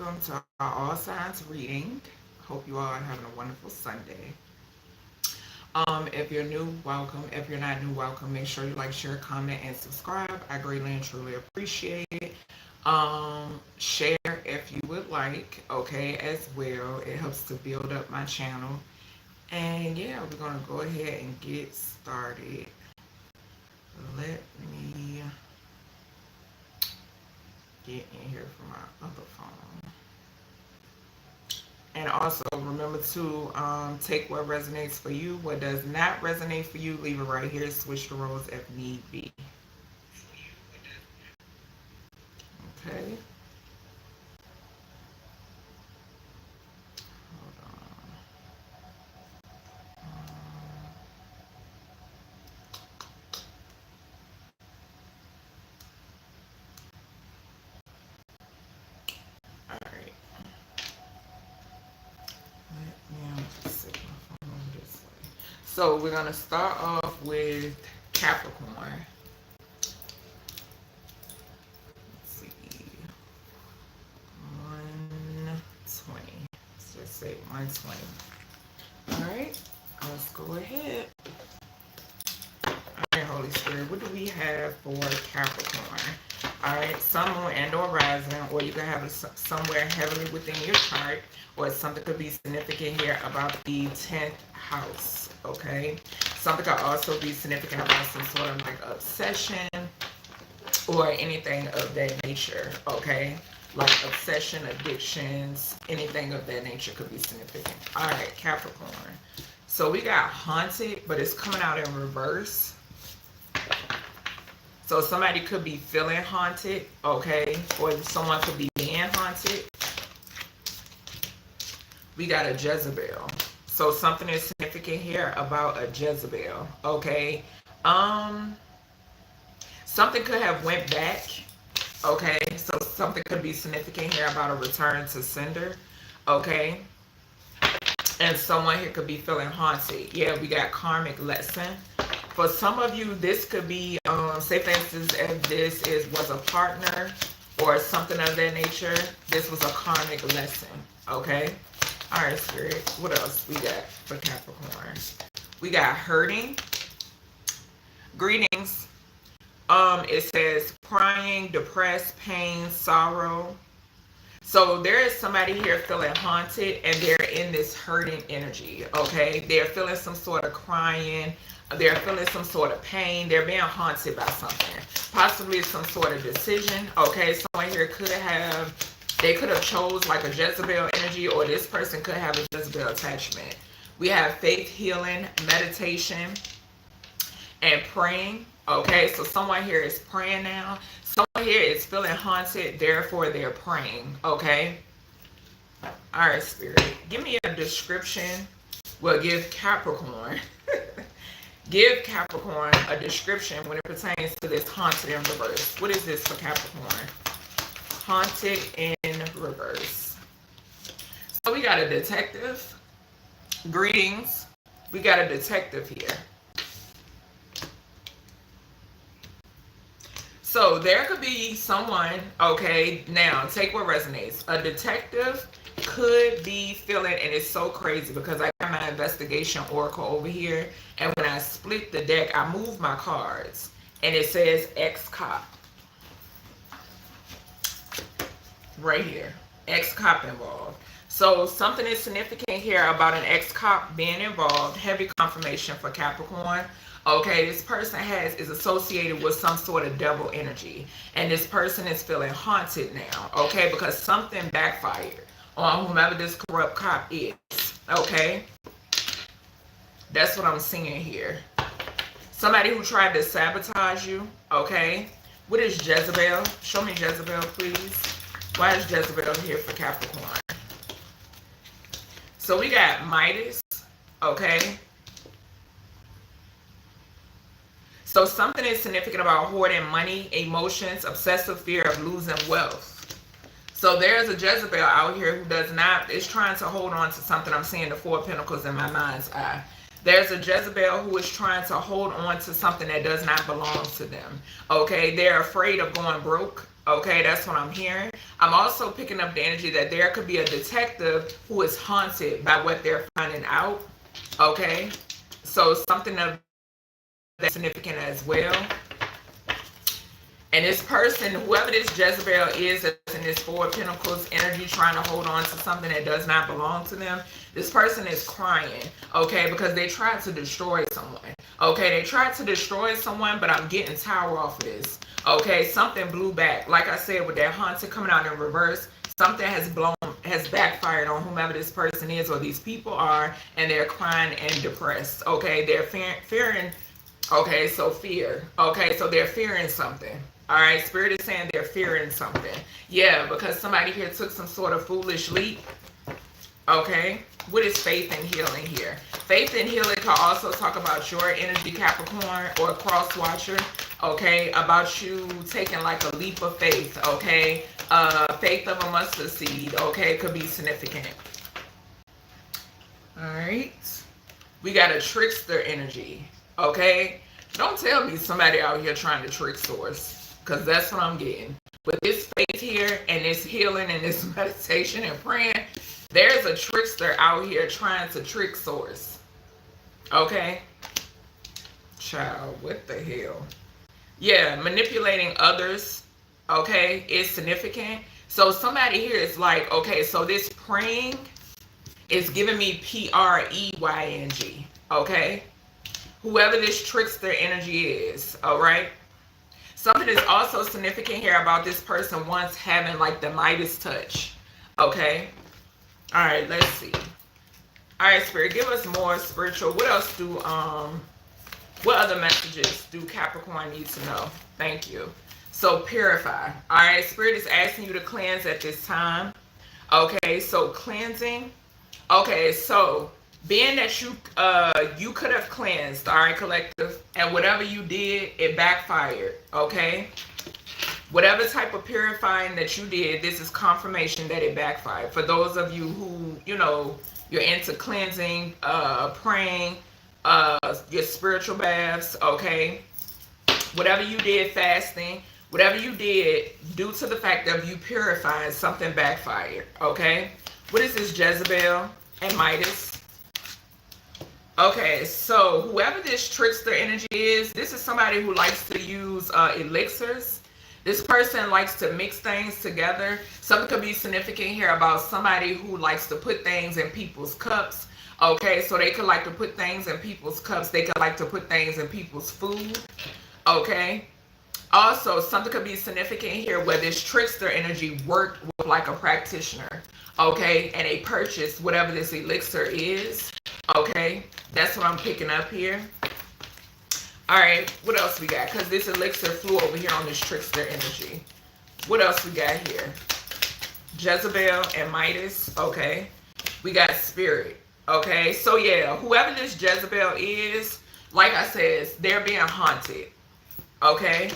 welcome to our All Signs reading. Hope you all are having a wonderful Sunday. If you're new, welcome. If you're not new, welcome. Make sure you like, share, comment, and subscribe. I greatly and truly appreciate it. Share if you would like, okay, as well. It helps to build up my channel. And yeah, we're gonna go ahead and get started. Let me get in here from my other phone. And also remember to take what resonates for you. What does not resonate for you, leave it right here. Switch the roles if need be. Okay. Hold on. All right. Let me just set my phone this way. So we're gonna start off with Capricorn. Let's see. 120. Let's just say 120. All right. Let's go ahead. All right, Holy Spirit, what do we have for Capricorn? All right, sun, moon, and or rising, or you can have it somewhere heavily within your chart, or something could be significant here about the 10th house, okay? Something could also be significant about some sort of like obsession or anything of that nature, okay? Like obsession, addictions, anything of that nature could be significant. All right, Capricorn. So we got haunted, but it's coming out in reverse. So somebody could be feeling haunted, okay? Or someone could be being haunted. We got a Jezebel. So something is significant here about a Jezebel, okay? Something could have went back, okay? So something could be significant here about a return to sender, okay? And someone here could be feeling haunted. Yeah, we got karmic lesson. For some of you, this could be, say for instance, if this was a partner or something of that nature, this was a karmic lesson, okay? All right, Spirit, what else we got for Capricorn? We got hurting. Greetings. It says crying, depressed, pain, sorrow. So there is somebody here feeling haunted and they're in this hurting energy, okay? They're feeling some sort of crying. They're feeling some sort of pain. They're being haunted by something. Possibly some sort of decision, okay? Someone here could have, they could have chose like a Jezebel energy, or this person could have a Jezebel attachment. We have faith, healing, meditation, and praying, okay? So someone here is praying now. Someone here is feeling haunted, therefore they're praying, okay? All right, Spirit, give me a description. Well, give Capricorn. Give Capricorn a description when it pertains to this haunted in reverse. What is this for Capricorn? Haunted in reverse. So we got a detective. Greetings. We got a detective here. So there could be someone, okay, now take what resonates. A detective could be feeling, and it's so crazy because I got my investigation oracle over here, and when I split the deck, I moved my cards, and it says ex-cop. Right here. Ex-cop involved. So something is significant here about an ex-cop being involved. Heavy confirmation for Capricorn. Okay, this person is associated with some sort of devil energy, and this person is feeling haunted now, okay, because something backfired on whomever this corrupt cop is, okay? That's what I'm seeing here. Somebody who tried to sabotage you, okay? What is Jezebel? Show me Jezebel, please. Why is Jezebel here for Capricorn? So we got Midas, okay? So something is significant about hoarding money, emotions, obsessive fear of losing wealth. So there's a Jezebel out here who is trying to hold on to something. I'm seeing the Four of Pentacles in my mind's eye. There's a Jezebel who is trying to hold on to something that does not belong to them. Okay, they're afraid of going broke. Okay, that's what I'm hearing. I'm also picking up the energy that there could be a detective who is haunted by what they're finding out. Okay, so something of that significant as well. And this person, whoever this Jezebel is, that's in this Four of Pentacles energy, trying to hold on to something that does not belong to them, this person is crying, okay, because they tried to destroy someone. Okay, they tried to destroy someone, but I'm getting Tower off of this. Okay, something blew back. Like I said, with that haunted coming out in reverse, something has backfired on whomever this person is or these people are, and they're crying and depressed. Okay, they're fearing. Okay, so fear. Okay, so they're fearing something. All right, Spirit is saying they're fearing something. Yeah, because somebody here took some sort of foolish leap. Okay, what is faith and healing here? Faith and healing can also talk about your energy, Capricorn, or cross watcher. Okay, about you taking like a leap of faith. Okay, faith of a mustard seed. Okay, could be significant. All right, we got a trickster energy. Okay, don't tell me somebody out here trying to trick source, because that's what I'm getting. With this faith here and this healing and this meditation and praying, there's a trickster out here trying to trick source. Okay, child, what the hell? Yeah, manipulating others, okay, is significant. So somebody here is like, okay, so this praying is giving me P-R-E-Y-N-G, okay? Whoever this trickster energy is, all right? Something is also significant here about this person once having like the Midas touch, okay? All right, let's see. All right, Spirit, give us more spiritual. What else do, what other messages do Capricorn need to know? Thank you. So purify. All right, Spirit is asking you to cleanse at this time. Okay, so cleansing. Okay, so being that you could have cleansed, all right, collective, and whatever you did, it backfired, okay? Whatever type of purifying that you did, this is confirmation that it backfired. For those of you who, you know, you're into cleansing, praying, your spiritual baths, okay? Whatever you did, fasting, whatever you did, due to the fact of you purifying, something backfired, okay? What is this Jezebel and Midas? Okay, so whoever this trickster energy is, this is somebody who likes to use elixirs. This person likes to mix things together. Something could be significant here about somebody who likes to put things in people's cups. Okay, so they could like to put things in people's cups. They could like to put things in people's food. Okay. Also, something could be significant here where this trickster energy worked with like a practitioner. Okay, and they purchased whatever this elixir is. Okay, that's what I'm picking up here. All right, what else we got? Because this elixir flew over here on this trickster energy. What else we got here? Jezebel and Midas. Okay, we got spirit. Okay, so yeah, whoever this Jezebel is, like I said, they're being haunted. Okay,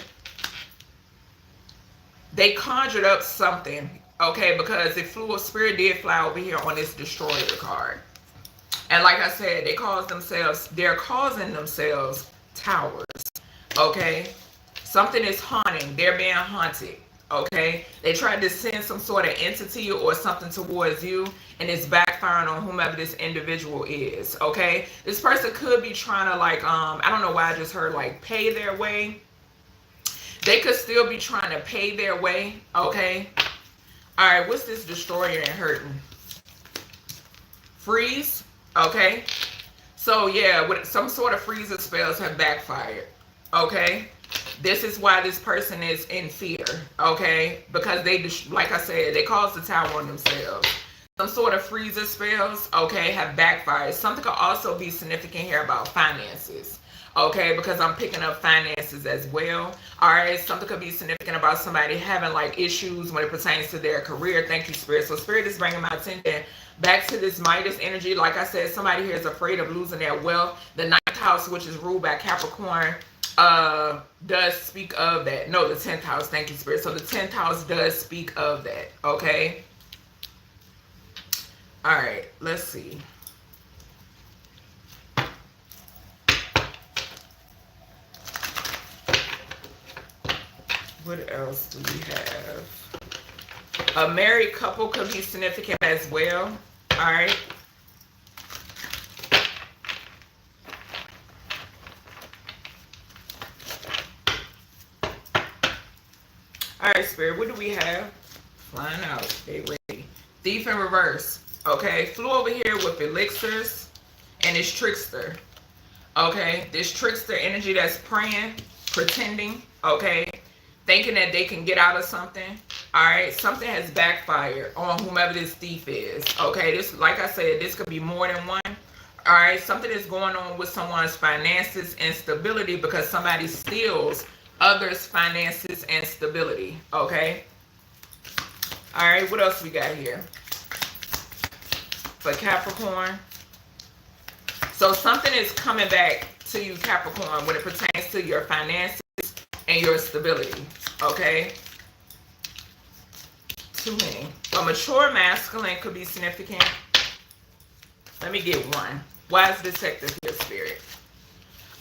they conjured up something. Okay, because it flew, a spirit did fly over here on this destroyer card. And like I said, they're causing themselves towers. Okay, something is haunting. They're being haunted. Okay, they tried to send some sort of entity or something towards you, and it's backfiring on whomever this individual is. Okay, this person could be trying to like, I don't know why I just heard like pay their way. They could still be trying to pay their way. Okay, all right, what's this destroyer and hurting? Freeze. Okay, so yeah, with some sort of freezer spells have backfired. Okay, this is why this person is in fear. Okay, because they, like I said, they caused the tower on themselves. Some sort of freezer spells, okay, have backfired. Something could also be significant here about finances. Okay, because I'm picking up finances as well. All right, something could be significant about somebody having like issues when it pertains to their career. Thank you, Spirit. So Spirit is bringing my attention back to this Midas energy. Like I said, somebody here is afraid of losing their wealth. The 9th house, which is ruled by Capricorn, does speak of that. No, the 10th house. Thank you, Spirit. So the 10th house does speak of that. Okay. All right, let's see. What else do we have? A married couple could be significant as well. All right. All right, Spirit, what do we have? Flying out. They ready. Thief in reverse. Okay. Flew over here with elixirs and this trickster. Okay. This trickster energy that's praying, pretending. Okay. Thinking that they can get out of something. All right. Something has backfired on whomever this thief is. Okay. This, like I said, this could be more than one. All right. Something is going on with someone's finances and stability because somebody steals others' finances and stability. Okay. All right. What else we got here for Capricorn? So something is coming back to you, Capricorn, when it pertains to your finances and your stability. Okay. Too many. A mature masculine could be significant. Let me get one. Wise detective here, Spirit.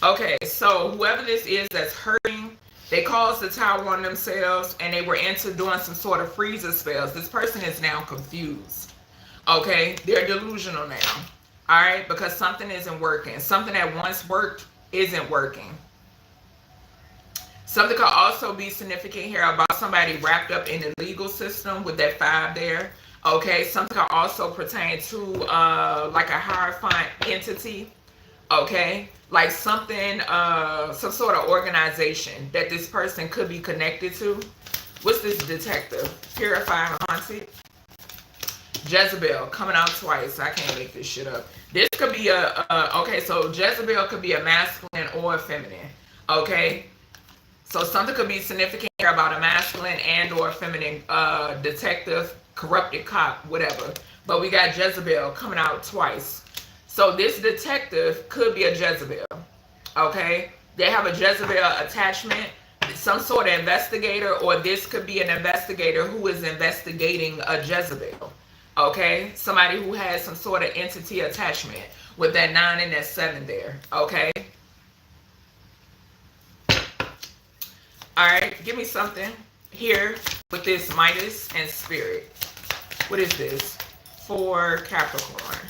Okay, so whoever this is that's hurting, they caused the tower on themselves and they were into doing some sort of freezer spells. This person is now confused. Okay, they're delusional now. All right, because something isn't working. Something that once worked isn't working. Something could also be significant here about somebody wrapped up in the legal system with that 5 there. Okay, something could also pertain to like a hierophant entity. Okay, like something, some sort of organization that this person could be connected to. What's this detective? Purified haunted. Jezebel coming out twice. I can't make this shit up. This could be okay, so Jezebel could be a masculine or a feminine. Okay, so something could be significant here about a masculine and or feminine detective, corrupted cop, whatever. But we got Jezebel coming out twice. So this detective could be a Jezebel. Okay, they have a Jezebel attachment, some sort of investigator, or this could be an investigator who is investigating a Jezebel. Okay, somebody who has some sort of entity attachment with that 9 and that 7 there. Okay. All right, give me something here with this Midas and Spirit. What is this for Capricorn?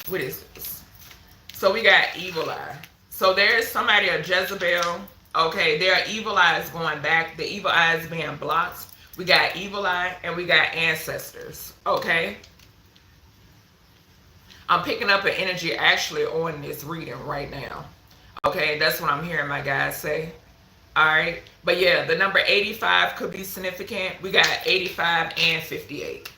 What is this? So we got evil eye. So there is somebody, a Jezebel. Okay, there are evil eyes going back. The evil eyes being blocked. We got evil eye and we got ancestors. Okay. I'm picking up an energy actually on this reading right now. Okay, that's what I'm hearing my guys say. All right. But yeah, the number 85 could be significant. We got 85 and 58.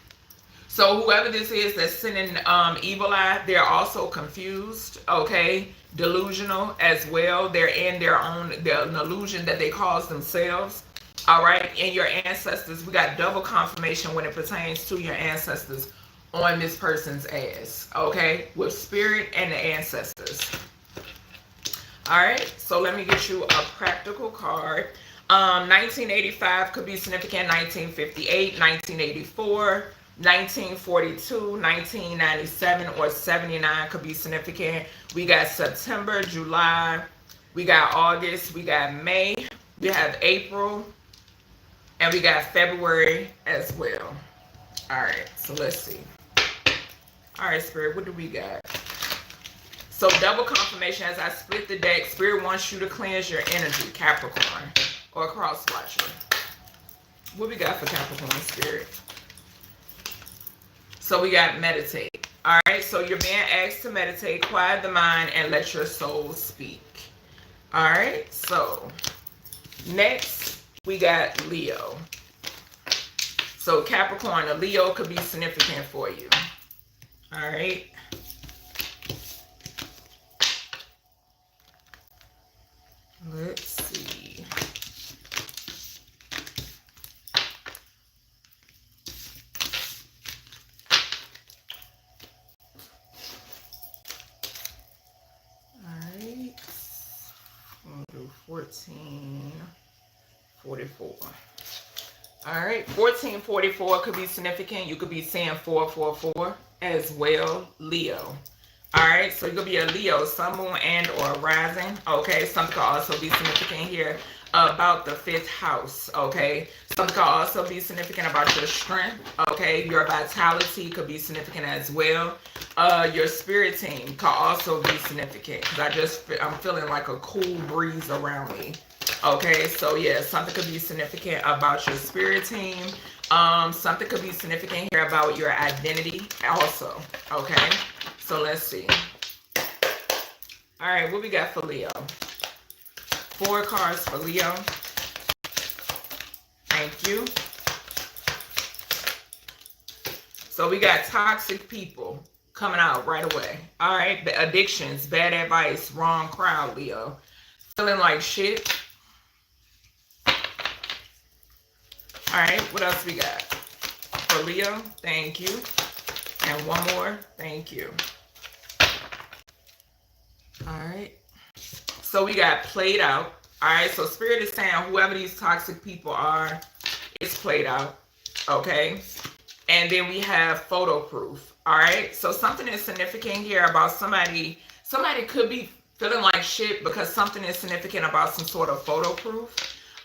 So whoever this is that's sending evil eye, they're also confused, okay, delusional as well. They're in they're an illusion that they cause themselves. All right, and your ancestors, we got double confirmation when it pertains to your ancestors on this person's ass, okay, with Spirit and the ancestors. All right, so let me get you a practical card. 1985 could be significant, 1958, 1984, 1942, 1997, or 79 could be significant. We got September, July, we got August, we got May, we have April, and we got February as well. All right, so let's see. All right, Spirit, what do we got? So double confirmation as I split the deck. Spirit wants you to cleanse your energy, Capricorn, or cross watcher. What we got for Capricorn, Spirit? So we got meditate. All right, so you're being asked to meditate, quiet the mind, and let your soul speak. All right, so next we got Leo. So Capricorn, a Leo could be significant for you. All right. Let's see. Alright. We'll do 1444. Alright, 1444 could be significant. You could be saying 444 as well, Leo. All right, so you could be a Leo, sun, moon, and or rising. Okay, something could also be significant here. about the 5th house, okay? Something could also be significant about your strength, okay? Your vitality could be significant as well. Your spirit team could also be significant, because I'm feeling like a cool breeze around me, okay? So yeah, something could be significant about your spirit team. Something could be significant here about your identity also, okay? So let's see. All right, what we got for Leo? 4 cards for Leo. Thank you. So we got toxic people coming out right away. All right, the addictions, bad advice, wrong crowd, Leo. Feeling like shit. All right, what else we got for Leo? Thank you. And one more. Thank you. All right. So we got played out. All right. So Spirit is saying whoever these toxic people are, it's played out. Okay. And then we have photo proof. All right. So something is significant here about somebody. Somebody could be feeling like shit because something is significant about some sort of photo proof.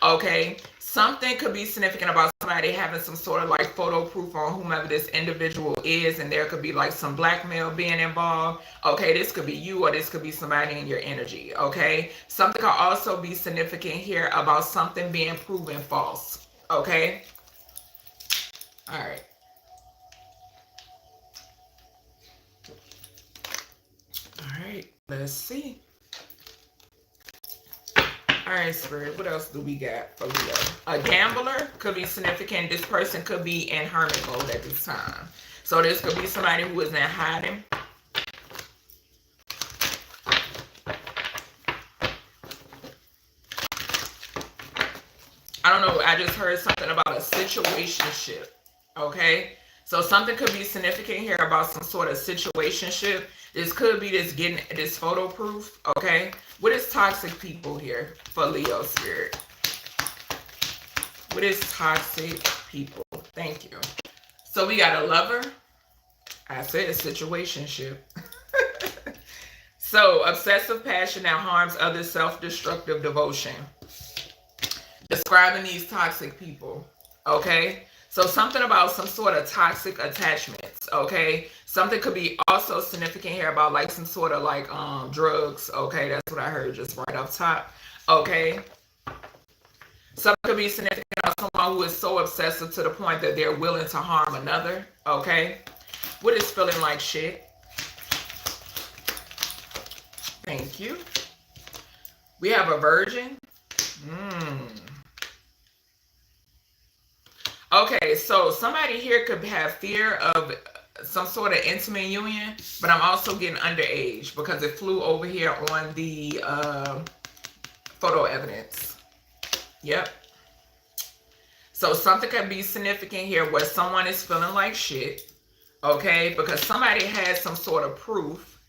Okay. Something could be significant about somebody having some sort of like photo proof on whomever this individual is, and there could be like some blackmail being involved. Okay, this could be you, or this could be somebody in your energy. Okay, something could also be significant here about something being proven false. Okay, all right. All right, let's see. All right, Spirit, what else do we got for Leo? A gambler could be significant. This person could be in hermit mode at this time. So this could be somebody who is in hiding. I don't know. I just heard something about a situationship. Okay? So something could be significant here about some sort of situationship. This could be this getting this photo proof. Okay? What is toxic people here for Leo, Spirit? What is toxic people? Thank you. So we got a lover. I said a situationship. So obsessive passion that harms others, self-destructive devotion. Describing these toxic people. Okay? So something about some sort of toxic attachments, okay? Something could be also significant here about like some sort of like drugs, okay? That's what I heard just right up top, okay? Something could be significant about someone who is so obsessive to the point that they're willing to harm another, okay? What is feeling like shit? Thank you. We have a virgin. Okay, so somebody here could have fear of some sort of intimate union, but I'm also getting underage because it flew over here on the photo evidence. Yep. So something could be significant here where someone is feeling like shit, okay, because somebody has some sort of proof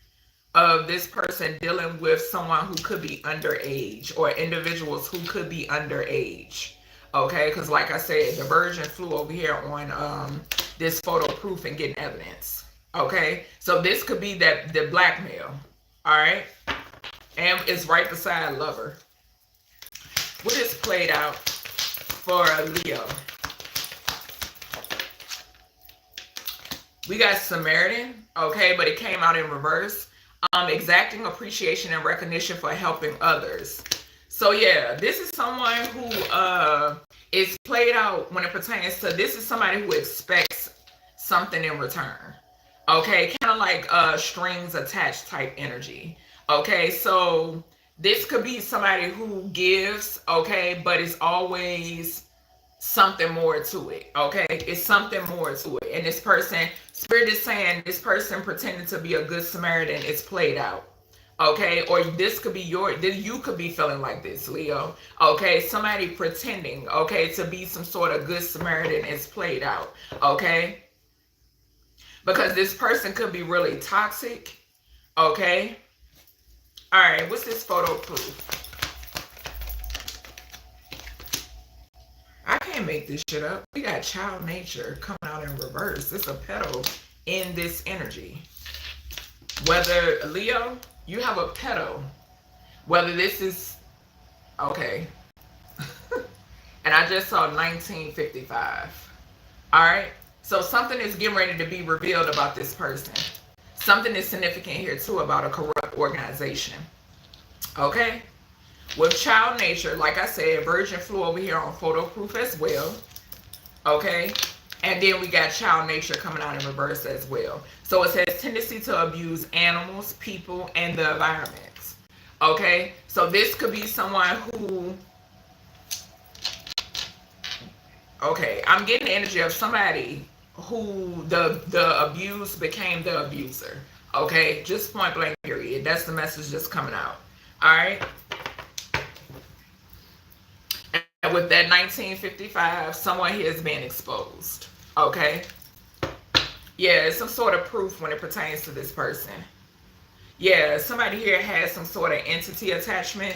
of this person dealing with someone who could be underage or individuals who could be underage. Okay, because like I said, the virgin flew over here on this photo proof and getting evidence. Okay, so this could be the blackmail. All right, and it's right beside lover. What is played out for Leo? We got Samaritan. Okay, but it came out in reverse. Exacting appreciation and recognition for helping others. So yeah, this is someone who is played out when it pertains to, this is somebody who expects something in return. Okay, kind of like strings attached type energy. Okay, so this could be somebody who gives, okay, but it's always something more to it. Okay, it's something more to it. And this person, Spirit is saying this person pretending to be a good Samaritan is played out. Okay, or this could be you could be feeling like this, Leo. Okay, somebody pretending, okay, to be some sort of good Samaritan is played out. Okay, because this person could be really toxic. Okay, all right, what's this photo proof? I can't make this shit up. We got child nature coming out in reverse. It's a petal in this energy. Whether Leo, you have a petal, whether this is, okay, And I just saw 1955. All right. So something is getting ready to be revealed about this person. Something is significant here too about a corrupt organization. Okay. With child nature, like I said, virgin flew over here on photo proof as well. Okay. And then we got child nature coming out in reverse as well. So it says tendency to abuse animals, people, and the environment. Okay. So this could be someone who, okay, I'm getting the energy of somebody who the abuse became the abuser. Okay. Just point blank period. That's the message that's coming out. All right. And with that 1955, someone here is being exposed. Okay. Yeah, it's some sort of proof when it pertains to this person. Yeah, somebody here has some sort of entity attachment.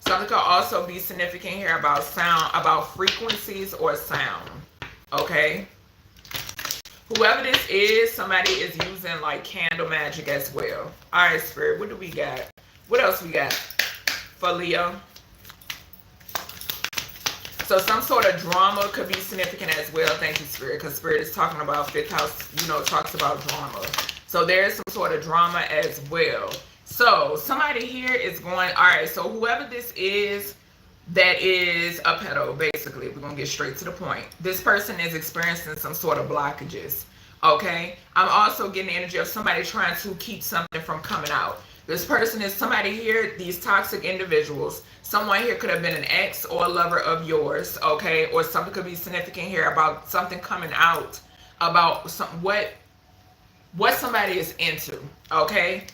Something could also be significant here about sound, about frequencies or sound. Okay. Whoever this is, somebody is using like candle magic as well. All right, Spirit, what do we got? What else we got for Leo? So some sort of drama could be significant as well. Thank you, Spirit, because Spirit is talking about 5th house, you know, talks about drama. So there's some sort of drama as well. So somebody here is going, all right, so whoever this is that is a pedo, basically, we're going to get straight to the point. This person is experiencing some sort of blockages, okay? I'm also getting the energy of somebody trying to keep something from coming out. This person is somebody here, these toxic individuals. Someone here could have been an ex or a lover of yours, okay? Or something could be significant here about something coming out about what somebody is into, okay?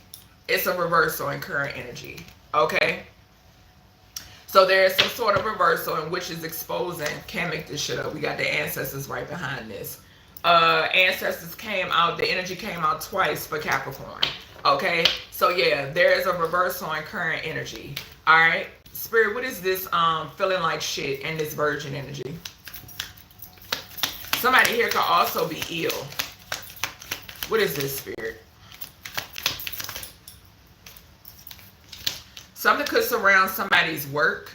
It's a reversal in current energy, okay? So there's some sort of reversal in which is exposing. Can't make this shit up. We got the ancestors right behind this. Ancestors came out, the energy came out twice for Capricorn, okay? So yeah, there is a reversal in current energy, all right? Spirit, what is this feeling like shit and this virgin energy? Somebody here could also be ill. What is this, Spirit? Something could surround somebody's work,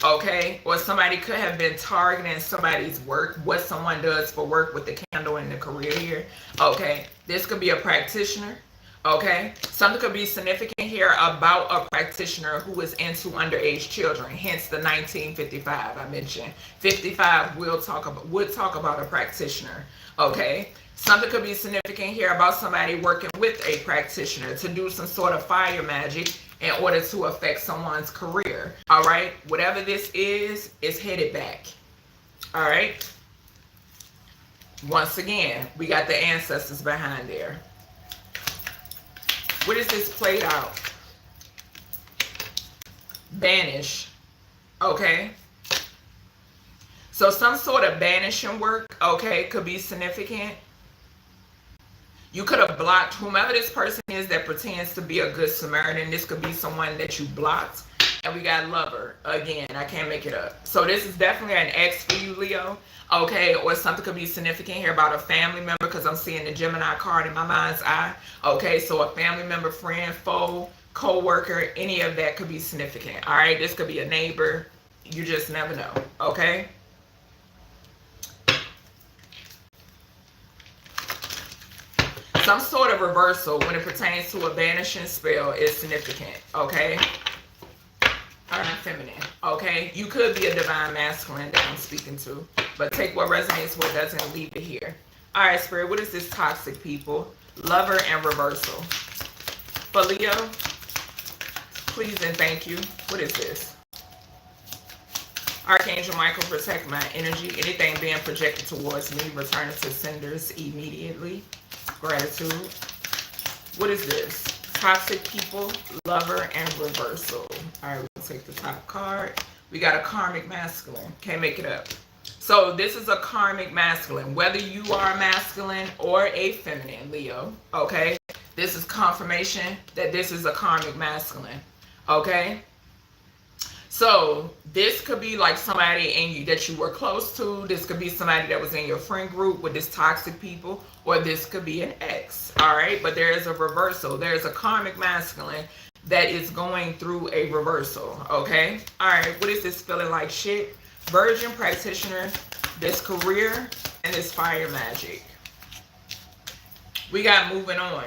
okay? Or somebody could have been targeting somebody's work, what someone does for work with the candle in the career here, okay? This could be a practitioner, okay? Something could be significant here about a practitioner who is into underage children, hence the 1955 I mentioned. 55 would talk about a practitioner, okay? Something could be significant here about somebody working with a practitioner to do some sort of fire magic in order to affect someone's career. All right. Whatever this is headed back. All right. Once again, we got the ancestors behind there. What is this played out? Banish. Okay. So some sort of banishing work, okay, could be significant. You could have blocked whomever this person is that pretends to be a good Samaritan. This could be someone that you blocked. And we got lover. Again, I can't make it up. So this is definitely an ex for you, Leo. Okay, or something could be significant here about a family member because I'm seeing the Gemini card in my mind's eye. Okay, so a family member, friend, foe, co-worker, any of that could be significant. All right, this could be a neighbor. You just never know. Okay. Some sort of reversal when it pertains to a banishing spell is significant, okay? Or feminine, okay? You could be a divine masculine that I'm speaking to, but take what resonates, what doesn't, leave it here. All right, Spirit, what is this toxic people? Lover and reversal. For Leo, please and thank you. What is this? Archangel Michael, protect my energy. Anything being projected towards me, return it to senders immediately. Gratitude. What is this? Toxic people, lover, and reversal. All right, we'll take the top card. We got a karmic masculine. Can't make it up. So this is a karmic masculine. Whether you are masculine or a feminine, Leo, okay? This is confirmation that this is a karmic masculine, okay? So this could be like somebody in you that you were close to. This could be somebody that was in your friend group with this toxic people, or this could be an ex. All right, but there is a reversal. There's a karmic masculine that is going through a reversal, okay? All right, what is this feeling like shit? Virgin practitioner, this career, and this fire magic. We got moving on,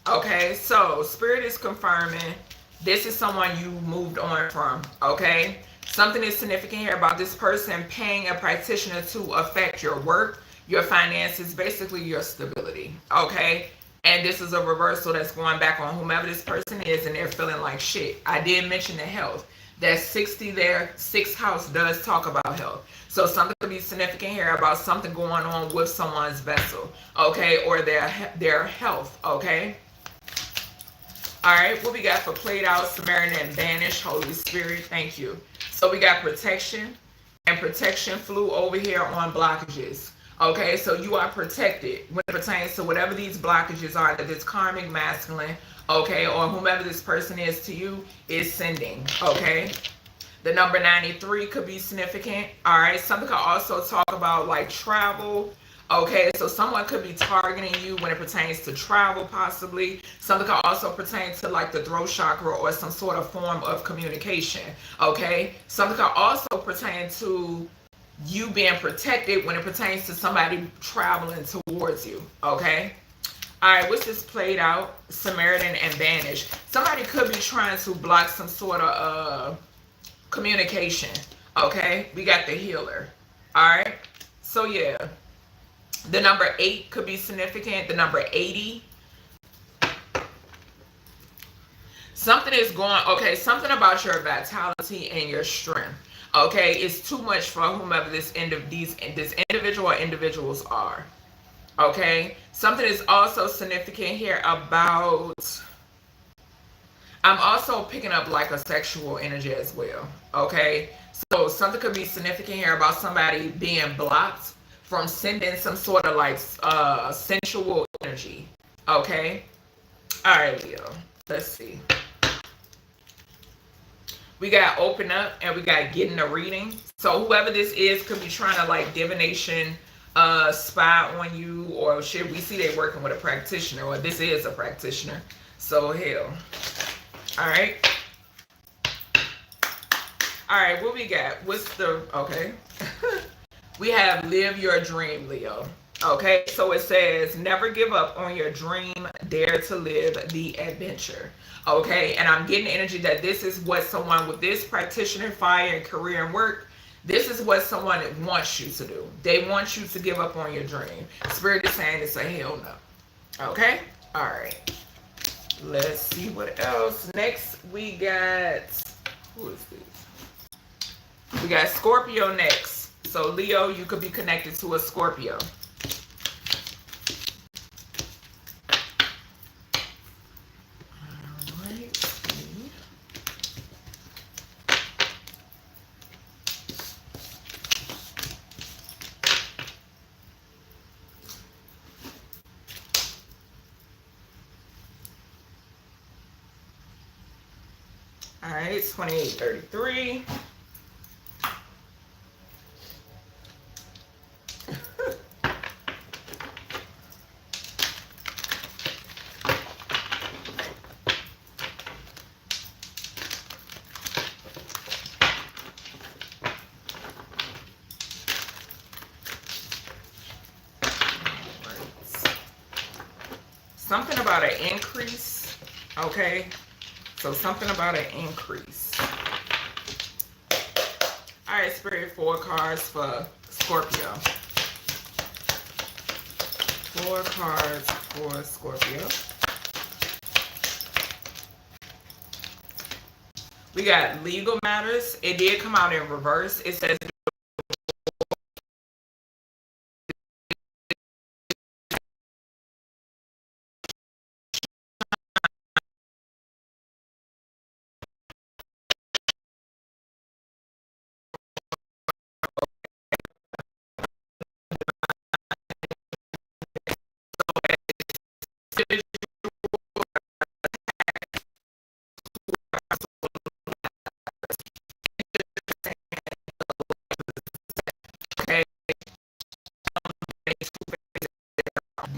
okay? So Spirit is confirming this is someone you moved on from, okay? Something is significant here about this person paying a practitioner to affect your work, your finances, basically your stability, okay? And this is a reversal that's going back on whomever this person is, and they're feeling like shit. I did mention the health. That 60 there, 6th house does talk about health. So something could be significant here about something going on with someone's vessel, okay? Or their health, okay? All right, what we got for played out, Samaritan, and banished, Holy Spirit, thank you. So we got protection, and protection flew over here on blockages. Okay, so you are protected when it pertains to whatever these blockages are that this karmic masculine, okay, or whomever this person is to you is sending, okay? The number 93 could be significant, all right? Something could also talk about like travel, okay? So someone could be targeting you when it pertains to travel possibly. Something could also pertain to like the throat chakra or some sort of form of communication, okay? Something could also pertain to you being protected when it pertains to somebody traveling towards you, okay? All right, what's this played out? Samaritan and banished. Somebody could be trying to block some sort of communication, okay? We got the healer, all right? So yeah, the number 8 could be significant. The number 80. Something is going, okay, something about your vitality and your strength. Okay, it's too much for whomever this individual or individuals are. Okay, something is also significant here about, I'm also picking up like a sexual energy as well. Okay, so something could be significant here about somebody being blocked from sending some sort of like sensual energy. Okay, all right, Leo, let's see. We got open up and we got getting a reading. So whoever this is could be trying to like divination spy on you, or shit, we see they working with a practitioner, or this is a practitioner. So hell. All right. All right, what we got? What's the, okay. We have live your dream, Leo. Okay, so it says never give up on your dream, dare to live the adventure. Okay, and I'm getting energy that this is what someone with this practitioner, fire, and career and work, this is what someone wants you to do. They want you to give up on your dream. Spirit is saying it's a hell no. Okay, all right. Let's see what else. Next, we got, who is this? We got Scorpio next. So Leo, you could be connected to a Scorpio. All right, it's 2833. Something about an increase, okay? So something about an increase. All right, Spirit, 4 cards for Scorpio. 4 cards for Scorpio. We got legal matters. It did come out in reverse. It says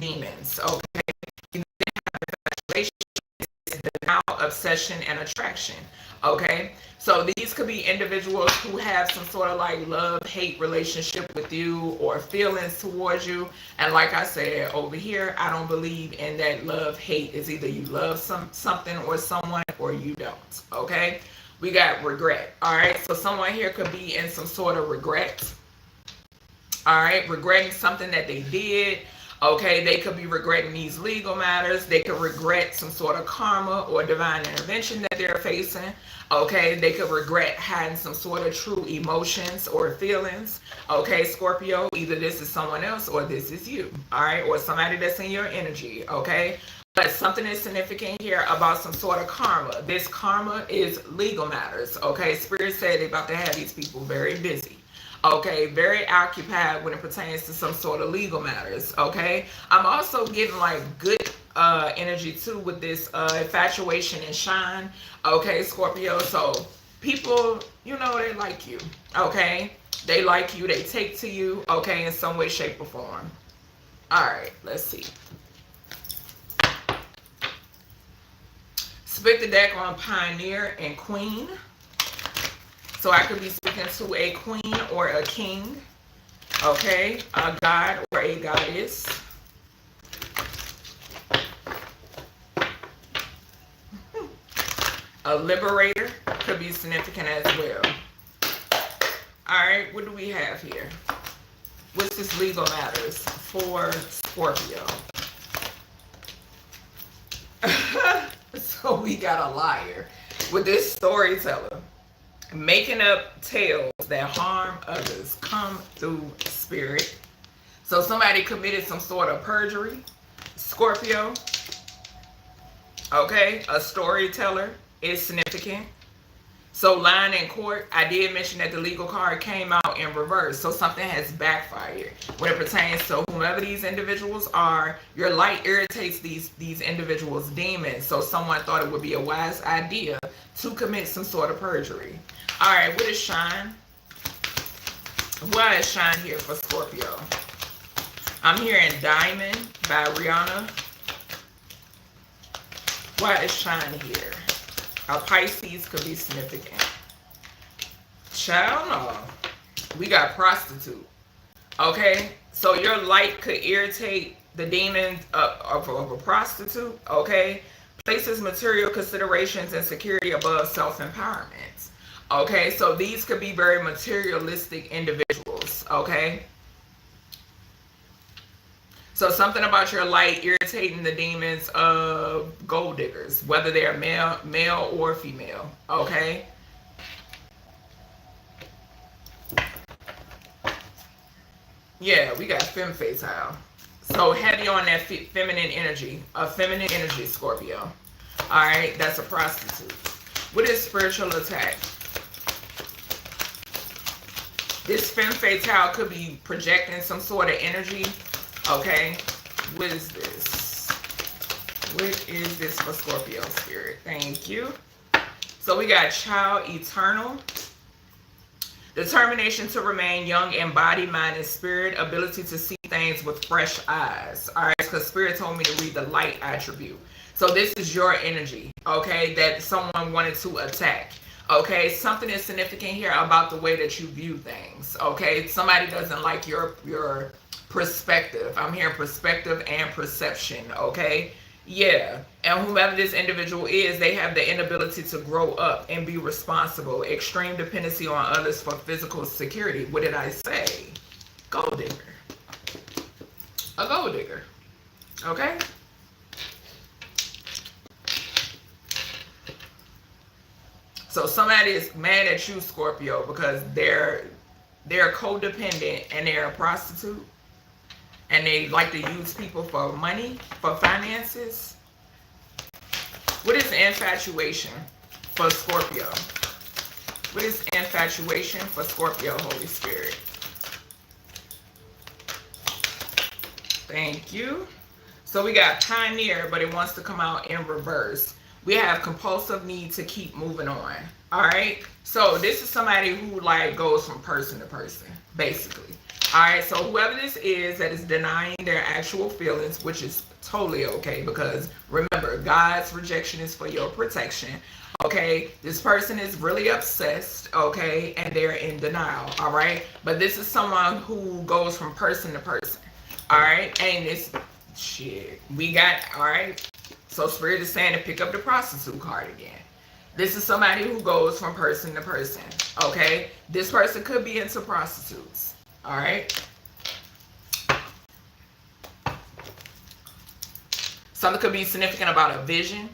demons, okay? You have the now obsession, and attraction. Okay, so these could be individuals who have some sort of like love-hate relationship with you or feelings towards you. And like I said over here, I don't believe in that love-hate. Is either you love something or someone or you don't. Okay, we got regret. All right, so someone here could be in some sort of regret. All right, regretting something that they did. Okay, they could be regretting these legal matters. They could regret some sort of karma or divine intervention that they're facing. Okay, they could regret having some sort of true emotions or feelings. Okay, Scorpio, either this is someone else or this is you. All right, or somebody that's in your energy. Okay, but something is significant here about some sort of karma. This karma is legal matters. Okay, Spirit said they're about to have these people very busy. Okay, very occupied when it pertains to some sort of legal matters. Okay, I'm also getting like good energy too with this infatuation and shine. Okay, Scorpio, so people, you know, they like you. Okay, they like you, they take to you. Okay, in some way, shape, or form. All right, let's see. Split the deck on Pioneer and Queen. So I could be speaking to a queen or a king, okay, a god or a goddess. A liberator could be significant as well. All right, what do we have here? What's this legal matters for Scorpio? So we got a liar with this storyteller. Making up tales that harm others. Come through, Spirit. So somebody committed some sort of perjury. Scorpio. Okay, a storyteller is significant. So lying in court, I did mention that the legal card came out in reverse. So something has backfired. When it pertains to whomever these individuals are, your light irritates these individuals' demons. So someone thought it would be a wise idea to commit some sort of perjury. All right, what is shine? What is shine here for Scorpio? I'm hearing Diamond by Rihanna. What is shine here? A Pisces could be significant. Child, no. We got prostitute. Okay, so your light could irritate the demons of a prostitute. Okay, places material considerations and security above self-empowerment. Okay, so these could be very materialistic individuals. Okay, so something about your light irritating the demons of gold diggers, whether they're male or female. Okay, yeah, we got femme fatale. So heavy on that feminine energy, feminine energy, Scorpio. All right, that's a prostitute. What is spiritual attack? This femme fatale could be projecting some sort of energy. Okay, what is this? What is this for Scorpio, Spirit? Thank you. So we got child eternal. Determination to remain young in body, mind, and spirit. Ability to see things with fresh eyes. All right, because Spirit told me to read the light attribute. So this is your energy, okay, that someone wanted to attack. Okay, something is significant here about the way that you view things. Okay, somebody doesn't like your perspective. I'm hearing perspective and perception. Okay, yeah, and whomever this individual is, they have the inability to grow up and be responsible. Extreme dependency on others for physical security. What did I say? Gold digger. A gold digger. Okay. So somebody is mad at you, Scorpio, because they're codependent and they're a prostitute. And they like to use people for money, for finances. What is infatuation for Scorpio? What is infatuation for Scorpio, Holy Spirit? Thank you. So we got pioneer, but it wants to come out in reverse. We have compulsive need to keep moving on. All right. So this is somebody who like goes from person to person, basically. All right, so whoever this is that is denying their actual feelings, which is totally okay, because remember, God's rejection is for your protection. Okay, this person is really obsessed, okay, and they're in denial. All right, but this is someone who goes from person to person. All right, and it's shit. We got, all right, so Spirit is saying to pick up the prostitute card again. This is somebody who goes from person to person. Okay, this person could be into prostitutes. All right. Something could be significant about a vision,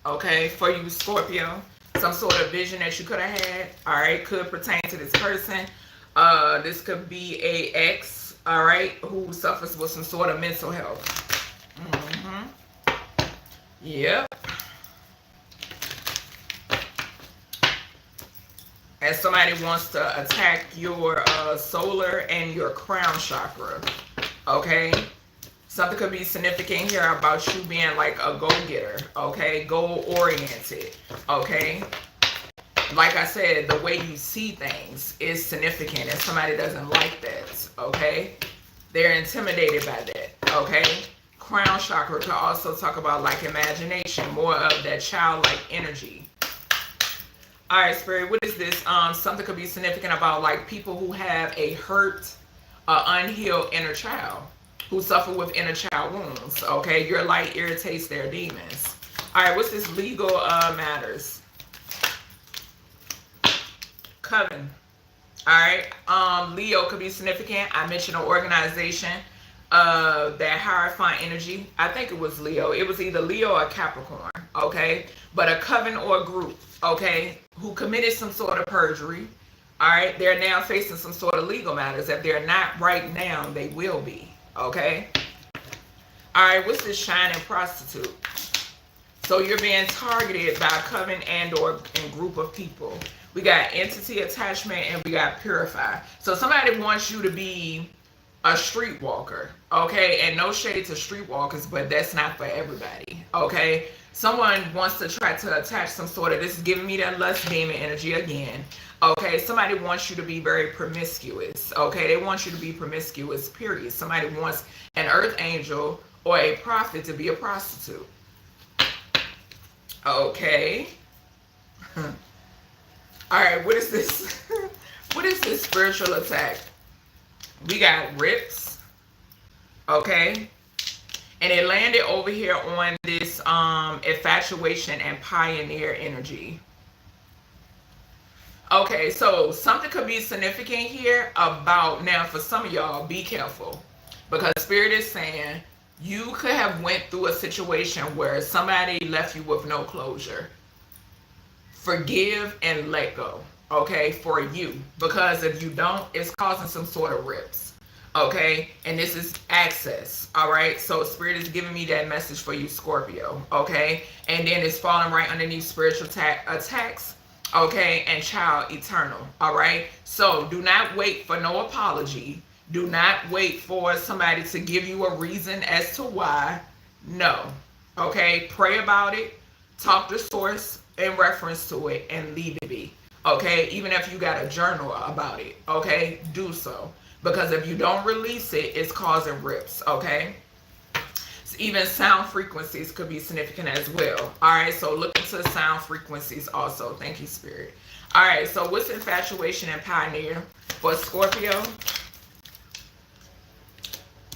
okay, for you, Scorpio. Some sort of vision that you could have had, all right, could pertain to this person. This could be a ex, all right, who suffers with some sort of mental health. Yep. And somebody wants to attack your solar and your crown chakra, okay? Something could be significant here about you being like a go-getter, okay? Goal-oriented, okay? Like I said, the way you see things is significant, and somebody doesn't like that, okay? They're intimidated by that, okay? Crown chakra could also talk about like imagination, more of that childlike energy. All right, Spirit, what is this? Something could be significant about like people who have a hurt, unhealed inner child, who suffer with inner child wounds, okay? Your light irritates their demons. All right, what's this? Legal matters. Coven. All right, Leo could be significant. I mentioned an organization, that hierophant energy. I think it was Leo. It was either Leo or Capricorn, okay? But a coven or a group, okay, who committed some sort of perjury, all right? They're now facing some sort of legal matters. If they're not right now, they will be, okay? All right, what's this shining prostitute? So you're being targeted by a coven and or a group of people. We got entity attachment and we got purify. So somebody wants you to be a streetwalker, okay? And no shade to streetwalkers, but that's not for everybody, okay? Someone wants to try to attach some sort of, this is giving me that lust demon energy again, okay? Somebody wants you to be very promiscuous, okay? They want you to be promiscuous, period. Somebody wants an earth angel or a prophet to be a prostitute, okay? All right, what is this? What is this spiritual attack? We got rips, okay? And it landed over here on this infatuation and pioneer energy. Okay, so something could be significant here about, now for some of y'all, be careful. Because Spirit is saying you could have went through a situation where somebody left you with no closure. Forgive and let go, okay, for you. Because if you don't, it's causing some sort of rips, okay? And this is access, all right? So Spirit is giving me that message for you, Scorpio, okay? And then it's falling right underneath spiritual attacks, okay, and child eternal, all right? So do not wait for no apology. Do not wait for somebody to give you a reason as to why. No, okay? Pray about it. Talk to source in reference to it and leave it be, okay? Even if you got a journal about it, okay? Do so. Because if you don't release it, it's causing rips, okay? So even sound frequencies could be significant as well. All right, so look into sound frequencies also. Thank you, Spirit. All right, so what's infatuation and pioneer for Scorpio?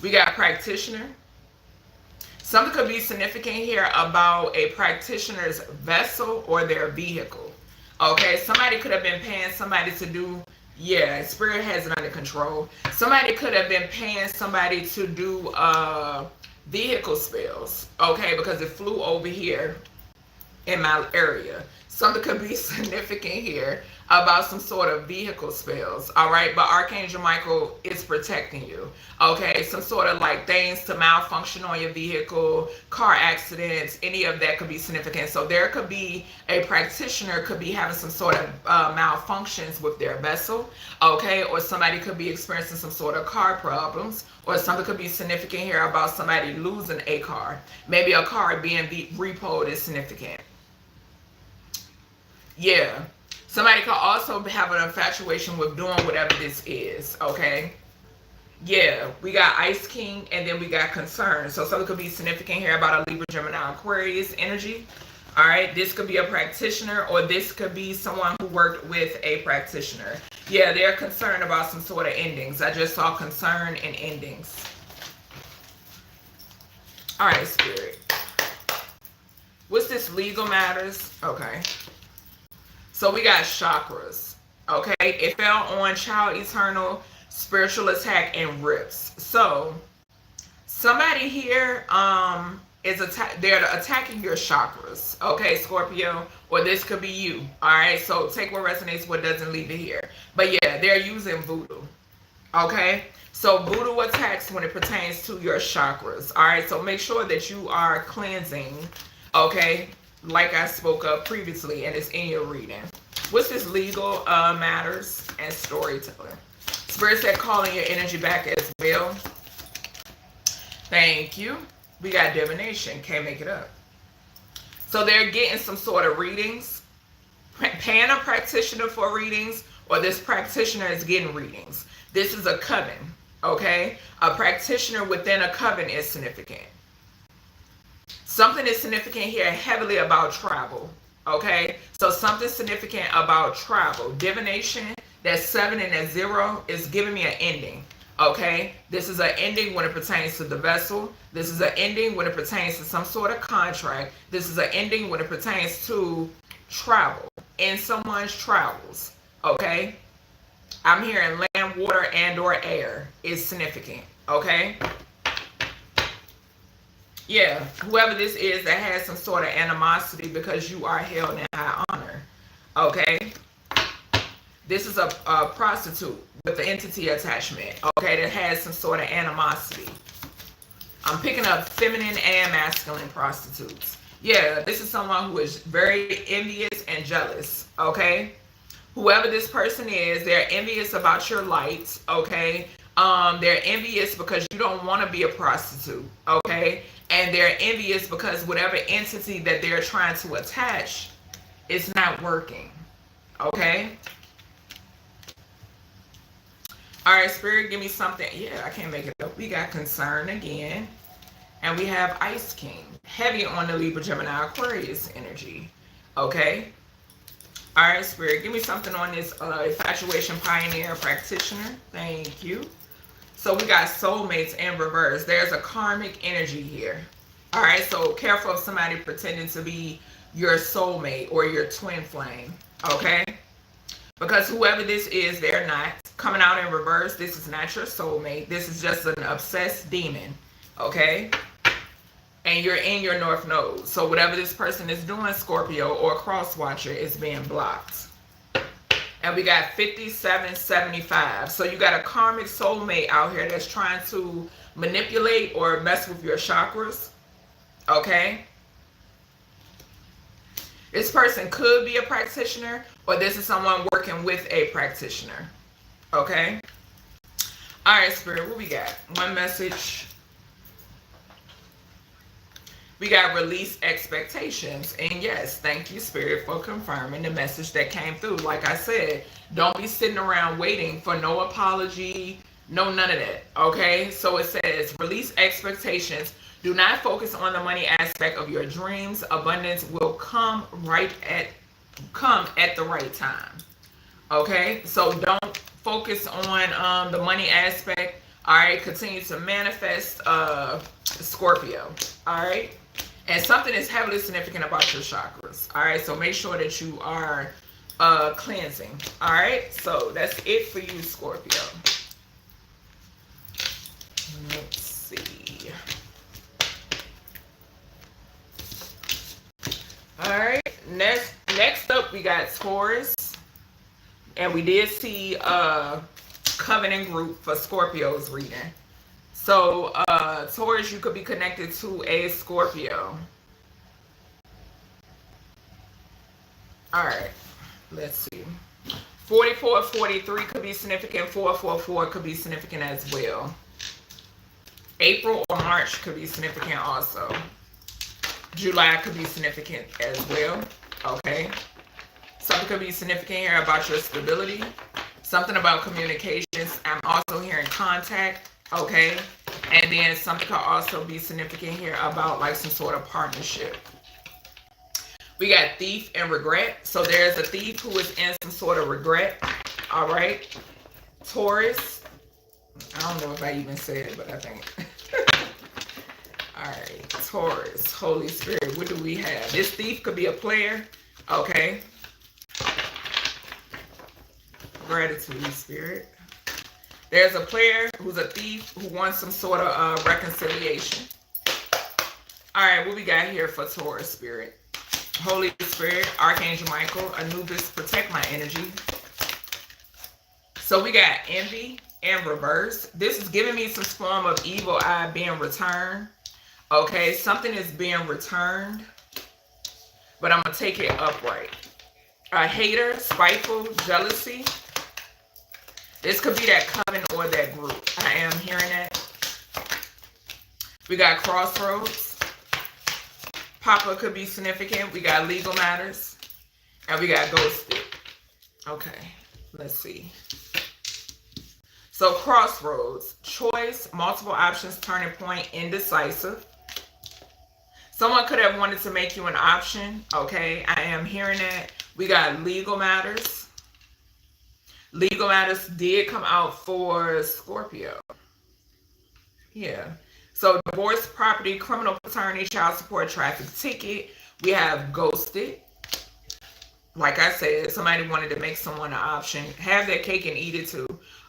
We got practitioner. Something could be significant here about a practitioner's vessel or their vehicle. Okay, somebody could have been paying somebody to do, yeah, Spirit has it under control. Somebody could have been paying somebody to do vehicle spells, okay, because it flew over here in my area. Something could be significant here about some sort of vehicle spells, all right? But Archangel Michael is protecting you, okay? Some sort of like things to malfunction on your vehicle, car accidents, any of that could be significant. So there could be a practitioner could be having some sort of malfunctions with their vessel, okay? Or somebody could be experiencing some sort of car problems, or something could be significant here about somebody losing a car. Maybe a car being repoed is significant. Yeah. Somebody could also have an infatuation with doing whatever this is, okay? Yeah, we got Ice King, and then we got concern. So something could be significant here about a Libra, Gemini, Aquarius energy. All right, this could be a practitioner, or this could be someone who worked with a practitioner. Yeah, they're concerned about some sort of endings. I just saw concern and endings. All right, Spirit. What's this? Legal matters. Okay. So we got chakras. Okay, it fell on child eternal, spiritual attack, and rips. So somebody here is they're attacking your chakras. Okay, Scorpio, or this could be you. All right, so take what resonates, what doesn't, leave it here. But yeah, they're using voodoo. Okay, so voodoo attacks when it pertains to your chakras. All right, so make sure that you are cleansing. Okay, like I spoke of previously, and it's in your reading. What's this? Legal matters and storytelling. Spirit said calling your energy back as well. Thank you. We got divination. Can't make it up. So they're getting some sort of readings, paying a practitioner for readings, or this practitioner is getting readings. This is a coven. Okay, a practitioner within a coven is significant. Something is significant here heavily about travel. Okay, so something significant about travel. Divination, that's 7 and that 0 is giving me an ending. Okay, this is an ending when it pertains to the vessel. This is an ending when it pertains to some sort of contract. This is an ending when it pertains to travel, in someone's travels. Okay, I'm hearing land, water, and or air is significant. Okay. Yeah, whoever this is that has some sort of animosity because you are held in high honor. Okay. This is a prostitute with the entity attachment. Okay, that has some sort of animosity. I'm picking up feminine and masculine prostitutes. Yeah, this is someone who is very envious and jealous. Okay. Whoever this person is, they're envious about your light. Okay. They're envious because you don't want to be a prostitute. Okay. And they're envious because whatever entity that they're trying to attach is not working. Okay. All right, Spirit, give me something. Yeah, I can't make it up. We got concern again. And we have Ice King. Heavy on the Libra, Gemini, Aquarius energy. Okay. All right, Spirit, give me something on this infatuation pioneer practitioner. Thank you. So we got soulmates in reverse. There's a karmic energy here. All right, so careful of somebody pretending to be your soulmate or your twin flame. Okay. Because whoever this is, they're not. Coming out in reverse, this is not your soulmate. This is just an obsessed demon. Okay. And you're in your north node. So whatever this person is doing, Scorpio or cross watcher, is being blocked. And we got 5775. So you got a karmic soulmate out here that's trying to manipulate or mess with your chakras. Okay. This person could be a practitioner, or this is someone working with a practitioner. Okay. All right, Spirit, what we got? One message. We got release expectations. And yes, thank you, Spirit, for confirming the message that came through. Like I said, don't be sitting around waiting for no apology, no none of that. Okay? So it says, release expectations. Do not focus on the money aspect of your dreams. Abundance will come at the right time. Okay? So don't focus on the money aspect. All right? Continue to manifest Scorpio. All right? And something is heavily significant about your chakras. All right, so make sure that you are cleansing. All right, so that's it for you, Scorpio. Let's see. All right, next up we got Taurus, and we did see a covenant group for Scorpio's reading. So, Taurus, you could be connected to a Scorpio. All right, let's see. 4443 could be significant. 444 could be significant as well. April or March could be significant also. July could be significant as well. Okay. Something could be significant here about your stability. Something about communications. I'm also hearing contact. Okay. And then something could also be significant here about like some sort of partnership. We got thief and regret. So there's a thief who is in some sort of regret. All right. Taurus. I don't know if I even said it, but I think. All right. Taurus. Holy Spirit. What do we have? This thief could be a player. Okay. Gratitude, Spirit. There's a player who's a thief who wants some sort of reconciliation. All right. What we got here for Taurus, Spirit? Holy Spirit, Archangel Michael, Anubis, protect my energy. So we got envy in reverse. This is giving me some form of evil eye being returned. Okay, something is being returned, but I'm going to take it upright. A hater, spiteful, jealousy. This could be that coven or that group. I am hearing that. We got crossroads. Papa could be significant. We got legal matters. And we got ghosted. Okay, let's see. So crossroads, choice, multiple options, turning point, indecisive. Someone could have wanted to make you an option. Okay, I am hearing that. We got legal matters. Legal matters did come out for Scorpio. Yeah. So divorce, property, criminal paternity, child support, traffic ticket. We have ghosted. Like I said, somebody wanted to make someone an option. Have their cake and eat it too.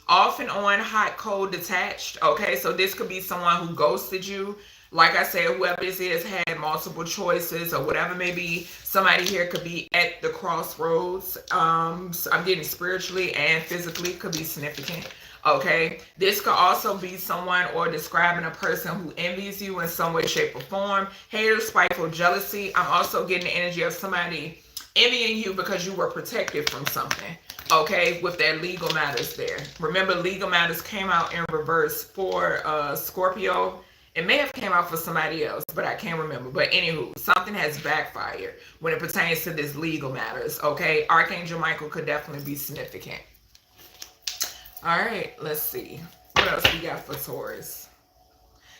Off and on, hot, cold, detached. Okay, so this could be someone who ghosted you. Like I said, whoever this is had multiple choices or whatever may be. Somebody here could be at the crossroads. So I'm getting spiritually and physically could be significant. Okay, this could also be someone or describing a person who envies you in some way, shape, or form. Hater, spiteful, jealousy. I'm also getting the energy of somebody envying you because you were protected from something. Okay, with that legal matters there. Remember, legal matters came out in reverse for Scorpio. It may have came out for somebody else, but I can't remember. But anywho, something has backfired when it pertains to this legal matters. Okay, Archangel Michael could definitely be significant. All right, let's see. What else we got for Taurus?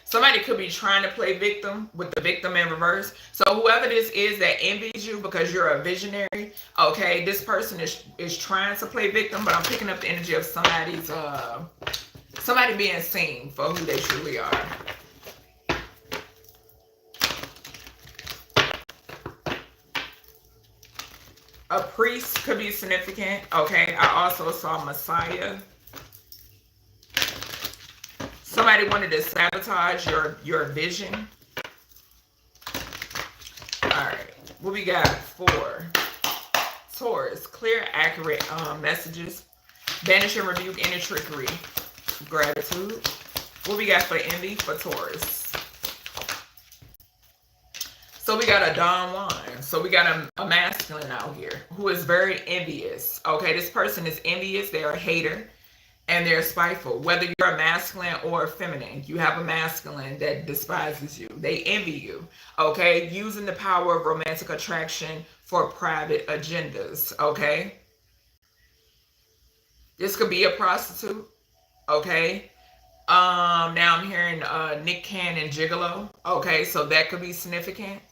Somebody could be trying to play victim with the victim in reverse. So whoever this is that envies you because you're a visionary, okay, this person is trying to play victim, but I'm picking up the energy of somebody's somebody being seen for who they truly are. A priest could be significant. Okay, I also saw Messiah. Somebody wanted to sabotage your vision. All right, what we got for Taurus? Clear, accurate messages. Banish and rebuke any trickery. Gratitude. What we got for envy for Taurus? So we got a Don Juan. So we got a masculine out here who is very envious. Okay, this person is envious. They're a hater. And they're spiteful. Whether you're a masculine or a feminine, you have a masculine that despises you. They envy you. Okay? Using the power of romantic attraction for private agendas. Okay? This could be a prostitute. Okay? Now I'm hearing Nick Cannon Gigolo. Okay, so that could be significant.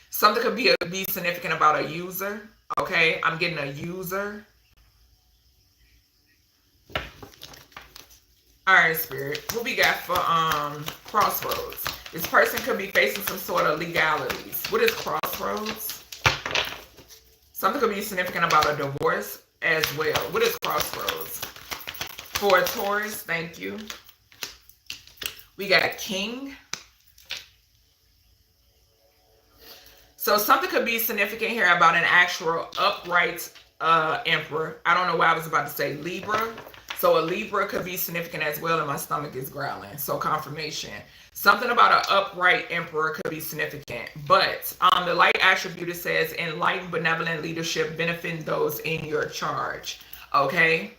Something could be significant about a user. Okay, I'm getting a user. All right, Spirit. What we got for crossroads? This person could be facing some sort of legalities. What is crossroads? Something could be significant about a divorce as well. What is crossroads? For Taurus, thank you. We got a king. So something could be significant here about an actual upright emperor. I don't know why I was about to say Libra. So a Libra could be significant as well, and my stomach is growling. So confirmation. Something about an upright emperor could be significant. But the light attribute, it says enlightened, benevolent leadership benefiting those in your charge. Okay.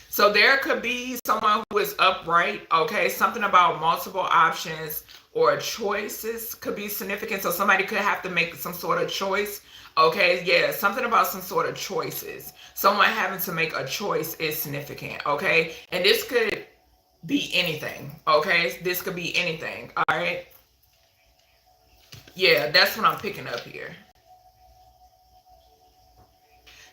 So there could be someone who is upright. Okay. Something about multiple options or choices could be significant. So somebody could have to make some sort of choice. Okay, yeah, something about some sort of choices. Someone having to make a choice is significant, okay? And this could be anything, okay? This could be anything, all right? Yeah, that's what I'm picking up here.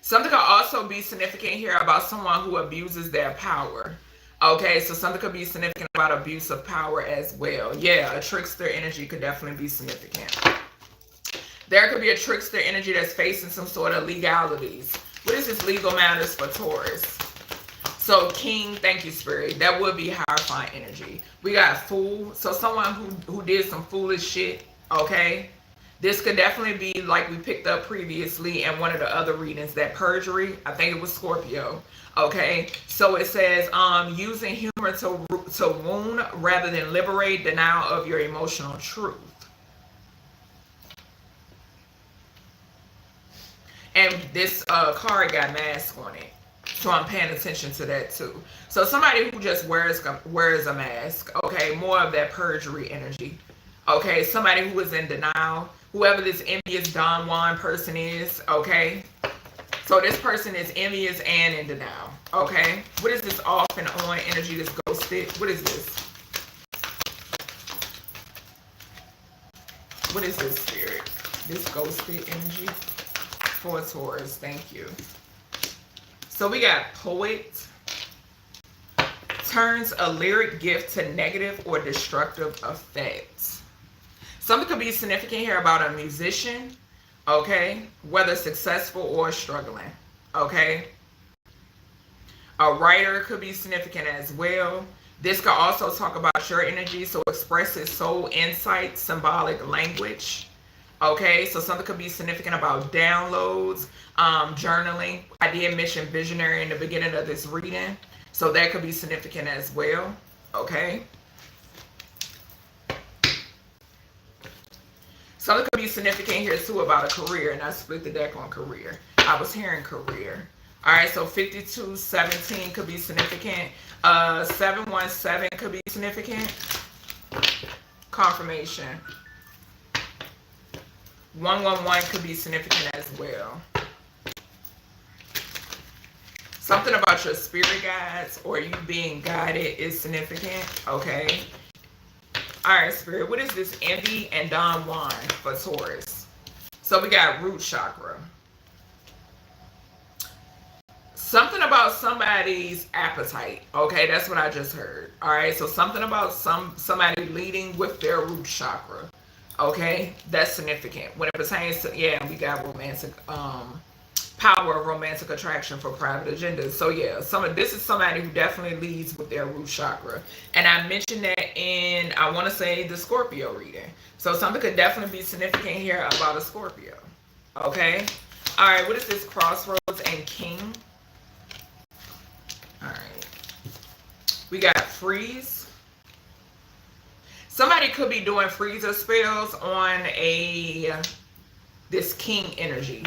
Something could also be significant here about someone who abuses their power. Okay, so something could be significant about abuse of power as well. Yeah, a trickster energy could definitely be significant. There could be a trickster energy that's facing some sort of legalities. What is this legal matters for Taurus? So King, thank you, Spirit. That would be Hierophant energy. We got Fool. So someone who did some foolish shit, okay? This could definitely be like we picked up previously in one of the other readings, that perjury. I think it was Scorpio. Okay, so it says using humor to wound rather than liberate, denial of your emotional truth. And this card got mask on it, so I'm paying attention to that too. So somebody who just wears a mask, okay, more of that perjury energy. Okay, somebody who is in denial, whoever this envious Don Juan person is, okay? So this person is envious and in denial, okay? What is this off and on energy, this ghosted? What is this? What is this, Spirit? This ghosted energy for Taurus, thank you. So we got poet. Turns a lyric gift to negative or destructive effects. Something could be significant here about a musician, okay? Whether successful or struggling, okay? A writer could be significant as well. This could also talk about your energy, so expresses soul insight, symbolic language, okay? So something could be significant about downloads, journaling. I did mention visionary in the beginning of this reading, so that could be significant as well, okay? Something could be significant here too about a career, and I split the deck on career. I was hearing career. All right, so 5217 could be significant. 717 could be significant. Confirmation. 111 could be significant as well. Something about your spirit guides or you being guided is significant, okay? All right, Spirit, what is this envy and Don Juan for Taurus? So we got root chakra. Something about somebody's appetite, okay? That's what I just heard. All right, so something about somebody leading with their root chakra, okay? That's significant. When it pertains to, yeah, we got romantic, power of romantic attraction for private agendas. So yeah, this is somebody who definitely leads with their root chakra. And I mentioned that in, I want to say, the Scorpio reading. So something could definitely be significant here about a Scorpio. Okay? All right, what is this crossroads and king? All right. We got freeze. Somebody could be doing freezer spells on this king energy.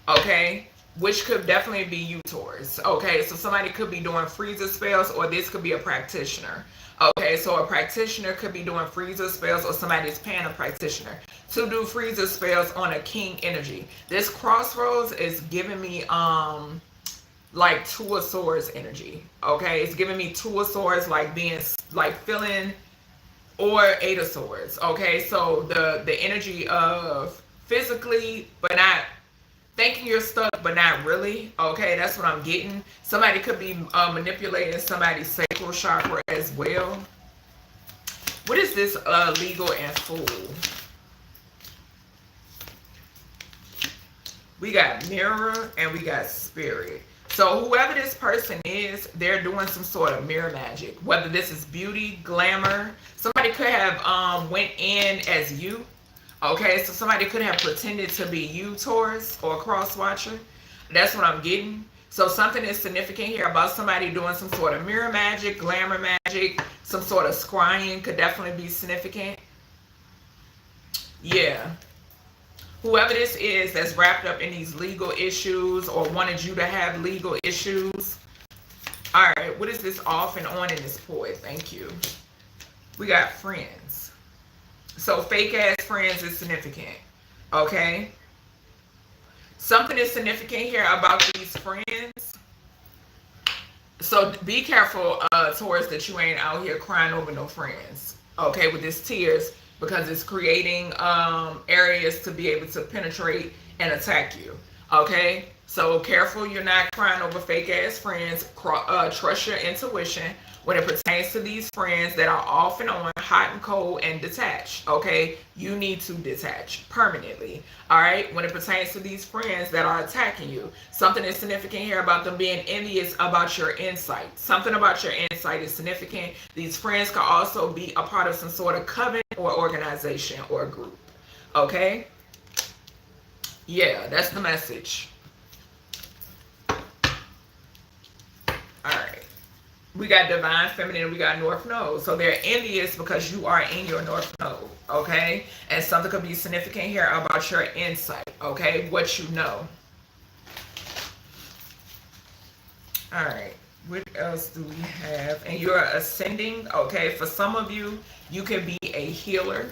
Okay, which could definitely be you, Taurus. Okay, so somebody could be doing freezer spells, or this could be a practitioner. Okay, so a practitioner could be doing freezer spells, or somebody's paying a practitioner to do freezer spells on a king energy. This crossroads is giving me like Two of Swords energy. Okay, it's giving me Two of Swords, like being like feeling, or Eight of Swords. Okay, so the energy of physically but not thinking you're stuck, but not really. Okay, that's what I'm getting. Somebody could be manipulating somebody's sacral chakra as well. What is this legal and fool? We got mirror and we got spirit. So whoever this person is, they're doing some sort of mirror magic. Whether this is beauty, glamour. Somebody could have went in as you. Okay, so somebody could have pretended to be you, Taurus, or a cross watcher. That's what I'm getting. So something is significant here about somebody doing some sort of mirror magic, glamour magic, some sort of scrying could definitely be significant. Yeah. Whoever this is that's wrapped up in these legal issues or wanted you to have legal issues. All right, what is this off and on in this poet? Thank you. We got friends. So fake ass friends is significant, okay? Something is significant here about these friends. So be careful, Taurus, that you ain't out here crying over no friends, okay, with this tears, because it's creating areas to be able to penetrate and attack you, okay? So careful you're not crying over fake-ass friends. Trust your intuition when it pertains to these friends that are off and on, hot and cold, and detached, okay? You need to detach permanently, all right? When it pertains to these friends that are attacking you, something is significant here about them being envious about your insight. Something about your insight is significant. These friends can also be a part of some sort of coven or organization or group, okay? Yeah, that's the message. All right. We got divine feminine, we got north node. So they're envious because you are in your north node, okay? And something could be significant here about your insight, okay? What you know. All right. What else do we have? And you're ascending, okay? For some of you, you can be a healer.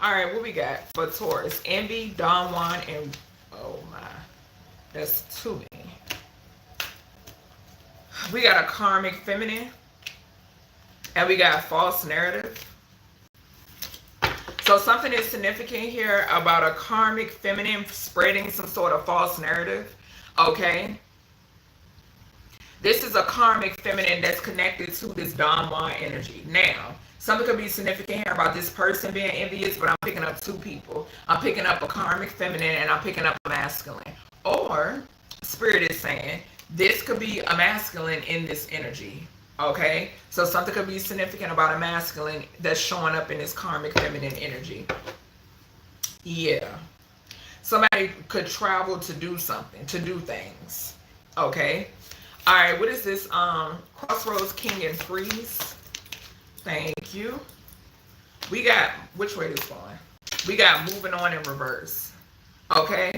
All right, what we got for Taurus? Envy, Don Juan, and oh my, that's too many. We got a karmic feminine, and we got false narrative. So something is significant here about a karmic feminine spreading some sort of false narrative, okay? This is a karmic feminine that's connected to this Don Juan energy. Now, something could be significant here about this person being envious, but I'm picking up two people. I'm picking up a karmic feminine, and I'm picking up a masculine. Or, Spirit is saying, this could be a masculine in this energy, okay? So something could be significant about a masculine that's showing up in this karmic feminine energy. Yeah. Somebody could travel to do something, to do things, okay? All right, what is this? Crossroads, King, and Freeze. Thank you. We got, which way this going? We got moving on in reverse, okay?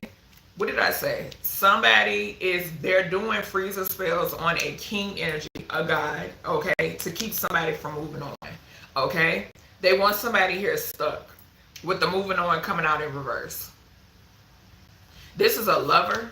What did I say? Somebody they're doing freezer spells on a king energy, a god, okay, to keep somebody from moving on, okay? They want somebody here stuck with the moving on coming out in reverse. This is a lover,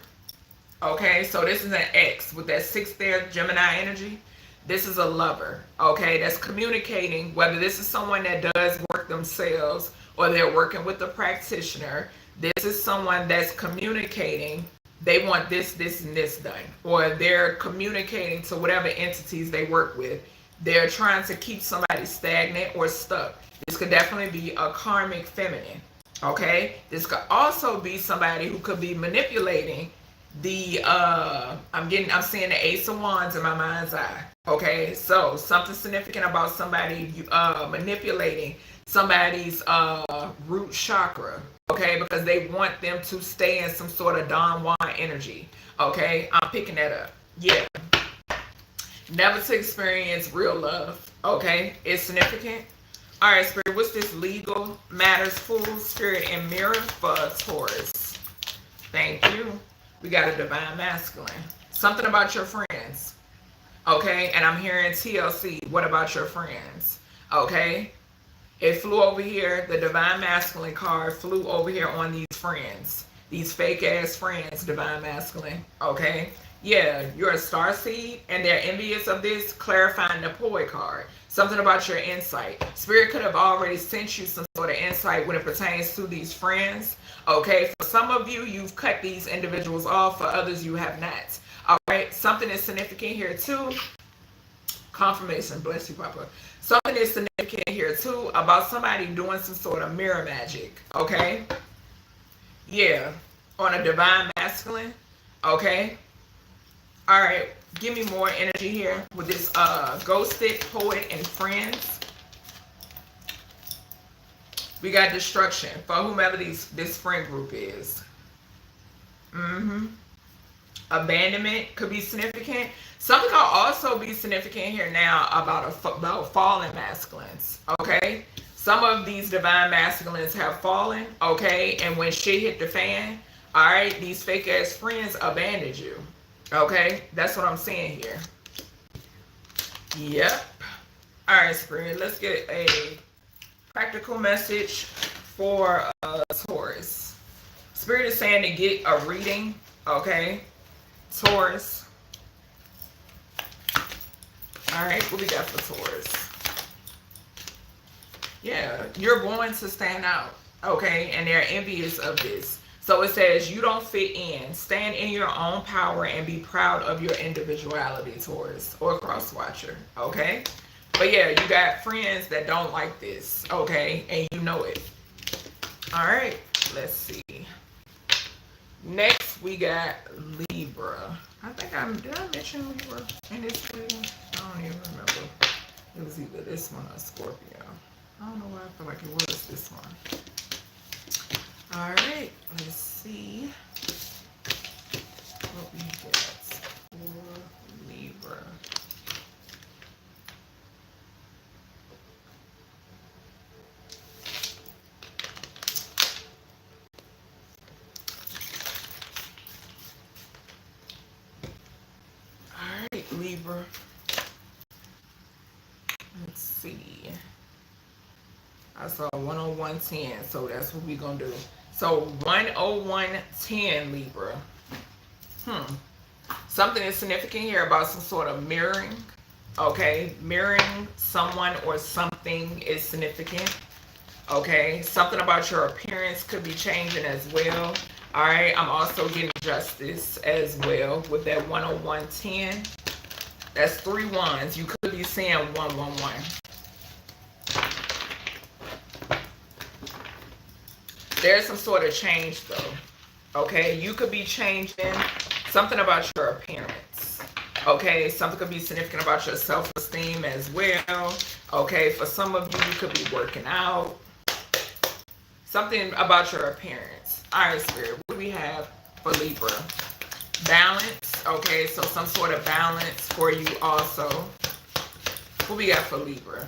okay? So this is an X with that 6th there, Gemini energy. This is a lover, okay, that's communicating, whether this is someone that does work themselves or they're working with a practitioner. This is someone that's communicating. They want this, this, and this done. Or they're communicating to whatever entities they work with. They're trying to keep somebody stagnant or stuck. This could definitely be a karmic feminine, okay? This could also be somebody who could be manipulating the, I'm seeing the Ace of Wands in my mind's eye, okay? So something significant about somebody manipulating somebody's root chakra, okay, because they want them to stay in some sort of Don Juan energy, okay? I'm picking that up. Yeah. Never to experience real love, okay? It's significant. All right, Spirit, what's this legal matters, Fool, Spirit, and Mirror for Taurus? Thank you. We got a divine masculine. Something about your friends, okay? And I'm hearing TLC, what about your friends, okay? It flew over here, the divine masculine card flew over here on these friends. These fake ass friends, divine masculine, okay? Yeah, you're a star seed and they're envious of this, clarifying the poi card. Something about your insight. Spirit could have already sent you some sort of insight when it pertains to these friends, okay? For some of you, you've cut these individuals off. For others, you have not. All right, something is significant here too. Confirmation, bless you, Papa. Something is significant here too about somebody doing some sort of mirror magic, okay? Yeah, on a divine masculine, okay? All right, give me more energy here with this ghosted, poet, and friends. We got destruction for whomever this friend group is. Abandonment could be significant. Something could also be significant here now about fallen masculines, okay? Some of these divine masculines have fallen, okay? And when shit hit the fan, all right, these fake ass friends abandoned you, okay? That's what I'm saying here. Yep. All right, Spirit, let's get a practical message for Taurus. Spirit is saying to get a reading, okay? Taurus. All right, what we got for Taurus? Yeah, you're going to stand out, okay? And they're envious of this. So it says you don't fit in. Stand in your own power and be proud of your individuality, Taurus or cross watcher, okay? But yeah, you got friends that don't like this, okay? And you know it. All right, let's see. Next, we got Libra. I think did I mention Libra in this reading? I don't even remember. It was either this one or Scorpio. I don't know why I feel like it was this one. All right, let's see what we get for Libra. All right, Libra. Let's see. I saw 10110, so that's what we're going to do. So 10110, Libra. Something is significant here about some sort of mirroring. Okay, mirroring someone or something is significant. Okay, something about your appearance could be changing as well. All right, I'm also getting justice as well with that 10110. That's 3 ones. You could be seeing 111. There's some sort of change though, okay? You could be changing something about your appearance, okay? Something could be significant about your self-esteem as well, okay? For some of you, you could be working out. Something about your appearance. All right, Spirit, what do we have for Libra? Balance, okay? So some sort of balance for you also. What we got for Libra?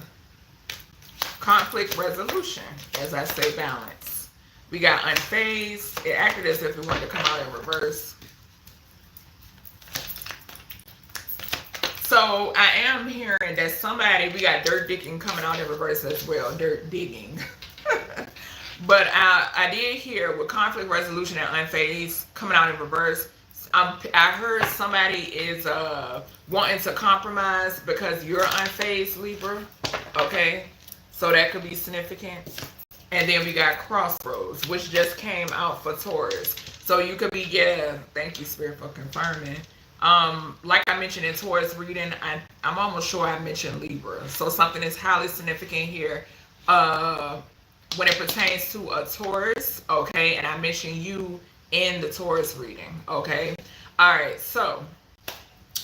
Conflict resolution, as I say, balance. We got unfazed. It acted as if it wanted to come out in reverse. So I am hearing that somebody, we got dirt digging coming out in reverse as well. Dirt digging. But I did hear with conflict resolution and unfazed coming out in reverse. I heard somebody is wanting to compromise because you're unfazed, Libra. Okay. So that could be significant. And then we got crossroads, which just came out for Taurus. So you could be, yeah, thank you, Spirit, for confirming. Like I mentioned in Taurus reading, I'm almost sure I mentioned Libra. So something is highly significant here when it pertains to a Taurus, okay? And I mentioned you in the Taurus reading, okay? All right, so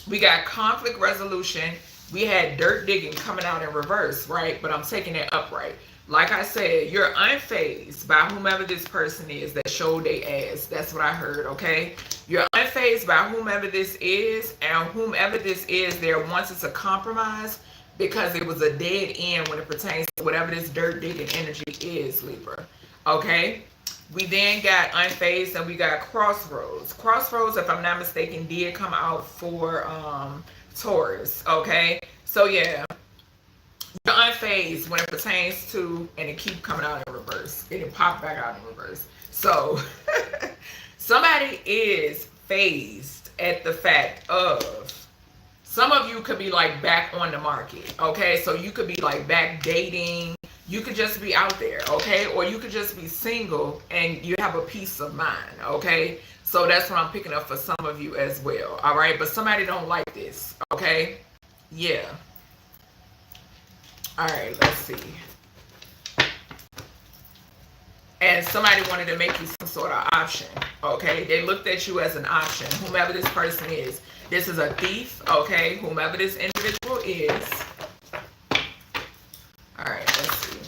we got conflict resolution. We had dirt digging coming out in reverse, right? But I'm taking it upright. Like I said, you're unfazed by whomever this person is that showed their ass. That's what I heard, okay? You're unfazed by whomever this is, and whomever this is, there wants to compromise because it was a dead end when it pertains to whatever this dirt digging energy is, Libra, okay? We then got unfazed and we got crossroads. Crossroads, if I'm not mistaken, did come out for Taurus, okay? So yeah. You're unfazed when it pertains to, and it keep coming out in reverse. It'll pop back out in reverse. So somebody is phased at the fact of, some of you could be like back on the market, okay? So you could be like back dating. You could just be out there, okay? Or you could just be single and you have a peace of mind, okay? So that's what I'm picking up for some of you as well, all right? But somebody don't like this, okay? Yeah. All right, let's see. And somebody wanted to make you some sort of option, okay? They looked at you as an option, whomever this person is. This is a thief, okay? Whomever this individual is. All right, let's see.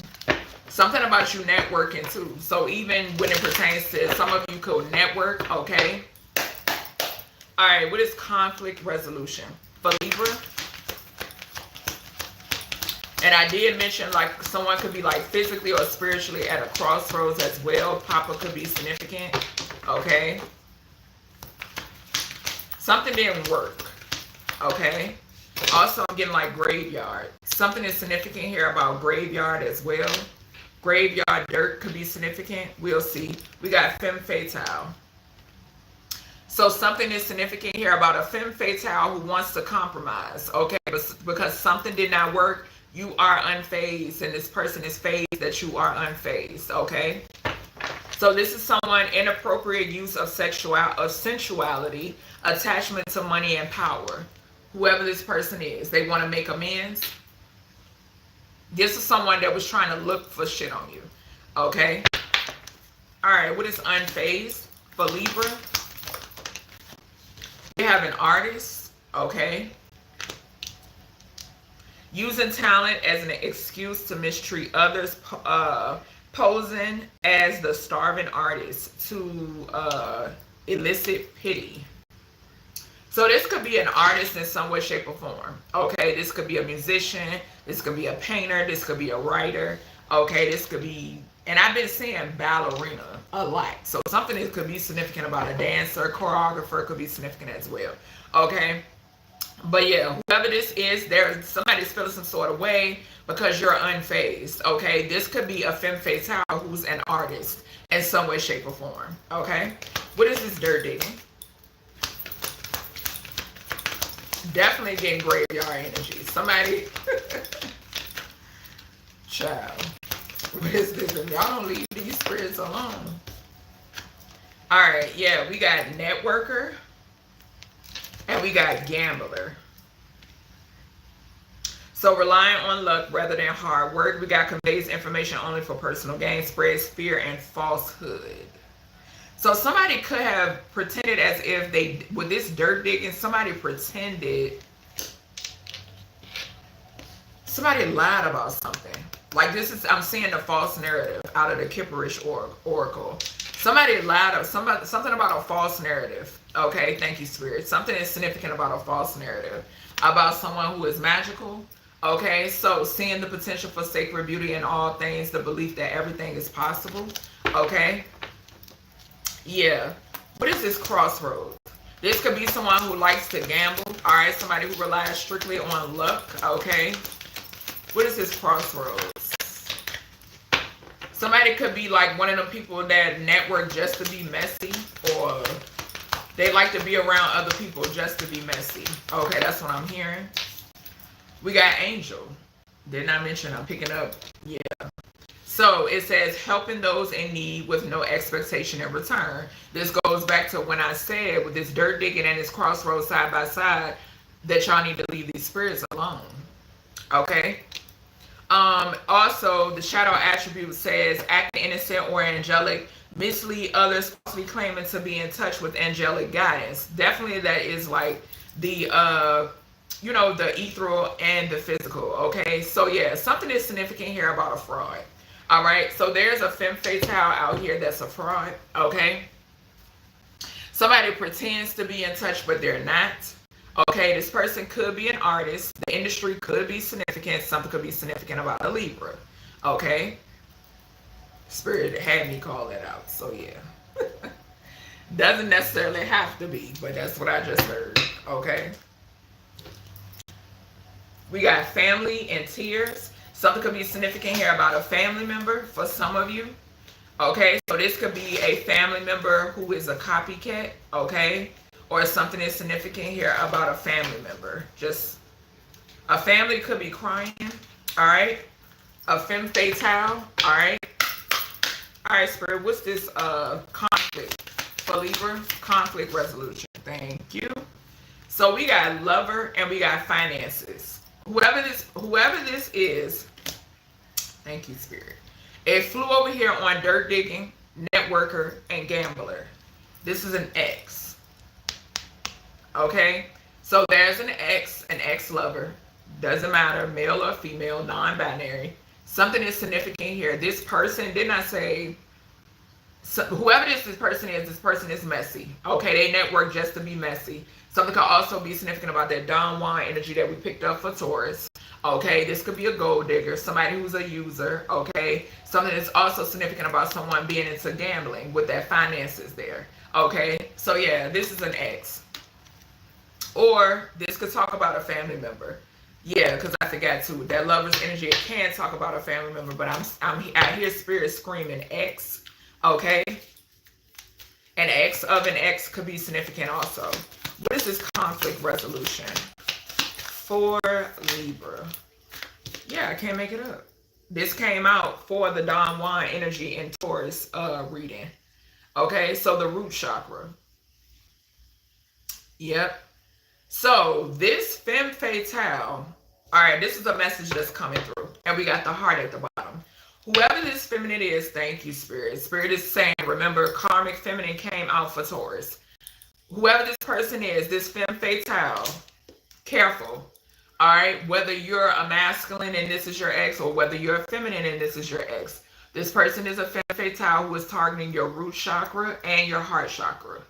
Something about you networking too. So even when it pertains to, some of you could network, okay? All right, what is conflict resolution for Libra? And I did mention like someone could be like physically or spiritually at a crossroads as well. Papa could be significant, okay? Something didn't work, okay? Also, I'm getting like graveyard. Something is significant here about graveyard as well. Graveyard dirt could be significant. We'll see. We got femme fatale. So something is significant here about a femme fatale who wants to compromise, okay? But because something did not work, you are unfazed, and this person is phased that you are unfazed, okay? So this is someone inappropriate use of sensuality, attachment to money and power. Whoever this person is, they want to make amends. This is someone that was trying to look for shit on you, okay? All right, what is unfazed for Libra? We have an artist, okay? Using talent as an excuse to mistreat others, posing as the starving artist to elicit pity. So this could be an artist in some way, shape, or form, okay? This could be a musician, this could be a painter, this could be a writer, okay? This could be, and I've been seeing ballerina a lot. So something that could be significant about a dancer, choreographer could be significant as well, okay? But yeah, whoever this is, somebody's feeling some sort of way because you're unfazed, okay? This could be a femme fatale who's an artist in some way, shape, or form, okay? What is this dirt digging? Definitely getting graveyard energy. Somebody, child, what is this? Y'all don't leave these spirits alone. All right, yeah, we got networker and we got gambler. So relying on luck rather than hard work. We got conveys information only for personal gain, spreads fear and falsehood. So somebody could have pretended as if they, with this dirt digging, somebody pretended, somebody lied about something. Like this is, I'm seeing the false narrative out of the Kipperish Oracle. Somebody lied, something about a false narrative. Okay, thank you, Spirit. Something is significant about a false narrative. About someone who is magical. Okay, so seeing the potential for sacred beauty in all things, the belief that everything is possible. Okay. Yeah. What is this crossroads? This could be someone who likes to gamble. All right. Somebody who relies strictly on luck. Okay. What is this crossroads? Somebody could be like one of them people that network just to be messy, or they like to be around other people just to be messy. Okay. That's what I'm hearing. We got angel. Didn't I mention I'm picking up? Yeah. So it says helping those in need with no expectation in return. This goes back to when I said with this dirt digging and this crossroads side by side that y'all need to leave these spirits alone. Okay. Also, the shadow attribute says acting innocent or angelic, mislead others, falsely claiming to be in touch with angelic guidance. Definitely that is like the you know, the ethereal and the physical. Okay. So yeah, something is significant here about a fraud. All right, so there's a femme fatale out here that's a fraud, okay? Somebody pretends to be in touch, but they're not. Okay, this person could be an artist. The industry could be significant. Something could be significant about a Libra, okay? Spirit had me call that out, so yeah. Doesn't necessarily have to be, but that's what I just heard, okay? We got family and tears. Something could be significant here about a family member for some of you. Okay, so this could be a family member who is a copycat, okay? Or something is significant here about a family member. Just a family could be crying, all right? A femme fatale, all right? All right, Spirit, what's this conflict for Libra? Conflict resolution, thank you. So we got lover and we got finances. Whoever this is, thank you, Spirit. It flew over here on dirt digging, networker, and gambler. This is an ex. Okay? So there's an ex-lover. Doesn't matter, male or female, non-binary. Something is significant here. This person, didn't I say, so whoever this person is messy. Okay, they network just to be messy. Something could also be significant about that Don Juan energy that we picked up for Taurus. Okay, this could be a gold digger, somebody who's a user. Okay, something that's also significant about someone being into gambling with their finances there. Okay, so yeah, this is an ex. Or this could talk about a family member. Yeah, because I forgot too. That lover's energy, it can talk about a family member, but I hear spirit screaming ex. Okay. An ex of an ex could be significant also. What is this conflict resolution for Libra? Yeah, I can't make it up. This came out for the Don Juan energy in Taurus reading. Okay, so the root chakra. Yep. So this femme fatale, all right, this is a message that's coming through. And we got the heart at the bottom. Whoever this feminine is, thank you, Spirit. Spirit is saying, remember, karmic feminine came out for Taurus. Whoever this person is, this femme fatale, careful. All right, whether you're a masculine and this is your ex, or whether you're a feminine and this is your ex. This person is a femme fatale who is targeting your root chakra and your heart chakra.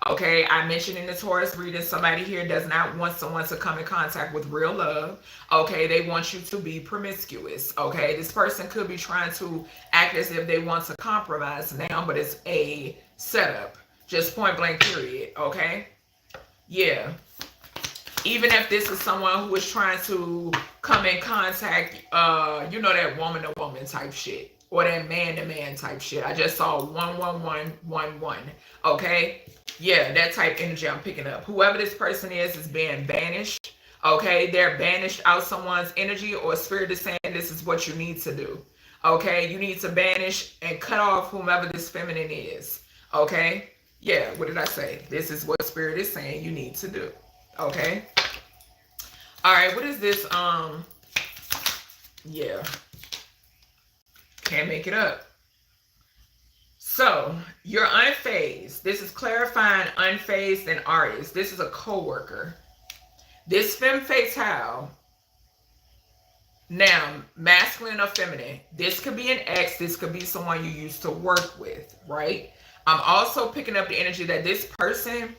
Okay, I mentioned in the Taurus reading, somebody here does not want someone to come in contact with real love. Okay, they want you to be promiscuous. Okay, this person could be trying to act as if they want to compromise now, but it's a setup. Just point blank period. Okay, yeah. Even if this is someone who is trying to come in contact, you know, that woman to woman type shit, or that man to man type shit. I just saw 11111. Okay. Yeah, that type energy I'm picking up. Whoever this person is being banished. Okay, they're banished out someone's energy, or spirit is saying this is what you need to do. Okay, you need to banish and cut off whomever this feminine is. Okay, yeah, what did I say? This is what spirit is saying you need to do. Okay. All right, what is this? Yeah, can't make it up. So, you're unfazed. This is clarifying unfazed and Aries. This is a co-worker. This femme fatale, now, masculine or feminine, this could be an ex, this could be someone you used to work with, right? I'm also picking up the energy that this person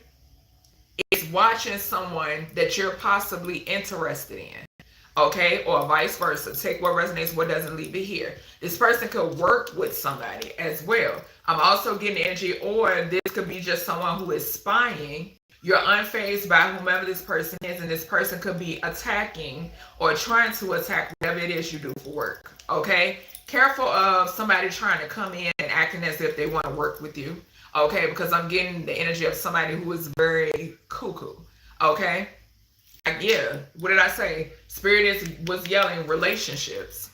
is watching someone that you're possibly interested in. Okay, or vice versa. Take what resonates, what doesn't, leave it here. This person could work with somebody as well. I'm also getting energy, or this could be just someone who is spying. You're unfazed by whomever this person is, and this person could be attacking or trying to attack whatever it is you do for work. Okay, careful of somebody trying to come in and acting as if they want to work with you. Okay, because I'm getting the energy of somebody who is very cuckoo. Okay. Yeah, what did I say? Spirit was yelling relationships.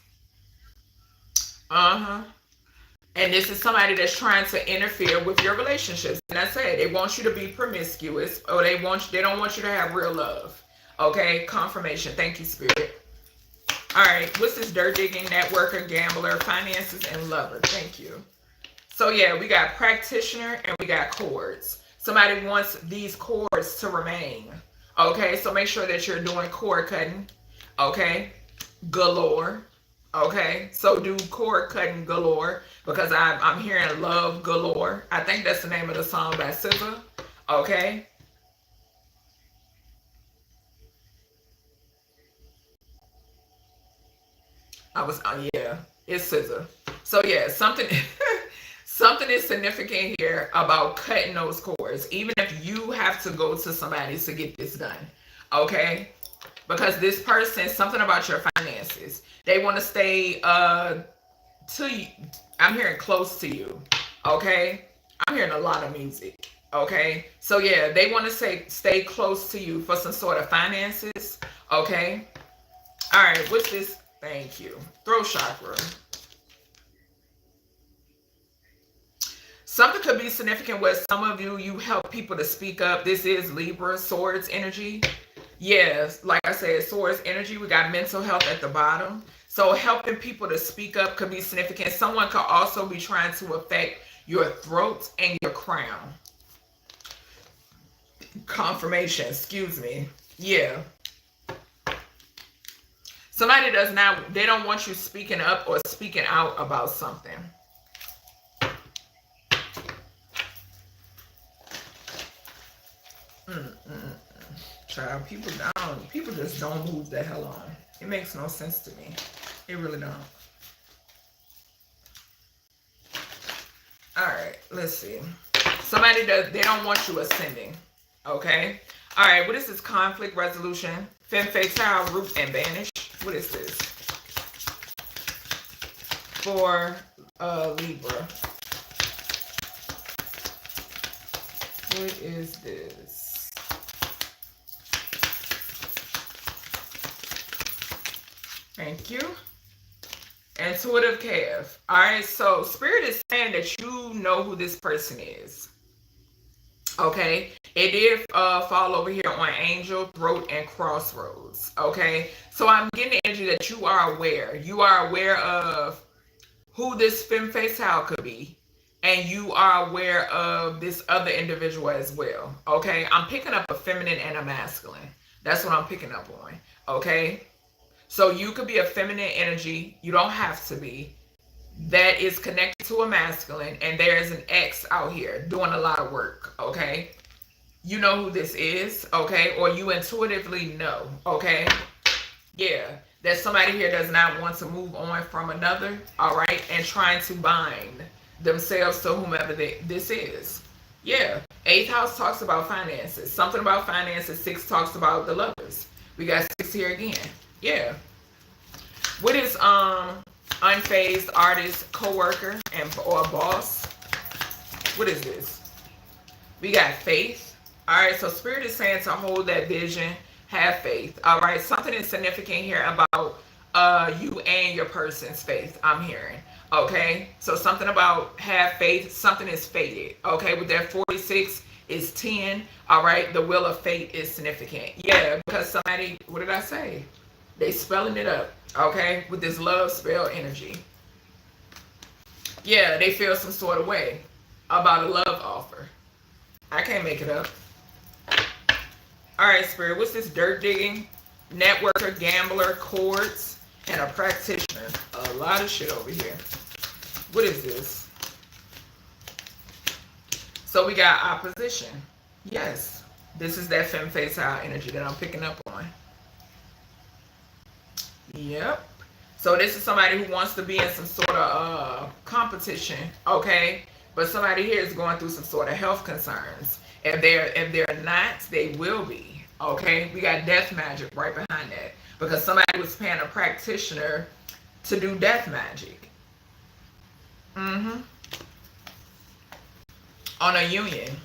And this is somebody that's trying to interfere with your relationships. And I said they want you to be promiscuous, or they don't want you to have real love. Okay, confirmation. Thank you, Spirit. All right, what's this? Dirt digging, networker, gambler, finances, and lover. Thank you. So yeah, we got practitioner and we got cords. Somebody wants these cords to remain. Okay, so make sure that you're doing cord cutting. Okay, galore. Okay, so do cord cutting galore, because I'm hearing love galore. I think that's the name of the song by SZA. Okay. Yeah, it's SZA. So yeah, something is significant here about cutting those cords, even if you have to go to somebody to get this done. Okay, because this person, something about your finances, they want to stay to you. I'm hearing close to you. Okay, I'm hearing a lot of music. Okay, so yeah, they want to stay close to you for some sort of finances. Okay, all right, what's this? Thank you. Throat chakra. Something could be significant with some of you help people to speak up. This is Libra, swords energy. Yes, like I said, swords energy. We got mental health at the bottom. So helping people to speak up could be significant. Someone could also be trying to affect your throat and your crown. Confirmation, excuse me. Yeah. Somebody they don't want you speaking up or speaking out about something. Child, people just don't move the hell on. It makes no sense to me. It really don't. All right, let's see. They don't want you ascending. Okay. All right, what is this? Conflict resolution, femme fatale, root and banish. What is this for Libra? What is this? Thank you. Intuitive calf. All right, so Spirit is saying that you know who this person is. Okay, it did fall over here on angel, throat, and crossroads. Okay, so I'm getting the energy that you are aware. You are aware of who this femme fatale could be, and you are aware of this other individual as well. Okay, I'm picking up a feminine and a masculine. That's what I'm picking up on. Okay, so you could be a feminine energy. You don't have to be. That is connected to a masculine, and there's an X out here doing a lot of work. Okay, you know who this is. Okay, or you intuitively know. Okay, yeah, that somebody here does not want to move on from another. All right, and trying to bind themselves to whomever this is. Yeah, 8th house talks about finances. Something about finances. 6 talks about the lovers. We got 6 here again. Yeah. What is unfazed, artist, co-worker, and or boss? What is this? We got faith. All right, so Spirit is saying to hold that vision, have faith. All right, something is significant here about you and your person's faith, I'm hearing. Okay, so something about have faith, something is fated. Okay, with that 46 is 10. All right, the wheel of fate is significant. Yeah, because somebody, what did I say? They spelling it up. Okay, with this love spell energy. Yeah, they feel some sort of way about a love offer. I can't make it up. All right, Spirit, what's this? Dirt digging, networker, gambler, courts, and a practitioner. A lot of shit over here. What is this? So we got opposition. Yes, this is that femme fatale energy that I'm picking up on. Yep. So this is somebody who wants to be in some sort of competition, okay? But somebody here is going through some sort of health concerns. If they're not, they will be, okay? We got death magic right behind that because somebody was paying a practitioner to do death magic. On a union.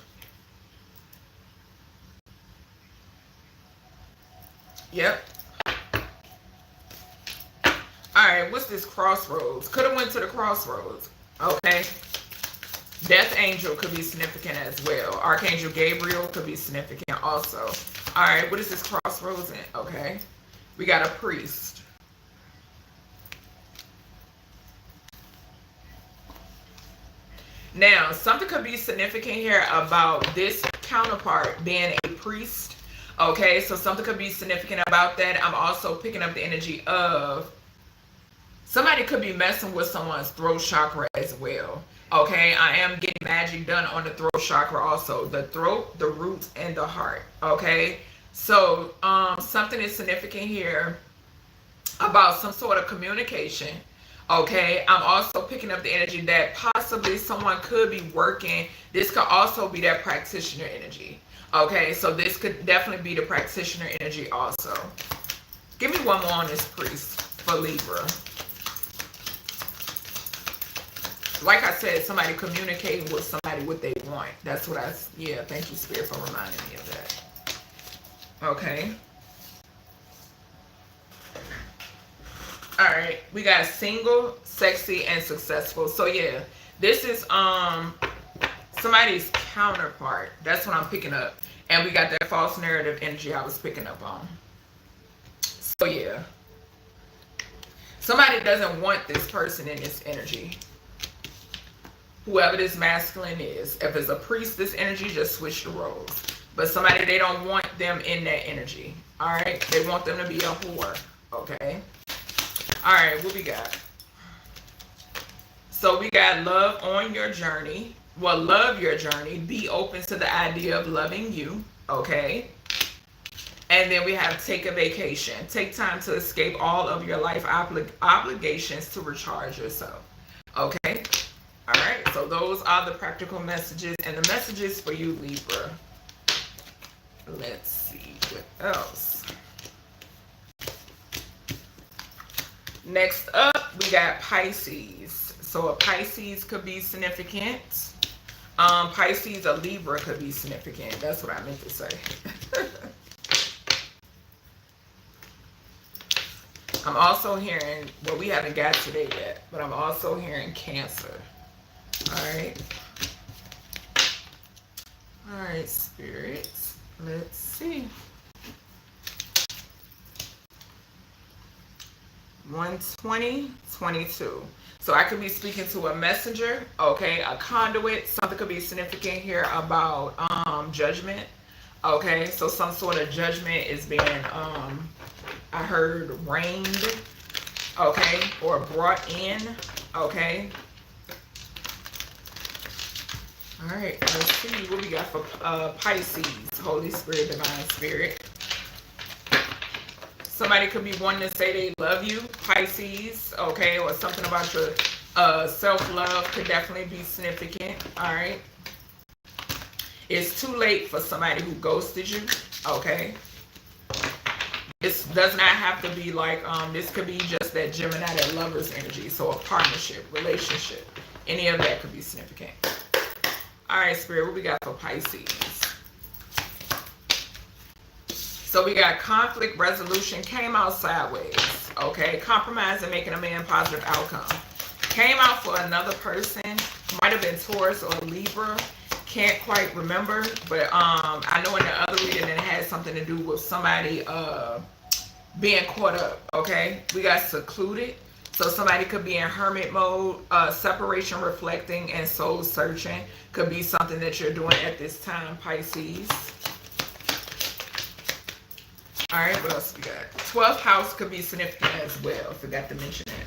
Yep. All right, what's this? Crossroads. Could have went to the crossroads. Okay. Death angel could be significant as well. Archangel Gabriel could be significant also. All right, what is this crossroads in? Okay. We got a priest. Now, something could be significant here about this counterpart being a priest. Okay, so something could be significant about that. I'm also picking up the energy of somebody could be messing with someone's throat chakra as well. Okay, I am getting magic done on the throat chakra also. The throat, the roots, and the heart. Okay, so something is significant here about some sort of communication. Okay, I'm also picking up the energy that possibly someone could be working. This could also be that practitioner energy. Okay, so this could definitely be the practitioner energy also. Give me one more on this priest for Libra. Like I said, somebody communicating with somebody what they want. That's what yeah, thank you, Spirit, for reminding me of that. Okay. All right, we got single, sexy, and successful. So yeah, this is somebody's counterpart. That's what I'm picking up. And we got that false narrative energy I was picking up on. So yeah, somebody doesn't want this person in this energy. Whoever this masculine is. If it's a priest, this energy, just switch the roles. But somebody, they don't want them in that energy. All right, they want them to be a whore. Okay. All right, what we got? So we got love on your journey. Well, love your journey. Be open to the idea of loving you. Okay. And then we have take a vacation. Take time to escape all of your life obligations to recharge yourself. Okay. All right. So those are the practical messages and the messages for you, Libra. Let's see what else. Next up, we got Pisces. So a Pisces could be significant. Pisces, a Libra could be significant. That's what I meant to say. I'm also hearing, well, we haven't got today yet, but I'm also hearing Cancer. All right. All right, spirits. Let's see. 120, 22. So I could be speaking to a messenger, okay, a conduit. Something could be significant here about judgment. Okay, so some sort of judgment is being I heard reigned, okay, or brought in, okay. All right, let's see what we got for Pisces, Holy Spirit, Divine Spirit. Somebody could be wanting to say they love you, Pisces, okay, or something about your self-love could definitely be significant, all right. It's too late for somebody who ghosted you, okay. This does not have to be like, this could be just that Gemini, that lover's energy. So a partnership, relationship, any of that could be significant. All right, Spirit, what we got for Pisces? So we got conflict resolution, came out sideways, okay? Compromise and making a man positive outcome. Came out for another person, might have been Taurus or Libra. Can't quite remember, but I know in the other reading it had something to do with somebody being caught up, okay? We got secluded, so somebody could be in hermit mode, separation, reflecting, and soul searching. Could be something that you're doing at this time, Pisces. All right, what else we got? 12th house could be significant as well. Forgot to mention that.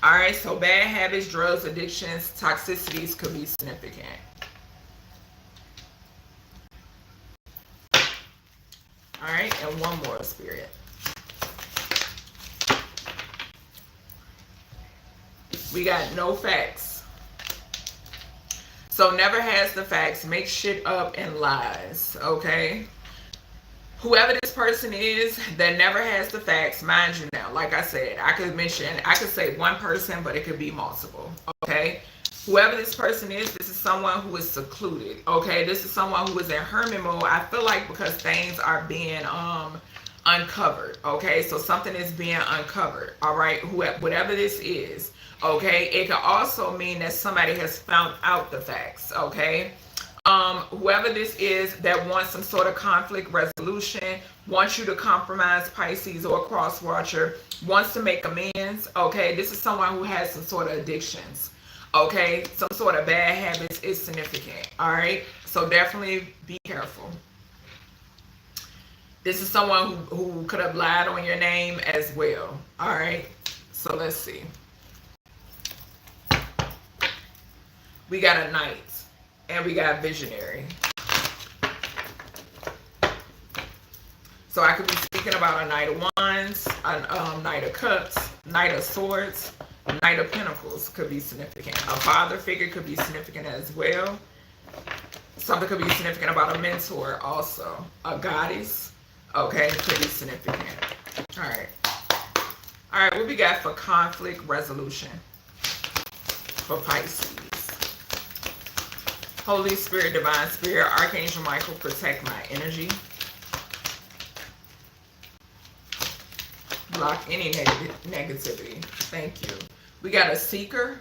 All right, so bad habits, drugs, addictions, toxicities could be significant. All right, and one more, Spirit. We got no facts. So never has the facts, make shit up and lies, okay? Whoever this person is that never has the facts, mind you now, like I said, I could say one person, but it could be multiple, okay? Whoever this person is, this is someone who is secluded, okay? This is someone who is in hermit mode. I feel like because things are being uncovered, okay? So something is being uncovered, all right? Whatever this is, okay? It could also mean that somebody has found out the facts, okay? Whoever this is that wants some sort of conflict resolution, wants you to compromise, Pisces or cross watcher, wants to make amends, okay? This is someone who has some sort of addictions, okay? Some sort of bad habits is significant, all right? So definitely be careful. This is someone who could have lied on your name as well, all right? So let's see. We got a knight. And we got visionary. So I could be speaking about a knight of wands, a knight of cups, knight of swords, knight of pentacles could be significant. A father figure could be significant as well. Something could be significant about a mentor also. A goddess, okay, could be significant. All right. All right, what we got for conflict resolution for Pisces? Holy Spirit, Divine Spirit, Archangel Michael, protect my energy. Block any negativity. Thank you. We got a seeker.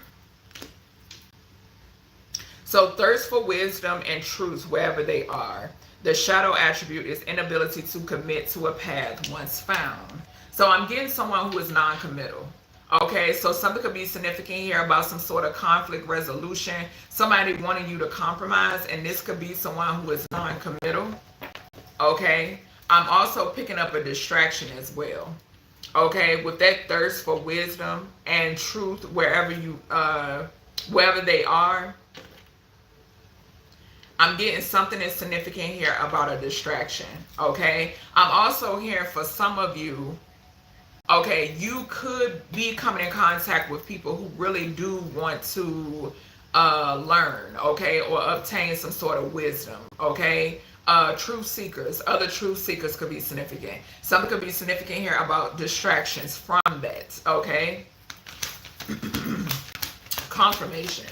So thirst for wisdom and truth wherever they are. The shadow attribute is inability to commit to a path once found. So I'm getting someone who is non-committal. Okay, so something could be significant here about some sort of conflict resolution. Somebody wanting you to compromise, and this could be someone who is non-committal. Okay, I'm also picking up a distraction as well. Okay, with that thirst for wisdom and truth wherever they are. I'm getting something that's significant here about a distraction. Okay, I'm also hearing for some of you, okay, you could be coming in contact with people who really do want to learn, okay, or obtain some sort of wisdom, okay. Truth seekers, other truth seekers could be significant. Something could be significant here about distractions from that, okay. Confirmation.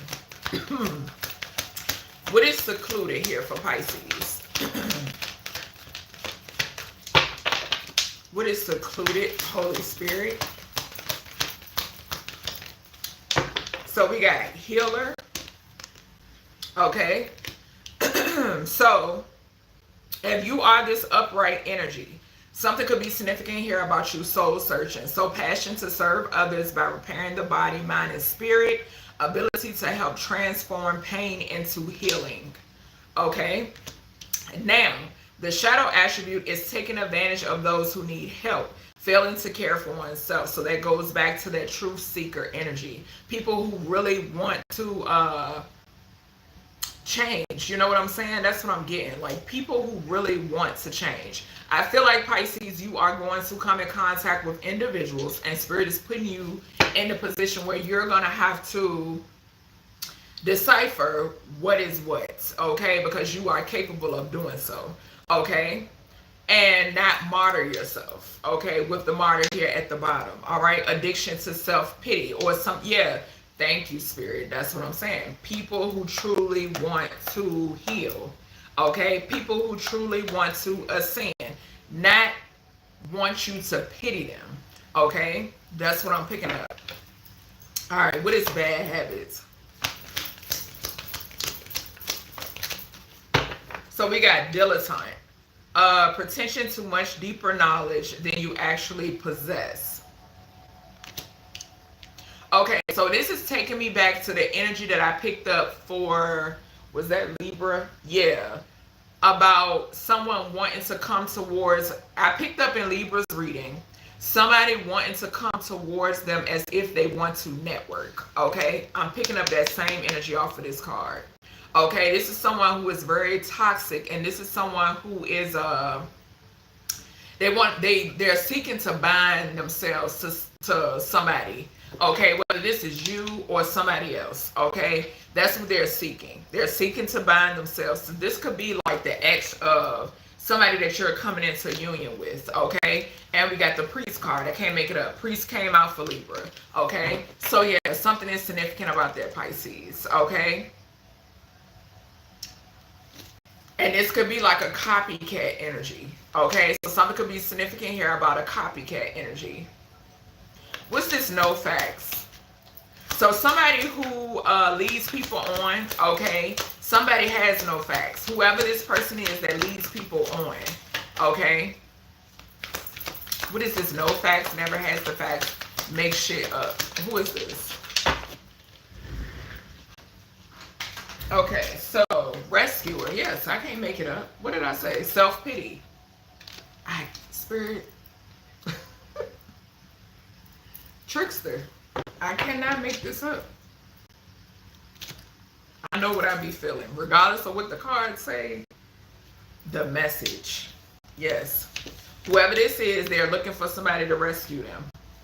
What is secluded here for Pisces? What is secluded? Holy Spirit. So we got healer. Okay. So if you are this upright energy, something could be significant here about you soul searching. So passion to serve others by repairing the body, mind, and spirit. Ability to help transform pain into healing. Okay. Now, the shadow attribute is taking advantage of those who need help, failing to care for oneself. So that goes back to that truth seeker energy. People who really want to change. You know what I'm saying? That's what I'm getting. Like people who really want to change. I feel like Pisces, you are going to come in contact with individuals, and Spirit is putting you in a position where you're going to have to decipher what is what, okay? Because you are capable of doing so, okay? And not martyr yourself, okay? With the martyr here at the bottom, all right? Addiction to self-pity or some, yeah, thank you, Spirit. That's what I'm saying. People who truly want to heal, okay? People who truly want to ascend, not want you to pity them, okay? That's what I'm picking up. All right, what is bad habits? So we got dilettante. Pretension to much deeper knowledge than you actually possess. Okay, so this is taking me back to the energy that I picked up for, was that Libra? Yeah. About someone wanting to come towards, I picked up in Libra's reading, somebody wanting to come towards them as if they want to network, okay? I'm picking up that same energy off of this card. Okay, this is someone who is very toxic, and this is someone who is they're seeking to bind themselves to somebody. Okay, whether this is you or somebody else, okay? That's what they're seeking. They're seeking to bind themselves. So this could be like the ex of somebody that you're coming into union with, okay? And we got the priest card. I can't make it up. Priest came out for Libra, okay? So yeah, something is significant about that, Pisces, okay? And this could be like a copycat energy, okay? So something could be significant here about a copycat energy. What's this no facts? So somebody who leads people on, okay? Somebody has no facts. Whoever this person is that leads people on, okay? What is this no facts, never has the facts, make shit up? Who is this? Okay, so rescuer. Yes, I can't make it up. What did I say? Self-pity. Spirit. Trickster. I cannot make this up. I know what I be feeling. Regardless of what the cards say, the message. Yes. Whoever this is, they're looking for somebody to rescue them.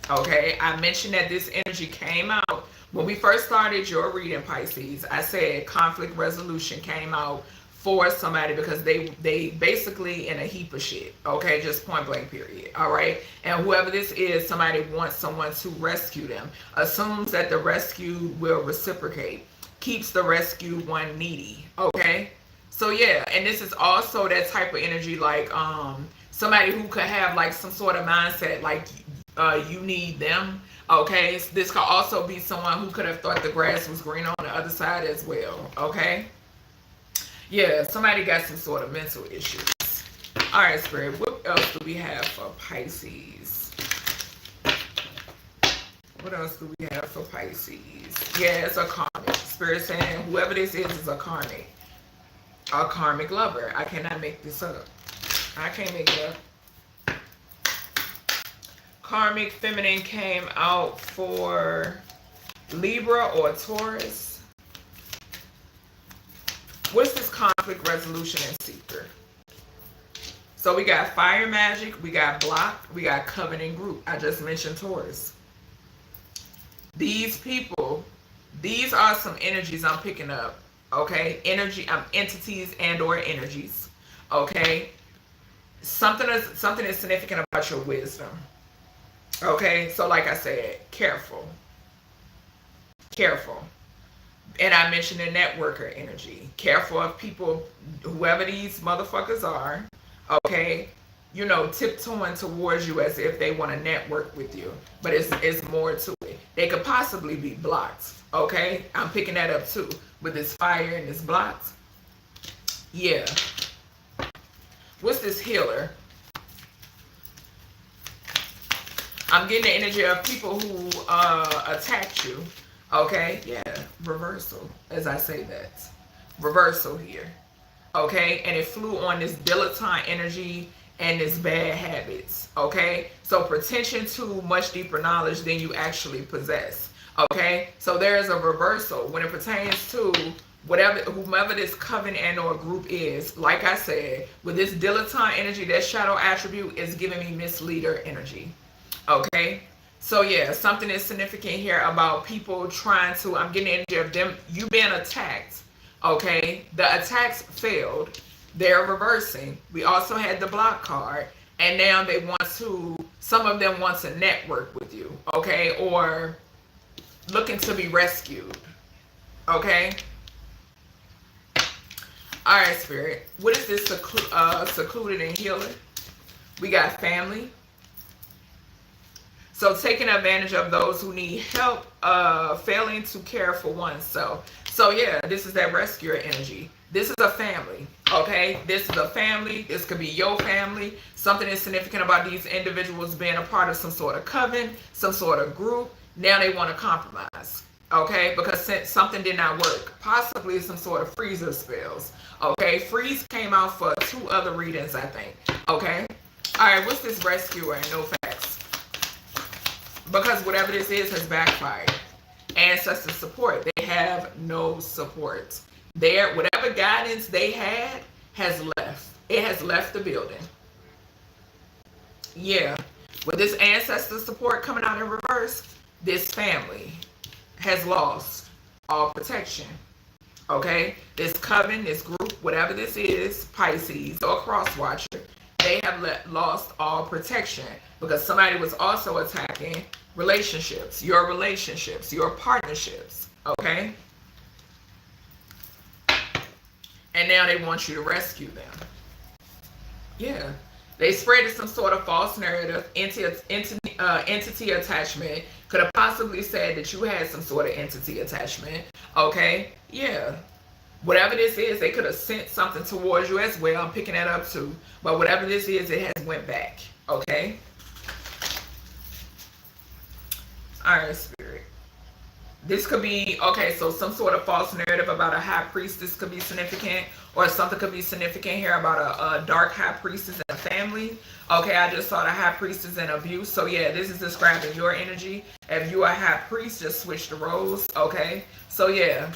Okay, I mentioned that this energy came out when we first started your reading, Pisces. I said conflict resolution came out for somebody because they basically in a heap of shit. Okay, just point blank period. All right, and whoever this is, somebody wants someone to rescue them. Assumes that the rescued will reciprocate. Keeps the rescued one needy. Okay, so yeah, and this is also that type of energy, like somebody who could have like some sort of mindset like you need them. Okay, so this could also be someone who could have thought the grass was green on the other side as well. Okay, yeah, somebody got some sort of mental issues. All right, Spirit, what else do we have for Pisces? What else do we have for Pisces? Yeah, it's a karmic. Spirit saying whoever this is a karmic. A karmic lover. I cannot make this up. I can't make it up. Karmic feminine came out for Libra or Taurus. What's this conflict resolution and seeker? So we got fire magic, we got block, we got covenant group. I just mentioned Taurus. These people These are some energies I'm picking up. Okay, entities and or energies. Okay, something is significant about your wisdom. Okay, so like I said, careful. And I mentioned the networker energy. Careful of people, whoever these motherfuckers are, okay, you know, tiptoeing towards you as if they want to network with you. But it's more to it. They could possibly be blocked, okay? I'm picking that up too. With this fire and this blocked. Yeah. What's this healer? I'm getting the energy of people who attacked you. Okay, yeah, reversal, as I say that. Reversal here. Okay, and it flew on this dilettante energy and this bad habits. Okay, so pretension to much deeper knowledge than you actually possess. Okay, so there's a reversal when it pertains to whomever this coven and or group is. Like I said, with this dilettante energy, that shadow attribute is giving me misleader energy. Okay, so yeah, something is significant here about people trying to, I'm getting energy of them, you being attacked. Okay, the attacks failed. They're reversing. We also had the block card, and now they want to, some of them want to network with you. Okay, or looking to be rescued. Okay. All right, Spirit. What is this secluded and healing? We got family. So taking advantage of those who need help, failing to care for oneself. So yeah, this is that rescuer energy. This is a family, okay? This is a family. This could be your family. Something is significant about these individuals being a part of some sort of coven, some sort of group. Now they want to compromise, okay? Because something did not work. Possibly some sort of freezer spells, okay? Freeze came out for 2 other readings, I think, okay? All right, what's this rescuer and no facts? Because whatever this is has backfired. Ancestor support. They have no support. Whatever guidance they had has left. It has left the building. Yeah. With this ancestor support coming out in reverse, this family has lost all protection. Okay? This coven, this group, whatever this is, Pisces or Crosswatcher, they have lost all protection because somebody was also attacking relationships, your partnerships, okay? And now they want you to rescue them. Yeah. They spread some sort of false narrative, entity attachment. Could have possibly said that you had some sort of entity attachment, okay? Yeah. Whatever this is, they could have sent something towards you as well. I'm picking that up too. But whatever this is, it has went back, okay? All right, Spirit. This could be, okay, so some sort of false narrative about a high priestess could be significant, or something could be significant here about a dark high priestess in a family. Okay, I just saw the high priestess in abuse. So yeah, this is describing your energy. If you are a high priest, just switch the roles, okay? So yeah,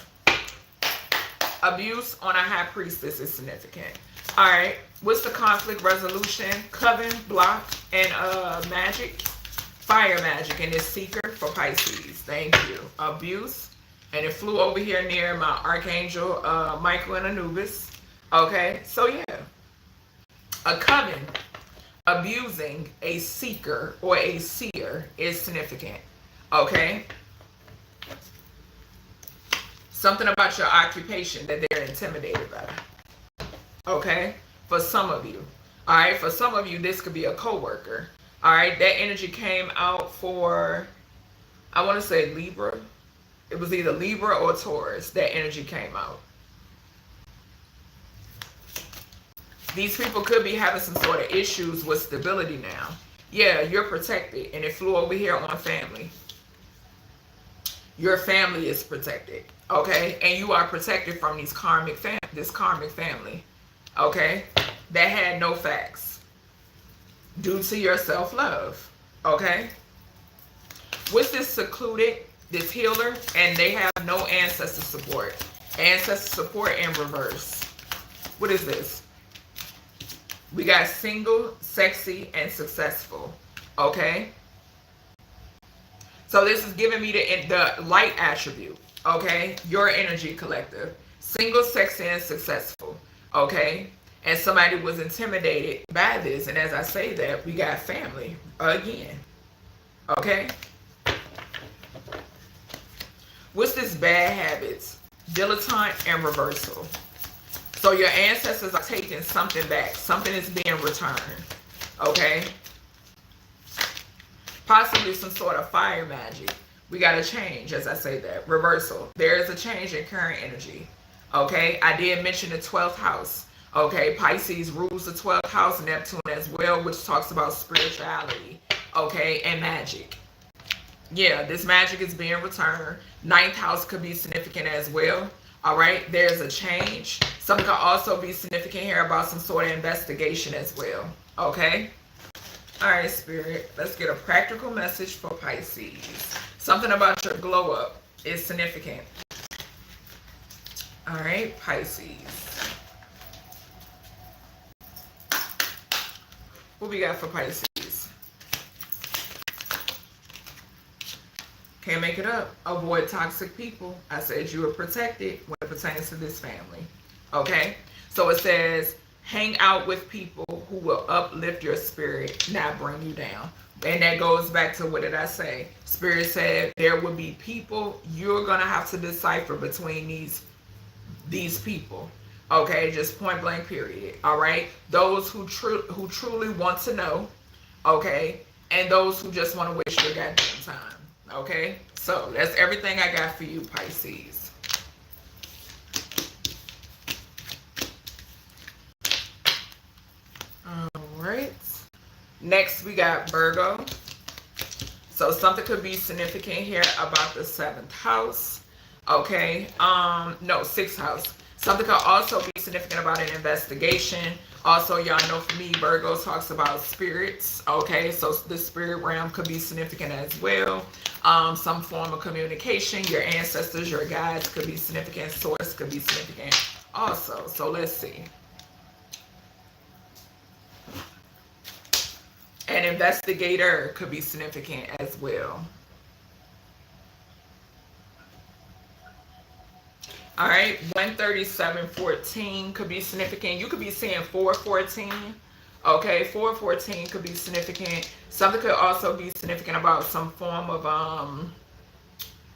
abuse on a high priestess is significant. All right, what's the conflict resolution? Coven, block, and magic. Fire magic and this seeker for Pisces. Thank you. Abuse. And it flew over here near my Archangel Michael and Anubis. Okay. So yeah. A coven abusing a seeker or a seer is significant. Okay. Something about your occupation that they're intimidated by. Okay. For some of you. All right. For some of you, this could be a coworker. All right, that energy came out for, I want to say Libra. It was either Libra or Taurus. That energy came out. These people could be having some sort of issues with stability now. Yeah, you're protected, and it flew over here on family. Your family is protected, okay? And you are protected from this karmic family, okay? That had no facts. Due to your self-love, okay? What's this secluded, this healer, and they have no ancestor support. Ancestor support in reverse. What is this? We got single, sexy, and successful, okay? So this is giving me the light attribute, Okay, your energy collective. Single, sexy, and successful. Okay, and somebody was intimidated by this. And as I say that, we got family again. Okay, what's this? Bad habits, dilettante, and reversal. So your ancestors are taking something back. Something is being returned. Okay, possibly some sort of fire magic. We got to change, as I say that. Reversal. There is a change in current energy. Okay, I did mention the 12th house. Okay, Pisces rules the 12th house, Neptune as well, which talks about spirituality. Okay, and magic. Yeah, this magic is being returned. 9th house could be significant as well. All right, there's a change. Something could also be significant here about some sort of investigation as well. Okay. All right, Spirit, let's get a practical message for Pisces. Something about your glow up is significant. All right, Pisces. What we got for Pisces? Can't make it up. Avoid toxic people. I said you are protected when it pertains to this family. Okay, so it says, hang out with people who will uplift your spirit, not bring you down. And that goes back to, what did I say? Spirit said there will be people, you're going to have to decipher between these people. Okay, just point blank period. All right, those who truly want to know. Okay, and those who just want to waste your goddamn time. Okay, so that's everything I got for you, Pisces. Alright, next we got Virgo. So something could be significant here about the 7th house. Okay, no, 6th house. Something could also be significant about an investigation. Also, y'all know for me, Virgo talks about spirits. Okay, so the spirit realm could be significant as well. Some form of communication. Your ancestors, your guides could be significant. Source could be significant also. So let's see. An investigator could be significant as well. All right, 13714 could be significant. You could be seeing 414. Okay, 414 could be significant. Something could also be significant about some form of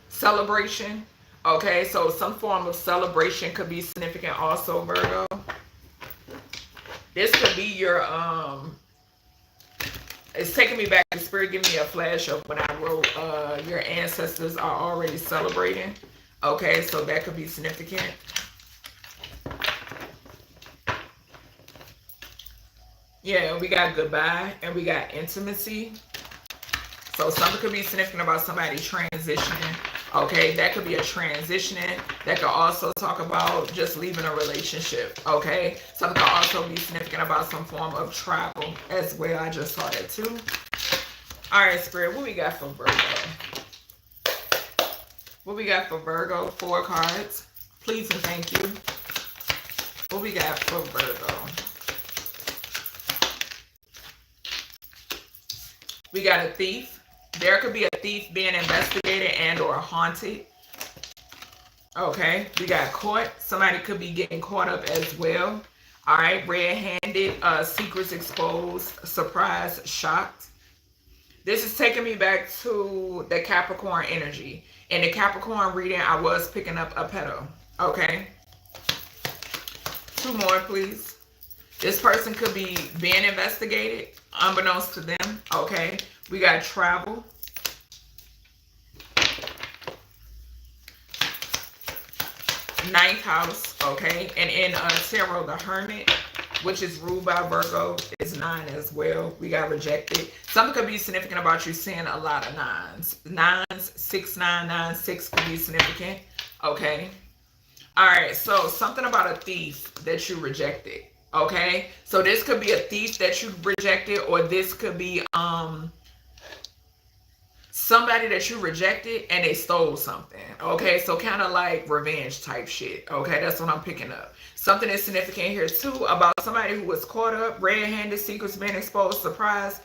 celebration. Okay, so some form of celebration could be significant also, Virgo. This could be your it's taking me back. The spirit giving me a flash of when I wrote your ancestors are already celebrating. Okay, so that could be significant. Yeah, we got goodbye and we got intimacy. So something could be significant about somebody transitioning. Okay, that could be a transitioning. That could also talk about just leaving a relationship. Okay, something could also be significant about some form of travel as well. I just saw that too. All right, Spirit, what we got for Virgo? What we got for Virgo? 4 cards. Please and thank you. What we got for Virgo? We got a thief. There could be a thief being investigated and or haunted. Okay. We got caught. Somebody could be getting caught up as well. All right. Red-handed. Secrets exposed. Surprise. Shocked. This is taking me back to the Capricorn energy. In the Capricorn reading, I was picking up a petal. Okay. 2 more, please. This person could be being investigated, unbeknownst to them. Okay. We got travel. Ninth house. Okay. And in tarot, the Hermit, which is ruled by Virgo, is 9 as well. We got rejected. Something could be significant about you seeing a lot of 9s. 9s, 6, 9, 9, 6 could be significant. Okay. All right. So something about a thief that you rejected. Okay. So this could be a thief that you rejected, or this could be somebody that you rejected and they stole something. Okay. So kind of like revenge type shit. Okay. That's what I'm picking up. Something is significant here too about somebody who was caught up, red-handed, secrets being exposed, surprise,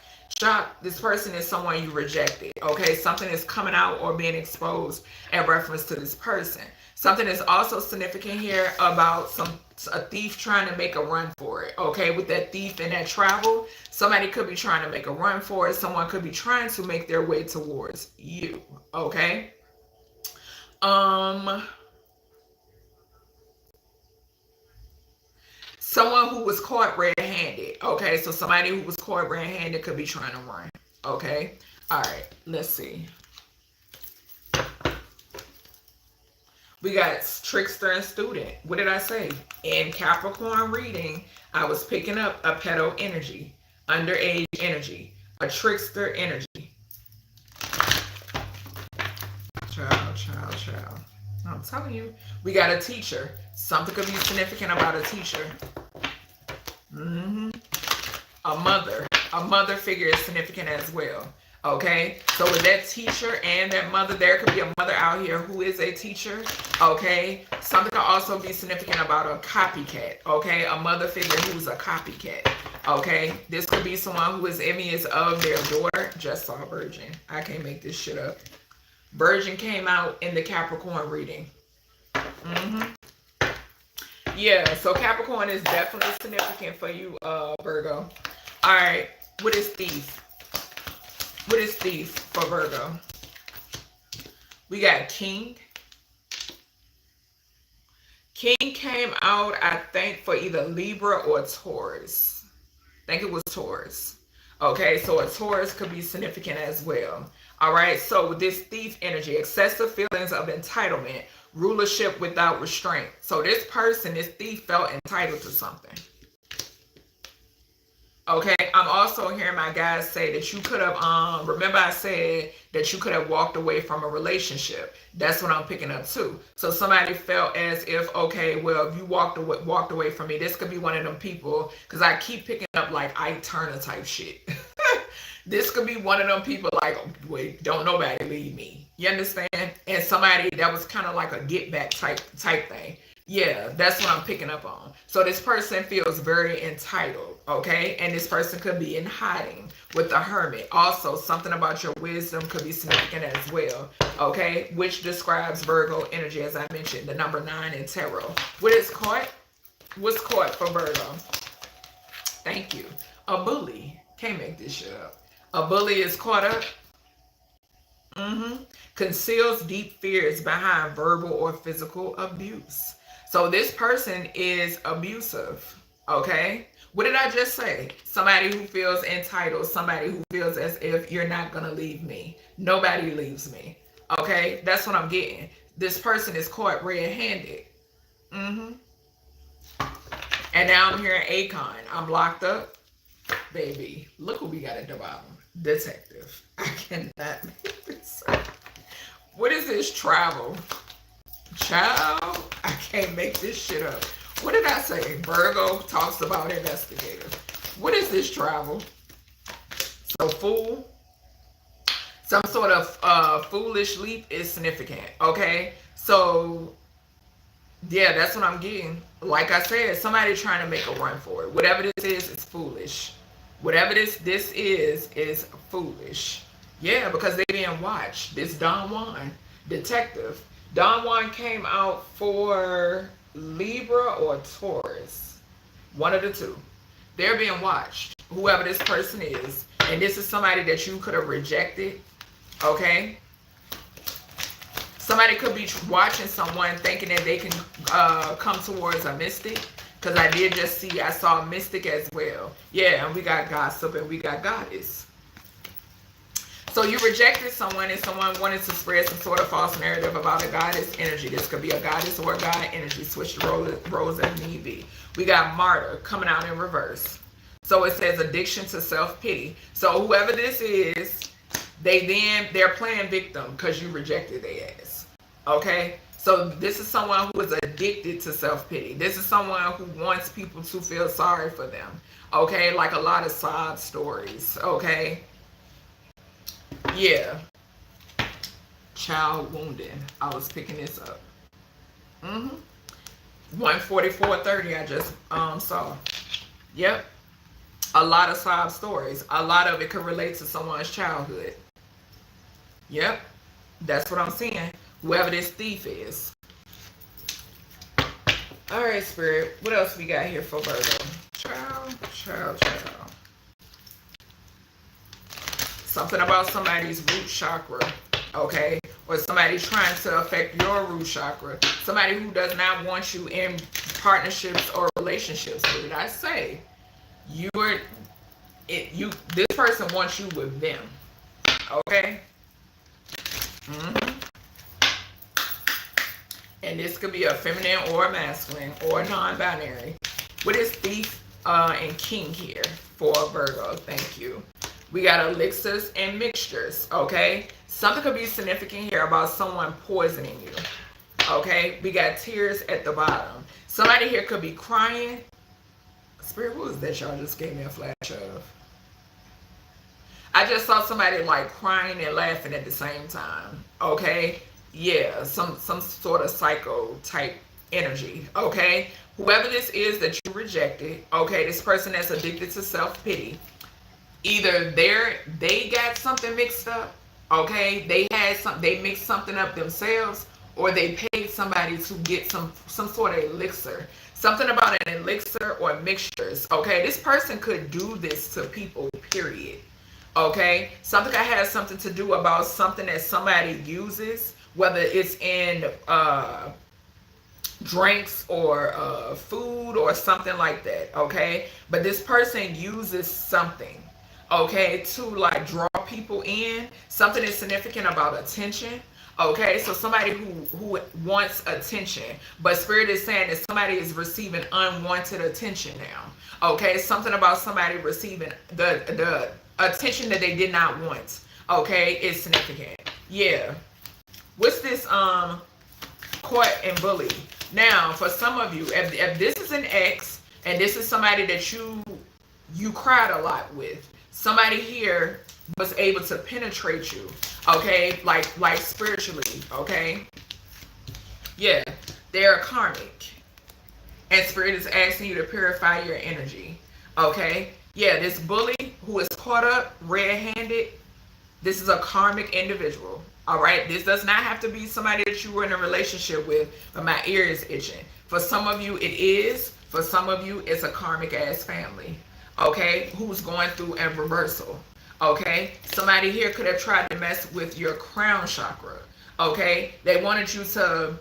shocked. This person is someone you rejected. Okay, something is coming out or being exposed in reference to this person. Something is also significant here about a thief trying to make a run for it. Okay, with that thief and that travel, somebody could be trying to make a run for it. Someone could be trying to make their way towards you. Okay. Someone who was caught red-handed. Okay, so somebody who was caught red-handed could be trying to run. Okay. All right, let's see. We got trickster and student. What did I say? In Capricorn reading, I was picking up a pedo energy, underage energy, a trickster energy. Child. I'm telling you. We got a teacher. Something could be significant about a teacher. A mother. A mother figure is significant as well. Okay, so with that teacher and that mother, there could be a mother out here who is a teacher. Okay, something could also be significant about a copycat. Okay, a mother figure who's a copycat. Okay, this could be someone who is envious of their daughter. Just saw Virgin. I can't make this shit up. Virgin came out in the Capricorn reading. Yeah, so Capricorn is definitely significant for you, Virgo. All right, what is thief? What is thief for Virgo? We got king. King came out, I think, for either Libra or Taurus. I think it was Taurus. Okay, so a Taurus could be significant as well. All right, so with this thief energy, excessive feelings of entitlement, rulership without restraint. So this person, this thief, felt entitled to something. Okay, I'm also hearing my guys say that you could have, remember I said that you could have walked away from a relationship. That's what I'm picking up too. So somebody felt as if, okay, well, if you walked away from me, this could be one of them people, because I keep picking up like Ike Turner type shit. This could be one of them people like, wait, don't nobody leave me. You understand? And somebody that was kind of like a get back type thing. Yeah, that's what I'm picking up on. So this person feels very entitled, okay? And this person could be in hiding with the hermit. Also, something about your wisdom could be significant as well, okay? Which describes Virgo energy, as I mentioned, the number 9 in tarot. What is caught? What's caught for Virgo? Thank you. A bully. Can't make this shit up. A bully is caught up. Conceals deep fears behind verbal or physical abuse. So this person is abusive, okay? What did I just say? Somebody who feels entitled, somebody who feels as if you're not going to leave me. Nobody leaves me, okay? That's what I'm getting. This person is caught red-handed. And now I'm hearing Akon. I'm locked up. Baby, look who we got at the bottom. Detective. I cannot make this up. What is this? Travel. Child, I can't make this shit up. What did I say? Virgo talks about investigators. What is this? Travel. So fool. Some sort of foolish leap is significant. Okay. So yeah, that's what I'm getting. Like I said, somebody trying to make a run for it. Whatever this is, it's foolish. Whatever this is foolish. Yeah, because they're being watched. This Don Juan, detective. Don Juan came out for Libra or Taurus. One of the two. They're being watched. Whoever this person is. And this is somebody that you could have rejected. Okay? Somebody could be watching someone thinking that they can come towards a mystic. Because I did just see, I saw a mystic as well. Yeah, and we got gossip and we got goddess. So you rejected someone and someone wanted to spread some sort of false narrative about a goddess energy. This could be a goddess or a god energy. Switch the roles as need be. We got martyr coming out in reverse. So it says addiction to self-pity. So whoever this is, they're playing victim because you rejected their ass. Okay? So this is someone who is addicted to self-pity. This is someone who wants people to feel sorry for them. Okay? Like a lot of sob stories. Okay? Yeah. Child wounding. I was picking this up. 144.30 I just saw. Yep. A lot of sob stories. A lot of it could relate to someone's childhood. Yep. That's what I'm seeing. Whoever this thief is. All right, Spirit. What else we got here for Virgo? Child. Something about somebody's root chakra, okay? Or somebody trying to affect your root chakra. Somebody who does not want you in partnerships or relationships. What did I say? This person wants you with them, okay? And this could be a feminine or a masculine or non-binary. What is thief and king here for Virgo? Thank you. We got elixirs and mixtures, okay? Something could be significant here about someone poisoning you, okay? We got tears at the bottom. Somebody here could be crying. Spirit, what was that y'all just gave me a flash of? I just saw somebody like crying and laughing at the same time, okay? Yeah, some sort of psycho type energy, okay? Whoever this is that you rejected, okay, this person that's addicted to self-pity, either they got something mixed up, okay? They mixed something up themselves, or they paid somebody to get some sort of elixir. Something about an elixir or mixtures, okay? This person could do this to people, period. Okay, something that has something to do about something that somebody uses, whether it's in drinks or food or something like that, okay? But this person uses something, okay, to like draw people in. Something is significant about attention, okay? So somebody who wants attention, but Spirit is saying that somebody is receiving unwanted attention now, okay? Something about somebody receiving the attention that they did not want, okay, is significant. Yeah. What's this caught and bully? Now, for some of you, if this is an ex and this is somebody that you cried a lot with, somebody here was able to penetrate you, okay, like spiritually, okay? Yeah, they're karmic, and Spirit is asking you to purify your energy, okay? Yeah, this bully who is caught up red-handed, this is a karmic individual, all right? This does not have to be somebody that you were in a relationship with, but my ear is itching. For some of you, it is. For some of you, it's a karmic-ass family, okay, who's going through a reversal, okay? Somebody here could have tried to mess with your crown chakra, okay? They wanted you to,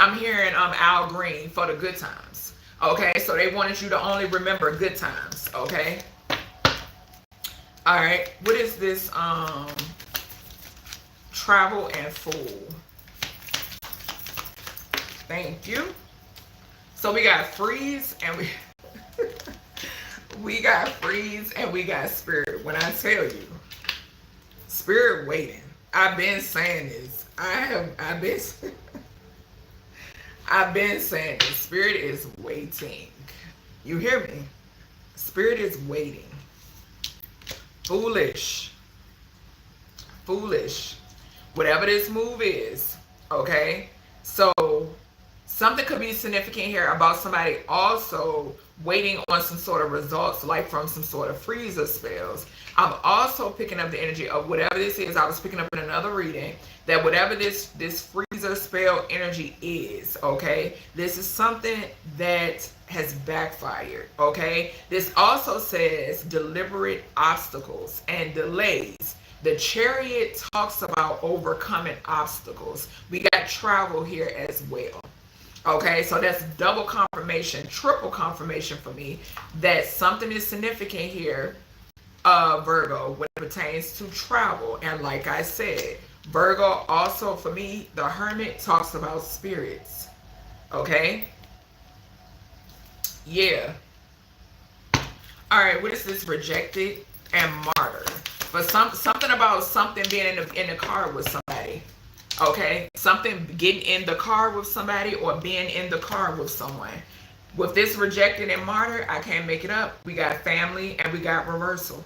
I'm hearing Al Green for the good times. Okay, so they wanted you to only remember good times, okay? All right, what is this? Travel and fool. Thank you. So we got freeze and we got freeze and we got spirit. When I tell you, spirit waiting. I've been saying this. I've been saying this. Spirit is waiting. You hear me? Spirit is waiting. Foolish. Whatever this move is, okay? So something could be significant here about somebody also waiting on some sort of results, like from some sort of freezer spells. I'm also picking up the energy of whatever this is. I was picking up in another reading that whatever this freezer spell energy is, okay, this is something that has backfired, okay? This also says deliberate obstacles and delays. The Chariot talks about overcoming obstacles. We got travel here as well. Okay, so that's double confirmation, triple confirmation for me that something is significant here, Virgo, when it pertains to travel. And like I said, Virgo also, for me, the Hermit talks about spirits. Okay? Yeah. All right, what is this? Rejected and martyr. But something about something being in the car with somebody. Okay, something getting in the car with somebody or being in the car with someone. With this rejected and martyr, I can't make it up. We got family and we got reversal.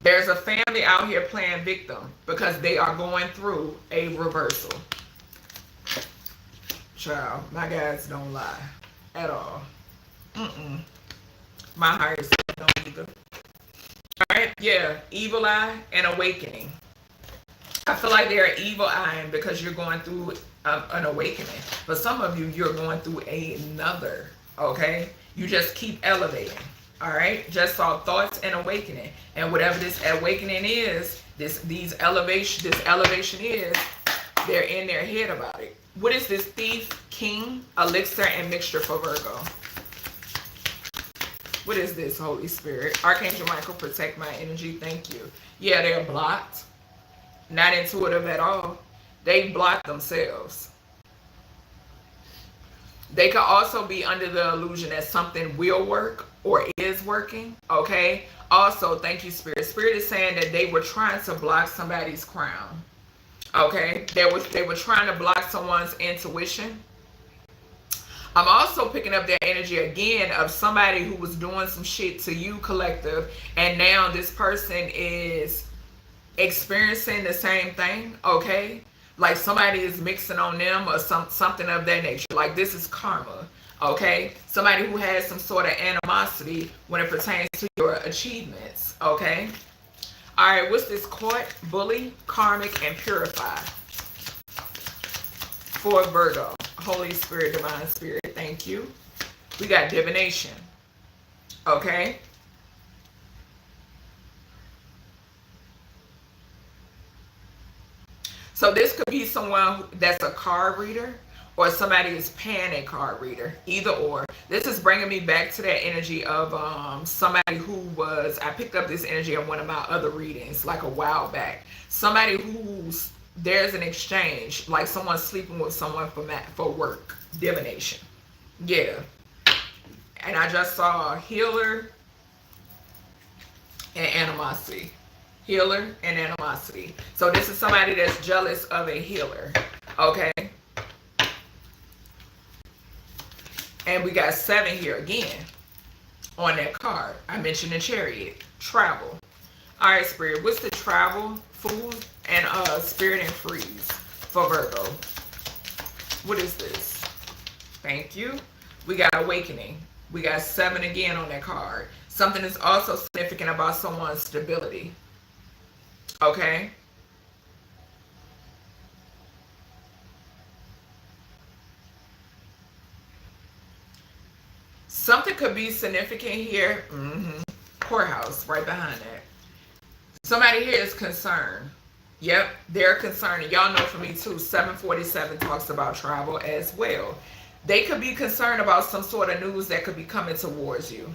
There's a family out here playing victim because they are going through a reversal. Child, my guys don't lie at all. My higher self don't either. All right, yeah, evil eye and awakening. I feel like they're evil eyeing because you're going through an awakening. For some of you, you're going through another, okay? You just keep elevating, all right? Just saw thoughts and awakening. And whatever this awakening is, this elevation is, they're in their head about it. What is this? Thief, king, elixir, and mixture for Virgo? What is this, Holy Spirit? Archangel Michael, protect my energy. Thank you. Yeah, they're blocked. Not intuitive at all. They block themselves. They could also be under the illusion that something will work or is working. Okay. Also, thank you, Spirit. Spirit is saying that they were trying to block somebody's crown. Okay. They were trying to block someone's intuition. I'm also picking up that energy again of somebody who was doing some shit to you, collective, and now this person is experiencing the same thing, okay? Like somebody is mixing on them or something of that nature. Like this is karma, okay? Somebody who has some sort of animosity when it pertains to your achievements, okay? All right, what's this? Court, bully, karmic, and purify for Virgo. Holy Spirit, divine spirit, thank you. We got divination, okay? So this could be someone that's a card reader or somebody is paying a card reader, either or. This is bringing me back to that energy of somebody who was, I picked up this energy in one of my other readings like a while back. Somebody who's, there's an exchange, like someone sleeping with someone for work, divination. Yeah. And I just saw healer and animosity. Healer and animosity. So this is somebody that's jealous of a healer. Okay. And we got 7 here again on that card. I mentioned the Chariot. Travel. All right, Spirit. What's the travel, food, and spirit and freeze for Virgo? What is this? Thank you. We got awakening. We got 7 again on that card. Something is also significant about someone's stability. Okay. Something could be significant here. Courthouse right behind that. Somebody here is concerned. Yep, they're concerned. And y'all know for me too, 747 talks about travel as well. They could be concerned about some sort of news that could be coming towards you.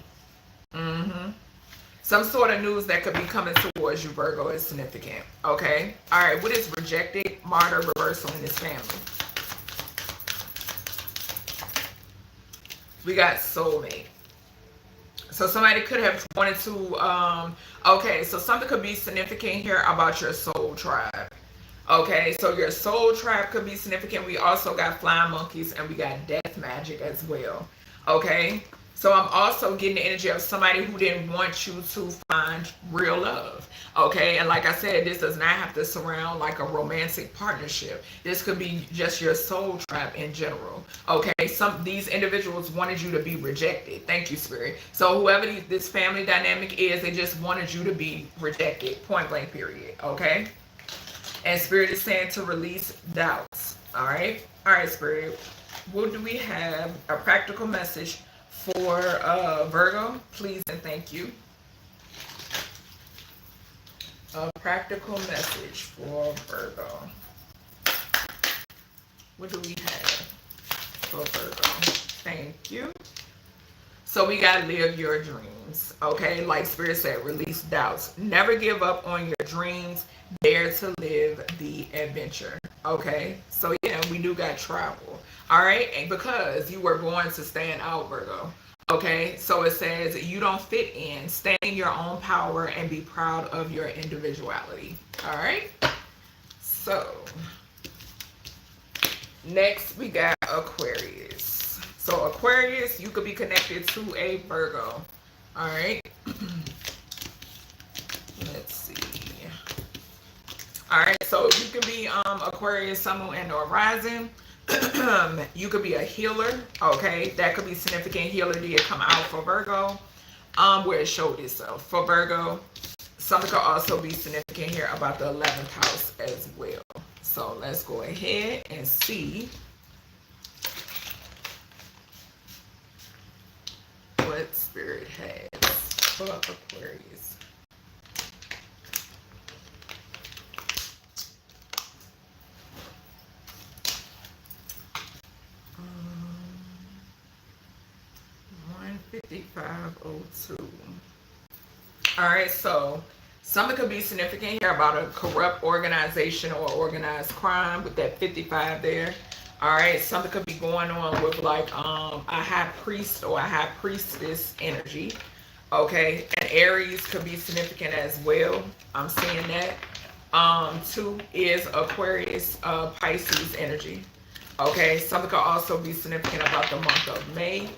Some sort of news that could be coming towards you, Virgo, is significant. Okay. All right. What is rejected, martyr, reversal in this family? We got soulmate. So somebody could have wanted to, okay, so something could be significant here about your soul tribe. Okay, so your soul tribe could be significant. We also got flying monkeys and we got death magic as well. Okay, so I'm also getting the energy of somebody who didn't want you to find real love. Okay, and like I said, this does not have to surround like a romantic partnership. This could be just your soul tribe in general. Okay, these individuals wanted you to be rejected. Thank you, Spirit. So whoever this family dynamic is, they just wanted you to be rejected, point blank period. Okay, and Spirit is saying to release doubts. All right, Spirit, what do we have? A practical message for Virgo, please and thank you. A practical message for Virgo. What do we have for Virgo? Thank you. So we got to live your dreams. Okay, like Spirit said, release doubts. Never give up on your dreams. Dare to live the adventure. Okay, so yeah, we do got travel. All right, and because you were born to stand out, Virgo. Okay, so it says you don't fit in. Stay in your own power and be proud of your individuality. All right, so next we got Aquarius. So Aquarius, you could be connected to a Virgo. All right, let's see. All right, so you can be Aquarius, Sun, Moon, and or Rising. You could be a healer. Okay, that could be significant. Healer did come out for Virgo. where it showed itself. For Virgo, something could also be significant here about the 11th house as well. So let's go ahead and see what Spirit has for Aquarius. $155.02. All right, so something could be significant here about a corrupt organization or organized crime with that 55 there. All right, something could be going on with like a high priest or a high priestess energy. Okay, and Aries could be significant as well. I'm seeing that. 2 is Aquarius, Pisces energy. Okay, something could also be significant about the month of May.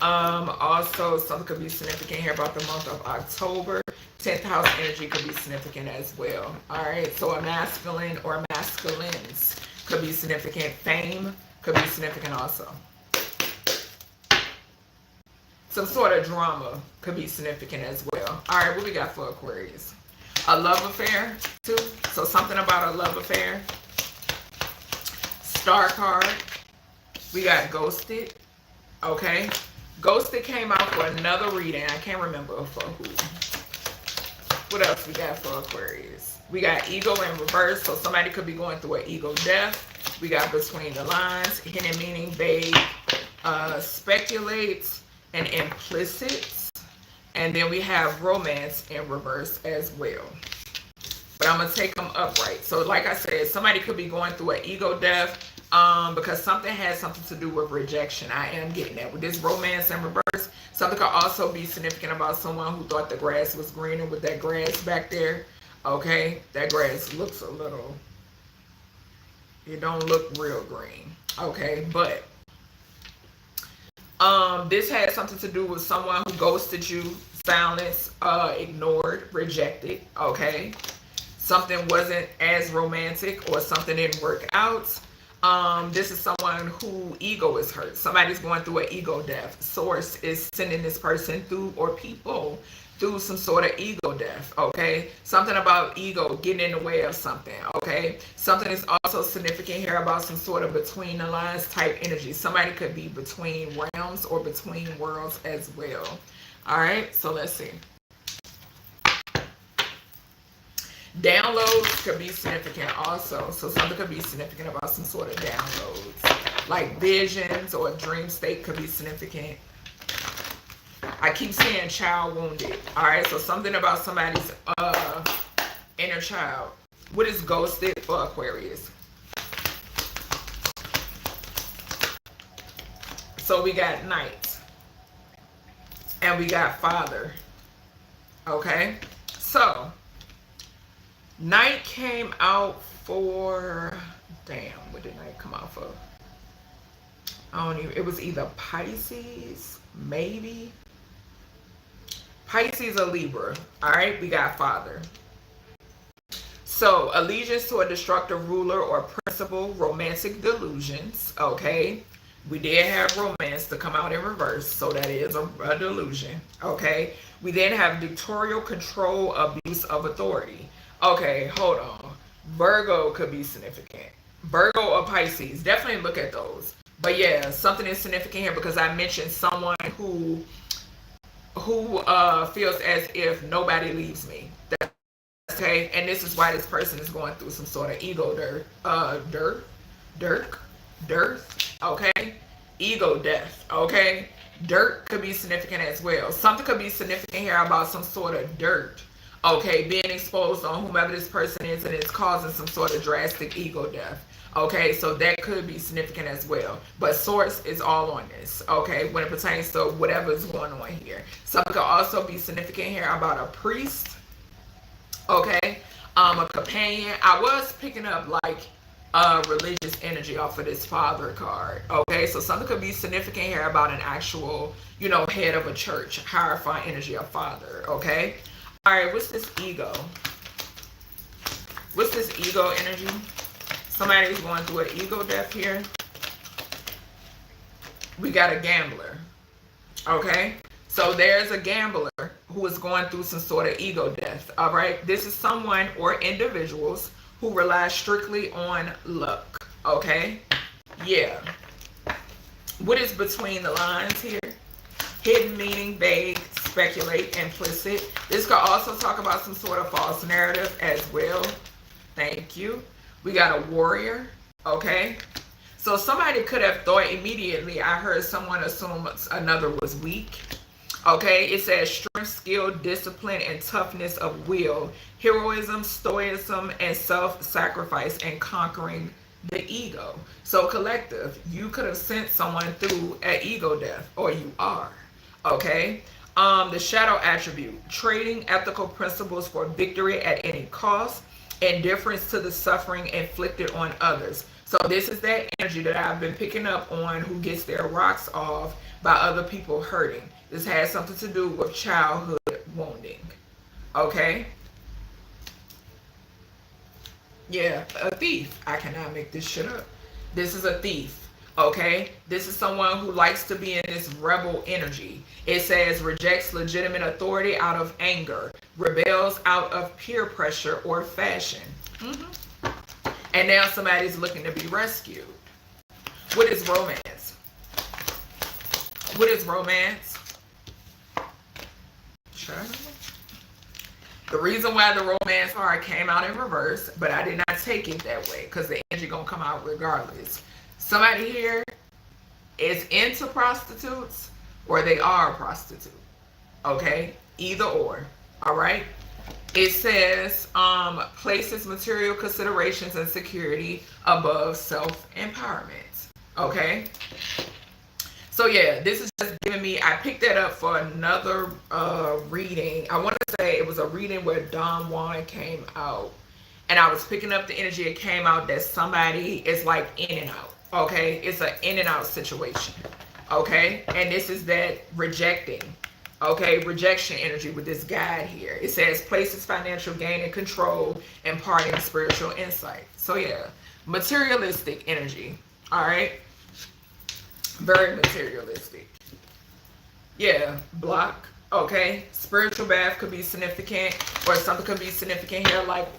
Also, something could be significant here about the month of October. 10th house energy could be significant as well. All right, so a masculine or masculines could be significant. Fame could be significant also. Some sort of drama could be significant as well. All right, what we got for Aquarius? A love affair too. So something about a love affair. Star card. We got ghosted. Okay. Ghosted came out for another reading. I can't remember for who. What else we got for Aquarius? We got ego in reverse. So somebody could be going through an ego death. We got between the lines. Hidden meaning, vague, speculate, and implicit. And then we have romance in reverse as well. But I'm going to take them upright. So like I said, somebody could be going through an ego death. Because something has something to do with rejection. I am getting that. With this romance in reverse, something could also be significant about someone who thought the grass was greener with that grass back there. Okay, that grass looks a little, it don't look real green. Okay, but this has something to do with someone who ghosted you, silenced, ignored, rejected. Okay, something wasn't as romantic or something didn't work out. This is someone who ego is hurt. Somebody's going through an ego death. Source is sending this person through, or people through, some sort of ego death. Okay, something about ego getting in the way of something. Okay, something is also significant here about some sort of between the lines type energy. Somebody could be between realms or between worlds as well. All right, so let's see. Downloads could be significant also. So something could be significant about some sort of downloads. Like visions or a dream state could be significant. I keep saying child wounded. Alright, so something about somebody's inner child. What is ghosted for Aquarius? So we got knight. And we got father. Okay? So Knight came out for, damn, what did Knight come out for? I don't even, it was either Pisces, maybe. Pisces or Libra. All right, we got father. So allegiance to a destructive ruler or principle, romantic delusions. Okay, we did have romance to come out in reverse, so that is a delusion. Okay, we then have dictatorial control, abuse of authority. Okay, hold on. Virgo could be significant. Virgo or Pisces, definitely look at those. But yeah, something is significant here because I mentioned someone who feels as if nobody leaves me. Okay, and this is why this person is going through some sort of ego dearth. Okay, ego death. Okay, dirt could be significant as well. Something could be significant here about some sort of dirt. Okay, being exposed on whomever this person is, and it's causing some sort of drastic ego death. Okay, so that could be significant as well. But source is all on this, okay, when it pertains to whatever is going on here. Something could also be significant here about a priest, okay, a companion. I was picking up like religious energy off of this father card. Okay, so something could be significant here about an actual, you know, head of a church, hierophant energy of father. Okay, all right, what's this ego? What's this ego energy? Somebody's going through an ego death here. We got a gambler. Okay, So there's a gambler who is going through some sort of ego death. All right. This is someone or individuals who rely strictly on luck. Okay. Yeah. What is between the lines here? Hidden meaning, vague, speculate, implicit. This could also talk about some sort of false narrative as well. Thank you. We got a warrior. Okay. So somebody could have thought immediately, I heard someone assume another was weak. Okay, it says strength, skill, discipline, and toughness of will, heroism, stoicism, and self-sacrifice, and conquering the ego. So collective, you could have sent someone through an ego death, or you are. Okay, the shadow attribute, trading ethical principles for victory at any cost, indifference to the suffering inflicted on others. So this is that energy that I've been picking up on, who gets their rocks off by other people hurting. This has something to do with childhood wounding. Okay? Yeah, a thief. I cannot make this shit up. This is a thief. Okay? This is someone who likes to be in this rebel energy. It says rejects legitimate authority out of anger, rebels out of peer pressure or fashion. And now somebody's looking to be rescued. What is romance? What is romance? The reason why the romance card came out in reverse, but I did not take it that way because the energy gonna come out regardless. Somebody here is into prostitutes or they are a prostitute. Okay? Either or. All right? It says places material considerations and security above self-empowerment. Okay? So yeah, this is just giving me, I picked that up for another reading. I want to say it was a reading where Don Juan came out. And I was picking up the energy. It came out that somebody is like in and out. Okay? It's an in and out situation. Okay? And this is that rejecting. Okay, rejection energy with this guide here. It says places financial gain and control, imparting spiritual insight. So yeah, materialistic energy. All right, very materialistic. Yeah, block. Okay, spiritual bath could be significant, or something could be significant here, like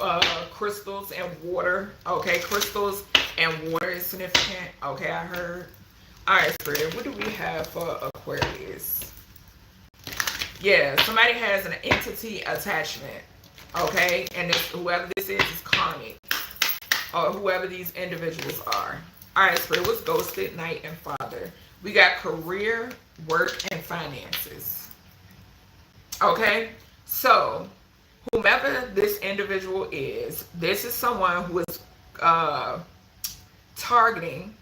crystals and water. Okay, crystals and water is significant. Okay, I heard. All right, Spirit, what do we have for Aquarius? Yeah, somebody has an entity attachment, okay? And whoever this is karmic, or whoever these individuals are. All right, Spirit, what's ghosted, Knight, and Father? We got career, work, and finances. Okay? So, whomever this individual is, this is someone who is targeting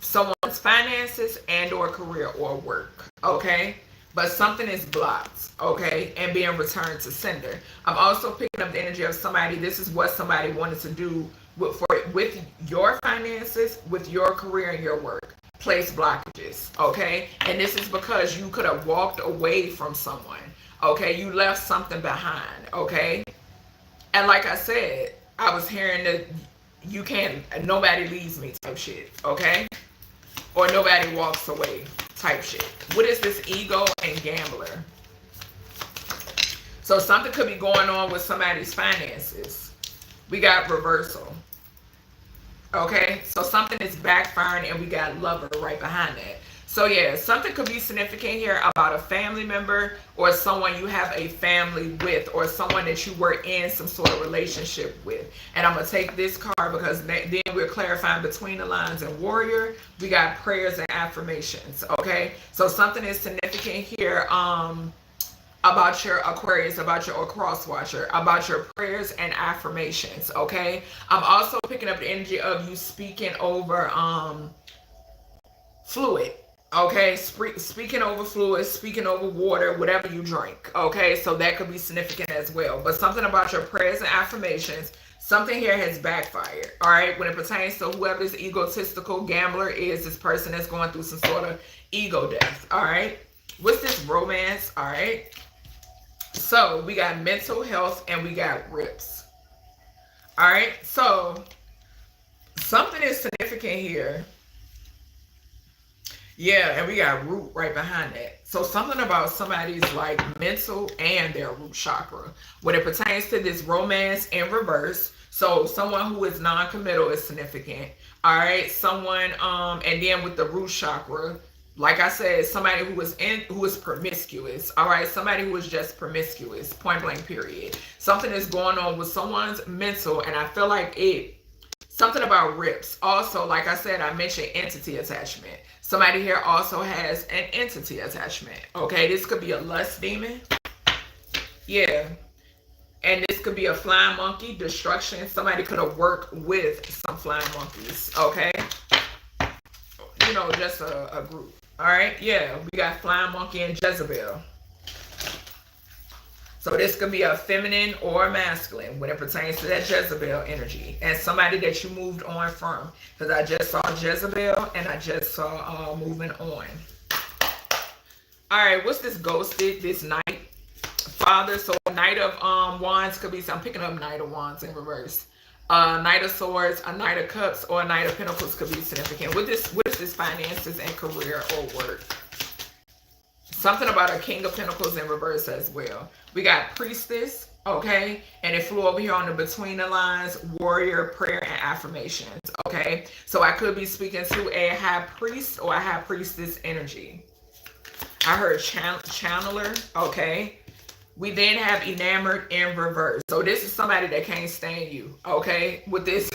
someone's finances and or career or work, okay? But something is blocked, okay, and being returned to sender. I'm also picking up the energy of somebody. This is what somebody wanted to do with your finances, with your career and your work. Place blockages, okay? And this is because you could have walked away from someone, okay? You left something behind, okay? And like I said, I was hearing that you can't, nobody leaves me type shit, okay? Or nobody walks away type shit. What is this ego and gambler? So something could be going on with somebody's finances. We got reversal. Okay, so something is backfiring and we got lover right behind that. So yeah, something could be significant here about a family member or someone you have a family with or someone that you were in some sort of relationship with. And I'm going to take this card because then we're clarifying between the lines. And warrior, we got prayers and affirmations. Okay, so something is significant here about your Aquarius, about your cross watcher, about your prayers and affirmations. Okay, I'm also picking up the energy of you speaking over fluid. Okay, speaking over fluids, speaking over water, whatever you drink. Okay, so that could be significant as well. But something about your prayers and affirmations, something here has backfired. All right, when it pertains to whoever this egotistical gambler is, this person that's going through some sort of ego death. All right, what's this romance? All right, so we got mental health and we got rips. All right, so something is significant here. Yeah, and we got root right behind that. So something about somebody's like mental and their root chakra when it pertains to this romance in reverse. So someone who is non-committal is significant. All right, someone and then with the root chakra, like I said, somebody who is promiscuous. All right, somebody who is just promiscuous, point blank period. Something is going on with someone's mental, and I feel like something about rips. Also, like I said, I mentioned entity attachment. Somebody here also has an entity attachment. Okay, this could be a lust demon. Yeah. And this could be a flying monkey, destruction. Somebody could have worked with some flying monkeys. Okay. You know, just a group. All right. Yeah. We got flying monkey and Jezebel. So this could be a feminine or a masculine when it pertains to that Jezebel energy. And somebody that you moved on from. Because I just saw Jezebel and I just saw moving on. All right, what's this ghosted, this Knight? Father, so Knight of Wands could be, I'm picking up Knight of Wands in reverse. Knight of Swords, a Knight of Cups, or a Knight of Pentacles could be significant. What is this finances and career or work? Something about a King of Pentacles in reverse as well. We got Priestess, okay? And it flew over here on the between the lines, warrior, prayer, and affirmations, okay? So I could be speaking to a high priest or a high priestess energy. I heard channeler, okay? We then have enamored in reverse. So this is somebody that can't stand you, okay? With this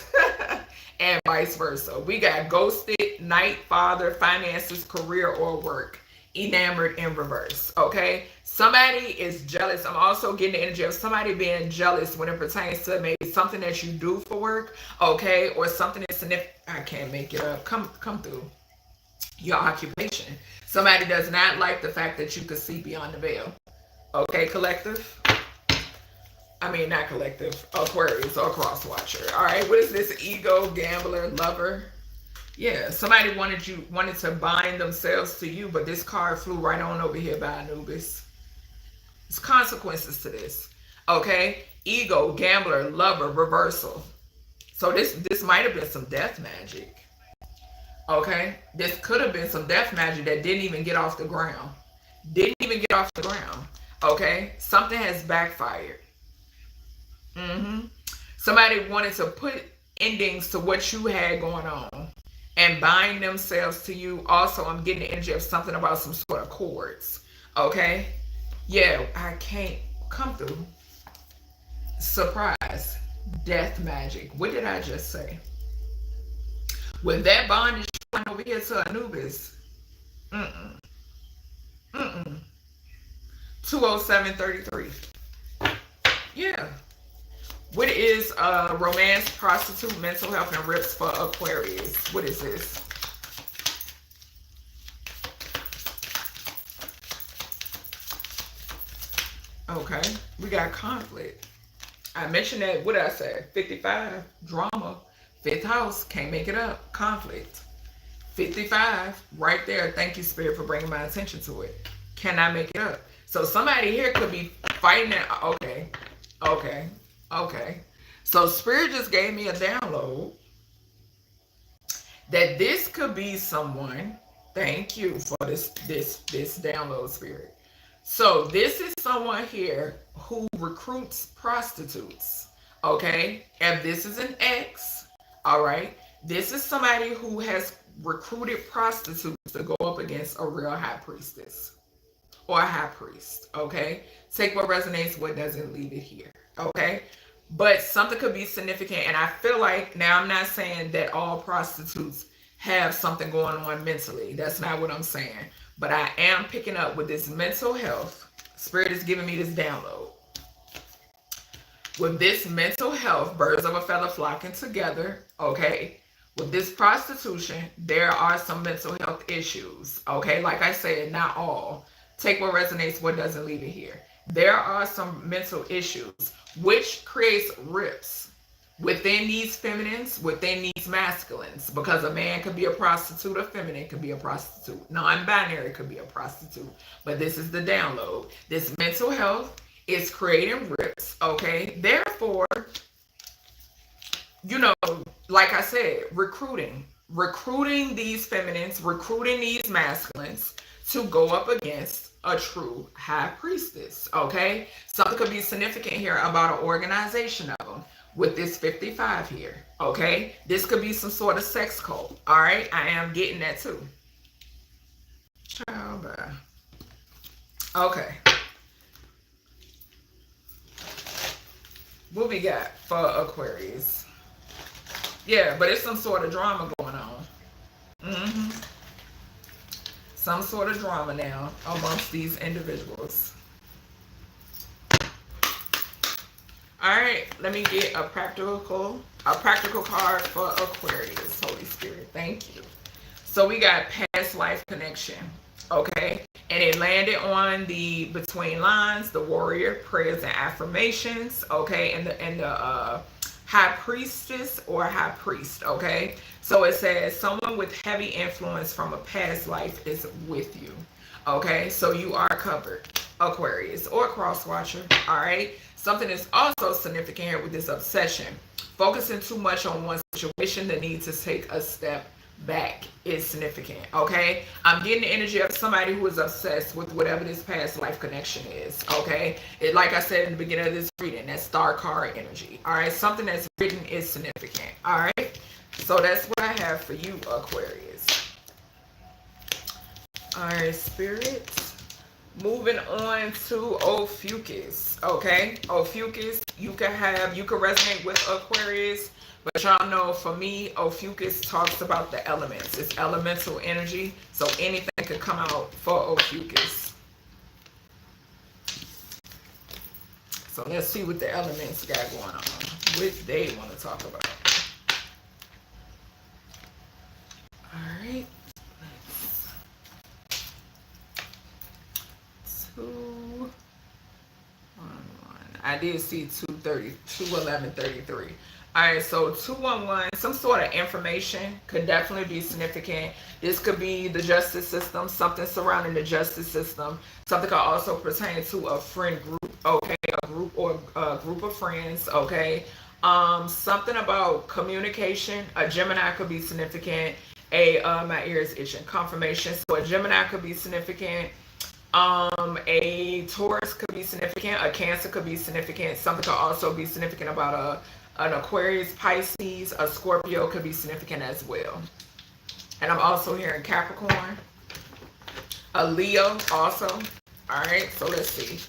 and vice versa. We got ghosted, Knight, father, finances, career, or work. Enamored in reverse, okay? Somebody is jealous. I'm also getting the energy of somebody being jealous when it pertains to maybe something that you do for work, okay? Or something that's significant. I can't make it up. Come through. Your occupation. Somebody does not like the fact that you could see beyond the veil. Okay, collective? I mean, not collective. Aquarius or cross watcher. All right, what is this? Ego, gambler, lover? Yeah, somebody wanted to bind themselves to you, but this card flew right on over here by Anubis. There's consequences to this. Okay? Ego, gambler, lover, reversal. So this might have been some death magic. Okay? This could have been some death magic that didn't even get off the ground. Didn't even get off the ground. Okay? Something has backfired. Somebody wanted to put endings to what you had going on and bind themselves to you. Also, I'm getting the energy of something about some sort of cords. Okay? Yeah, I can't come through. Surprise. Death magic. What did I just say? When that bondage went over here to Anubis. 20733. Yeah. What is romance, prostitute, mental health, and rips for Aquarius? What is this? Okay. We got conflict. I mentioned that, what did I say? 55, drama. 5th house, can't make it up. Conflict. 55, right there. Thank you, Spirit, for bringing my attention to it. Cannot make it up. So somebody here could be fighting that. Okay. So Spirit just gave me a download that this could be someone. Thank you for this download, Spirit. So this is someone here who recruits prostitutes. Okay. If this is an ex, all right. This is somebody who has recruited prostitutes to go up against a real high priestess or a high priest. Okay. Take what resonates, what doesn't, leave it here. Okay. But something could be significant. And I feel like, now I'm not saying that all prostitutes have something going on mentally. That's not what I'm saying. But I am picking up with this mental health. Spirit is giving me this download. With this mental health, birds of a feather flocking together, okay? With this prostitution, there are some mental health issues, okay? Like I said, not all. Take what resonates, what doesn't, leave it here. There are some mental issues, which creates rips within these feminines, within these masculines, because a man could be a prostitute, a feminine could be a prostitute, non-binary could be a prostitute. But this is the download. This mental health is creating rips, okay? Therefore, you know, like I said, recruiting recruiting these feminines, recruiting these masculines to go up against a true high priestess, okay? Something could be significant here about an organization of them with this 55 here, okay? This could be some sort of sex cult, all right? I am getting that too. Okay. What we got for Aquarius? Yeah, but it's some sort of drama going on. Some sort of drama now amongst these individuals. All right, let me get a practical card for Aquarius. Holy Spirit, thank you. So we got past life connection, okay? And it landed on the between lines, the warrior, prayers and affirmations, okay? And the high priestess or high priest, okay? So it says someone with heavy influence from a past life is with you, okay? So you are covered, Aquarius or cross watcher, all right? Something is also significant here with this obsession. Focusing too much on one situation, the need to take a step back is significant, okay? I'm getting the energy of somebody who is obsessed with whatever this past life connection is, okay? It, like I said in the beginning of this reading, that star card energy, all right? Something that's written is significant, all right? So that's what I have for you, Aquarius. All right, spirits. Moving on to Ophiuchus, okay? Ophiuchus, you can resonate with Aquarius, but y'all know for me, Ophiuchus talks about the elements. It's elemental energy, so anything could come out for Ophiuchus. So let's see what the elements got going on, what they want to talk about. All right. 2, 1, 1. I did see 230, 21133. All right, so 211, some sort of information could definitely be significant. This could be the justice system, something surrounding the justice system. Something could also pertain to a friend group, okay, a group or a group of friends, okay. Something about communication. A Gemini could be significant. My ear is itching. Confirmation. So a Gemini could be significant. A Taurus could be significant. A Cancer could be significant. Something could also be significant about an Aquarius, Pisces. A Scorpio could be significant as well. And I'm also hearing Capricorn. A Leo also. All right, so let's see.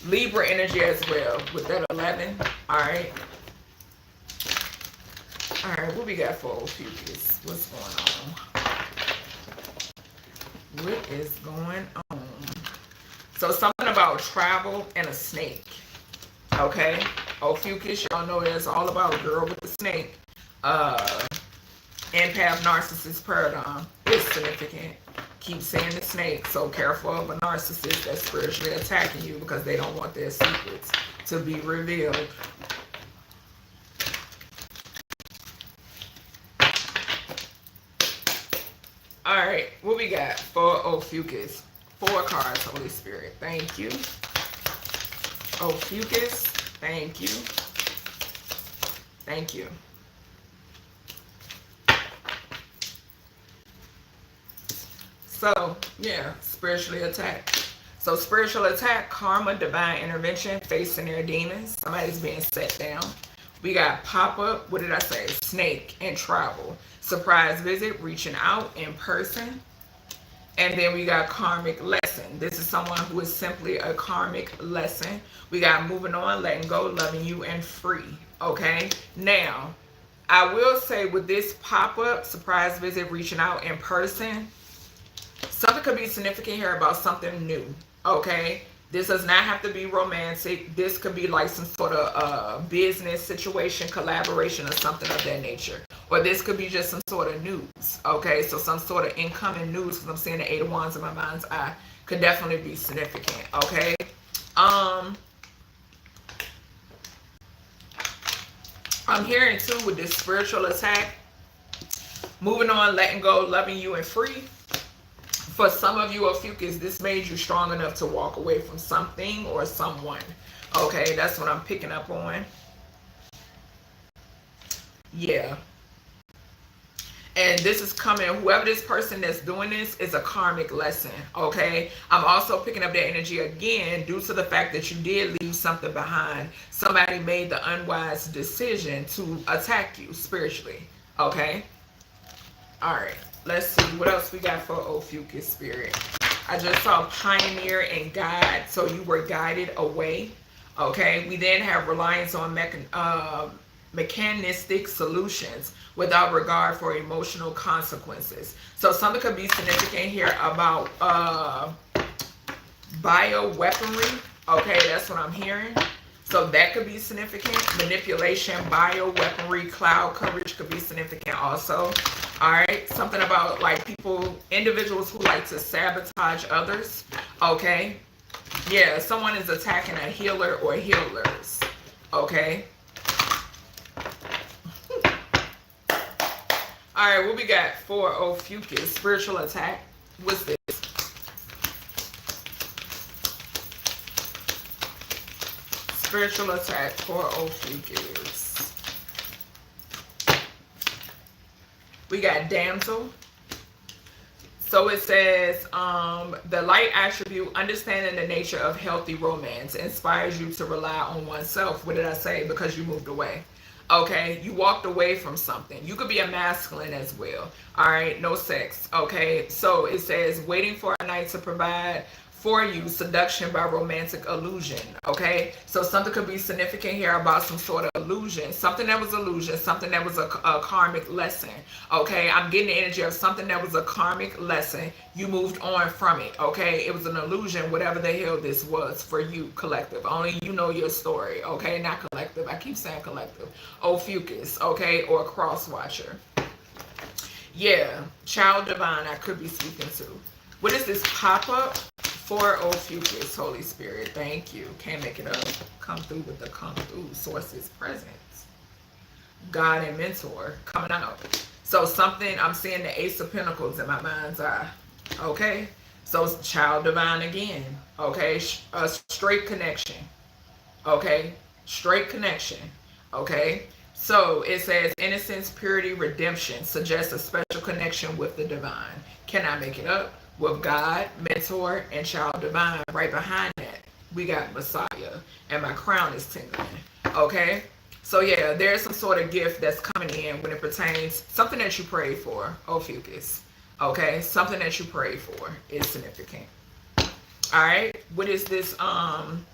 Libra energy as well with that 11. All right. All right, what we got for Ophiuchus? What's going on? What is going on? So something about travel and a snake. Okay, Ophiuchus, y'all know it's all about a girl with a snake. Empath narcissist paradigm is significant. Keep saying the snake, so careful of a narcissist that's spiritually attacking you because they don't want their secrets to be revealed. All right, what we got for Ophiuchus? 4 cards, Holy Spirit. Thank you. Ophiuchus, thank you. Thank you. So, yeah, spiritually attacked. So, spiritual attack, karma, divine intervention, facing their demons. Somebody's being set down. We got pop-up, what did I say? Snake and travel. Surprise visit, reaching out in person. And then we got karmic lesson. This is someone who is simply a karmic lesson. We got moving on, letting go, loving you, and free. Okay? Now, I will say with this pop-up, surprise visit, reaching out in person, something could be significant here about something new. Okay? This does not have to be romantic. This could be like some sort of business situation, collaboration, or something of that nature. Or this could be just some sort of news. Okay, so some sort of incoming news, because I'm seeing the 8 of Wands in my mind's eye, could definitely be significant. Okay. I'm hearing too with this spiritual attack, moving on, letting go, loving you, and free. For some of you, Ophiuchus, this made you strong enough to walk away from something or someone. Okay, that's what I'm picking up on. Yeah. And this is coming, whoever this person that's doing this is a karmic lesson, okay? I'm also picking up that energy again due to the fact that you did leave something behind. Somebody made the unwise decision to attack you spiritually, okay? All right, let's see what else we got for Ophiuchus spirit. I just saw pioneer and guide, so you were guided away, okay? We then have reliance on mechanistic solutions without regard for emotional consequences. So something could be significant here about bioweaponry. Okay, that's what I'm hearing. So that could be significant. Manipulation, bioweaponry, cloud coverage could be significant also. All right, something about like people, individuals who like to sabotage others. Okay, yeah, someone is attacking a healer or healers. Okay. All right, what we got for Ophiuchus? Spiritual attack. What's this? Spiritual attack for Ophiuchus. We got damsel. So it says, the light attribute, understanding the nature of healthy romance, inspires you to rely on oneself. What did I say? Because you moved away. Okay, you walked away from something. You could be a masculine as well. All right, no sex. Okay, so it says waiting for a night to provide for you seduction by romantic illusion. Okay, so something could be significant here about some sort of illusion, something that was illusion, something that was a karmic lesson. Okay, I'm getting the energy of something that was a karmic lesson. You moved on from it. Okay, it was an illusion, whatever the hell this was for you, collective. Only you know your story. Okay, not collective. I keep saying collective. Ophiuchus. Okay, or cross watcher. Yeah, child divine. I could be speaking to. What is this pop up? For Ophiuchus, Holy Spirit, thank you. Can't make it up. Come through with the come through. Sources, presence. God and mentor coming out. So something, I'm seeing the Ace of Pentacles in my mind's eye. Okay? So child divine again. Okay? A straight connection. Okay? Straight connection. Okay? So it says innocence, purity, redemption suggests a special connection with the divine. Can I make it up? With God, mentor, and child divine. Right behind that, we got Messiah, and my crown is tingling. Okay? So yeah, there's some sort of gift that's coming in when it pertains, something that you prayed for, Ophiuchus. Okay? Something that you prayed for is significant. Alright? What is this? And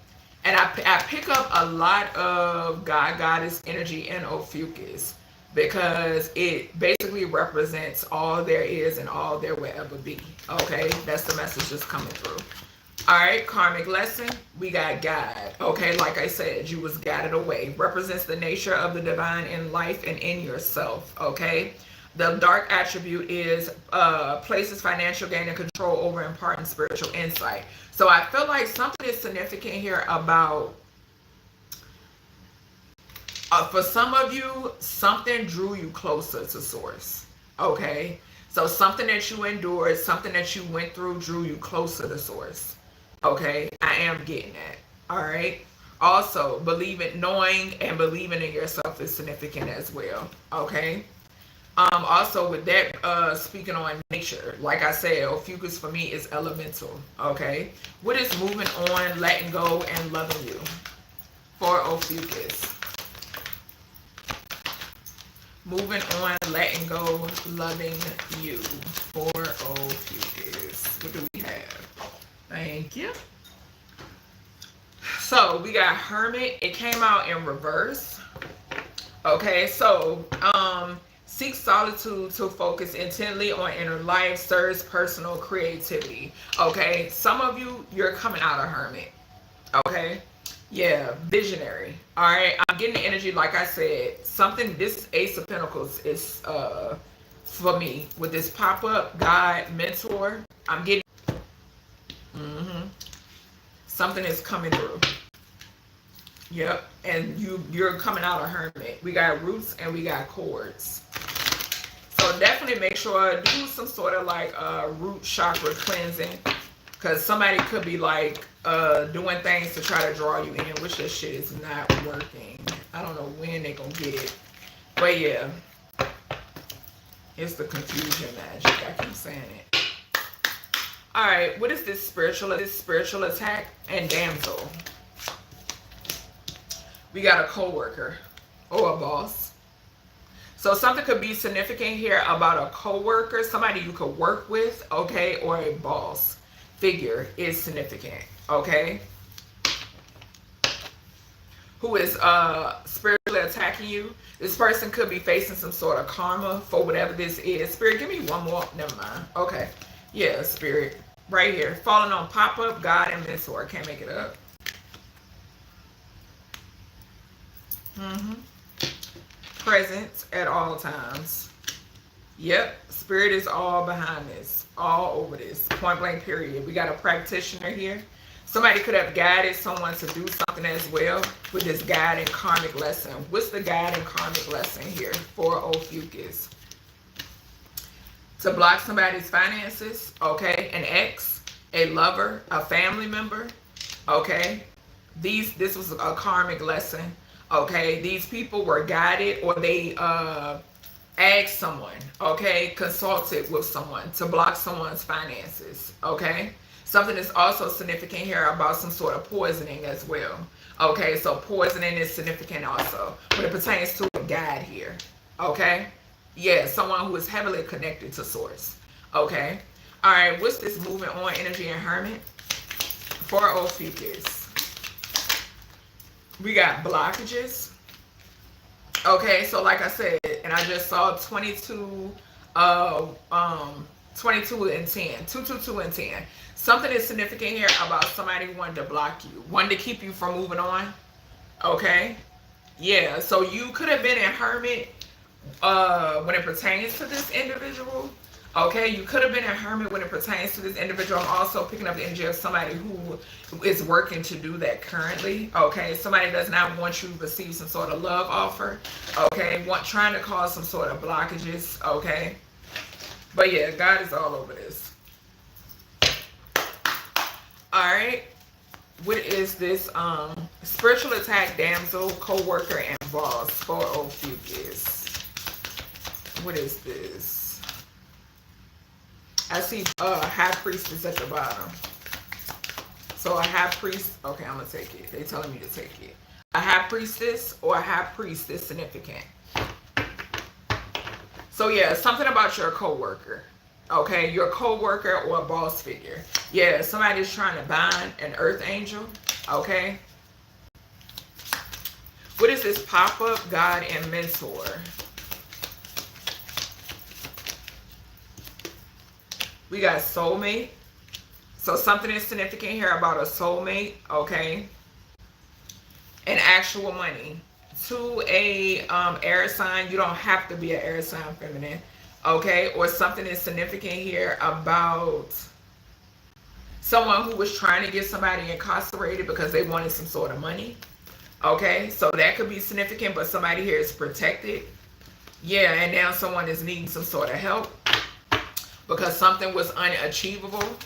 I pick up a lot of God, Goddess energy in Ophiuchus, because it basically represents all there is and all there will ever be. Okay, that's the message that's coming through. All right, karmic lesson, we got guide. Okay, like I said, you was guided away. Represents the nature of the divine in life and in yourself. Okay, the dark attribute is places financial gain and control over imparting spiritual insight. So I feel like something is significant here about for some of you, something drew you closer to source. Okay, so something that you endured, something that you went through drew you closer to source. Okay, I am getting that. All right. Also, knowing and believing in yourself is significant as well. Okay. Also with that, speaking on nature, like I said, Ophiuchus for me is elemental. Okay. What is moving on, letting go, and loving you for Ophiuchus? Moving on, letting go, loving you for Ophiuchus. What do we have? Thank you. So we got Hermit. It came out in reverse. Okay, so seek solitude to focus intently on inner life, stirs personal creativity. Okay, some of you, you're coming out of Hermit. Okay. Yeah, visionary. All right, I'm getting the energy, like I said, something, this Ace of Pentacles is for me with this pop-up, God, mentor. I'm getting something is coming through. Yep, and you're coming out of Hermit. We got roots and we got cords. So definitely make sure do some sort of like root chakra cleansing, because somebody could be like doing things to try to draw you in, which this shit is not working. I don't know when they're gonna get it, but yeah. It's the confusion magic. I keep saying it. All right, what is this spiritual attack and damsel? We got a co-worker or a boss. So something could be significant here about a co-worker, somebody you could work with, okay, or a boss figure is significant, okay, who is spiritually attacking you. This person could be facing some sort of karma for whatever this is. Spirit, give me one more. Never mind. Okay. Yeah, Spirit. Right here. Falling on pop-up, God, and mentor. Can't make it up. Presence at all times. Yep. Spirit is all behind this. All over this. Point blank period. We got a practitioner here. Somebody could have guided someone to do something as well with this guide and karmic lesson. What's the guide and karmic lesson here for Ophiuchus? To block somebody's finances, okay? An ex, a lover, a family member, okay? This was a karmic lesson, okay? These people were guided, or they asked someone, okay? Consulted with someone to block someone's finances, okay? Something is also significant here about some sort of poisoning as well. Okay, so poisoning is significant also when it pertains to a guide here. Okay, yeah, someone who is heavily connected to source. Okay, all right, what's this movement on energy and hermit for Ophiuchus? We got blockages. Okay, so like I said, and I just saw 22 and 10, 222 and 10. Something is significant here about somebody wanting to block you, wanting to keep you from moving on. Okay, yeah, so you could have been a hermit when it pertains to this individual. Okay, you could have been a hermit when it pertains to this individual. I'm also picking up the energy of somebody who is working to do that currently. Okay, somebody does not want you to receive some sort of love offer. Okay, trying to cause some sort of blockages. Okay, but yeah, God is all over this. All right, what is this spiritual attack, damsel, co-worker, and boss for Ophiuchus? What is this? I see high priestess at the bottom. So a high priest, okay, I'm gonna take it. They're telling me to take it. A high priestess or a high priest is significant. So yeah, something about your co-worker. Okay, your co-worker or a boss figure. Yeah, somebody's trying to bind an earth angel. Okay. What is this pop-up, God, and mentor? We got soulmate. So something is significant here about a soulmate. Okay. And actual money. To a air sign. You don't have to be an air sign feminine. Okay, or something is significant here about someone who was trying to get somebody incarcerated because they wanted some sort of money. Okay, so that could be significant, but somebody here is protected. Yeah, and now someone is needing some sort of help because something was unachievable.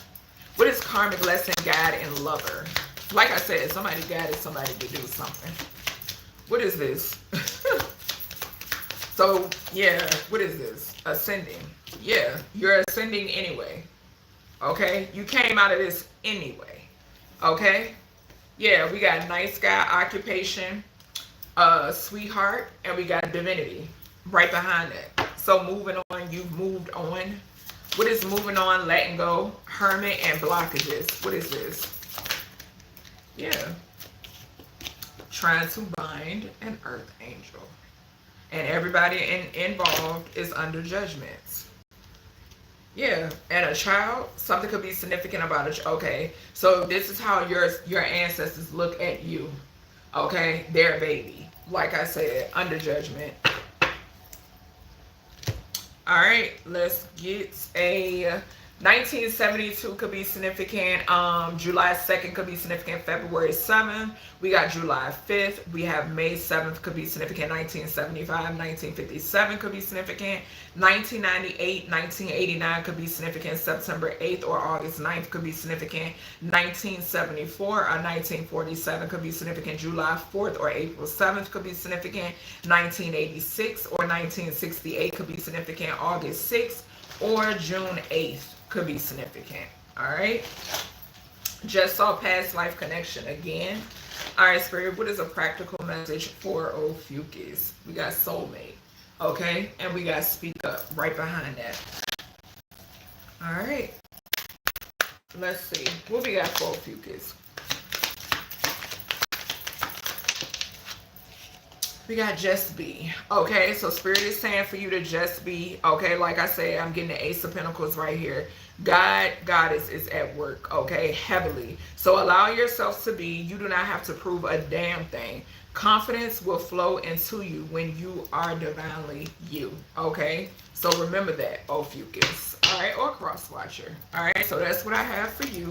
What is karmic lesson, guide, and lover? Like I said, somebody guided somebody to do something. What is this? So, yeah, what is this? Ascending. Yeah, you're ascending anyway. Okay? You came out of this anyway. Okay? Yeah, we got nice guy, occupation, sweetheart, and we got divinity right behind that. So, moving on, you've moved on. What is moving on, letting go, hermit, and blockages? What is this? Yeah. Trying to bind an earth angel. And everybody involved is under judgments. Yeah, and a child, something could be significant about it. Okay, so this is how your ancestors look at you. Okay, their baby. Like I said, under judgment. All right, let's get a 1972 could be significant. July 2nd could be significant. February 7th. We got July 5th. We have May 7th could be significant. 1975, 1957 could be significant. 1998, 1989 could be significant. September 8th or August 9th could be significant. 1974 or 1947 could be significant. July 4th or April 7th could be significant. 1986 or 1968 could be significant. August 6th or June 8th could be significant. All right. Just saw past life connection again. All right, Spirit, what is a practical message for Ophiuchus? We got soulmate. Okay. And we got speak up right behind that. All right. Let's see. What we got for Ophiuchus? We got just be. Okay, so Spirit is saying for you to just be. Okay, like I said, I'm getting the Ace of Pentacles right here. Goddess is at work, okay, heavily. So allow yourself to be. You do not have to prove a damn thing. Confidence will flow into you when you are divinely you, okay? So remember that, Ophiuchus, all right, or cross watcher. All right, so that's what I have for you.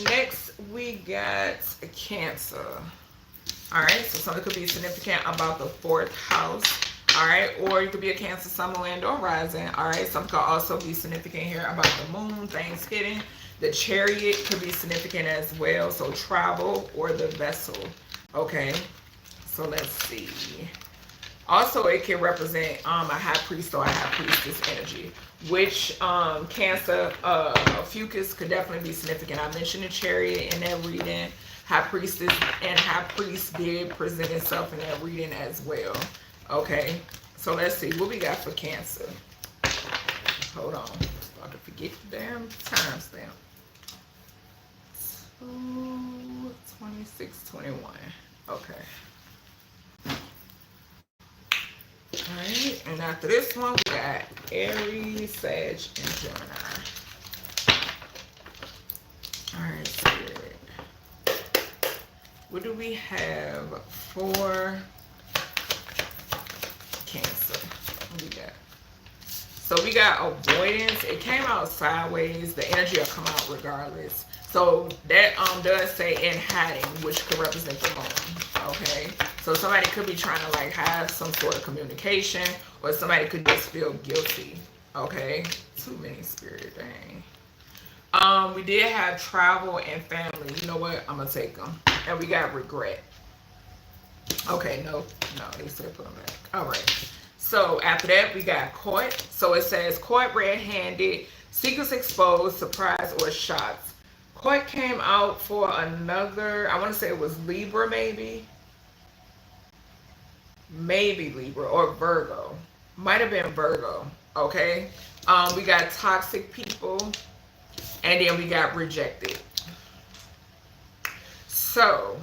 Next we got Cancer. All right, so something could be significant about the 4th house. All right, or you could be a Cancer, Sun, Moon, or rising. All right, something could also be significant here about the moon, things hidden. The Chariot could be significant as well, so travel or the vessel. Okay, so let's see. Also, it can represent a high priest or a high priestess energy, which Cancer, Ophiuchus could definitely be significant. I mentioned the Chariot in that reading. High priestess and high priest did present itself in that reading as well. Okay, so let's see what we got for Cancer. Hold on, I'm about to forget the damn timestamp. 2621. Okay. Alright, and after this one, we got Aries, Sag, and Gemini. Alright, Spirit. What do we have for Cancer? What we got? So we got avoidance. It came out sideways. The energy will come out regardless. So that does say in hiding, which could represent the moon. Okay. So somebody could be trying to like have some sort of communication, or somebody could just feel guilty. Okay. Too many, Spirit, dang. We did have travel and family. You know what? I'm gonna take them. And we got regret. Okay, no, they said put them back. All right. So after that, we got caught. So it says caught red-handed, secrets exposed, surprise, or shots. Caught came out for another, I want to say it was Libra, maybe Libra or Virgo. Might have been Virgo. Okay. We got toxic people, and then we got rejected. So,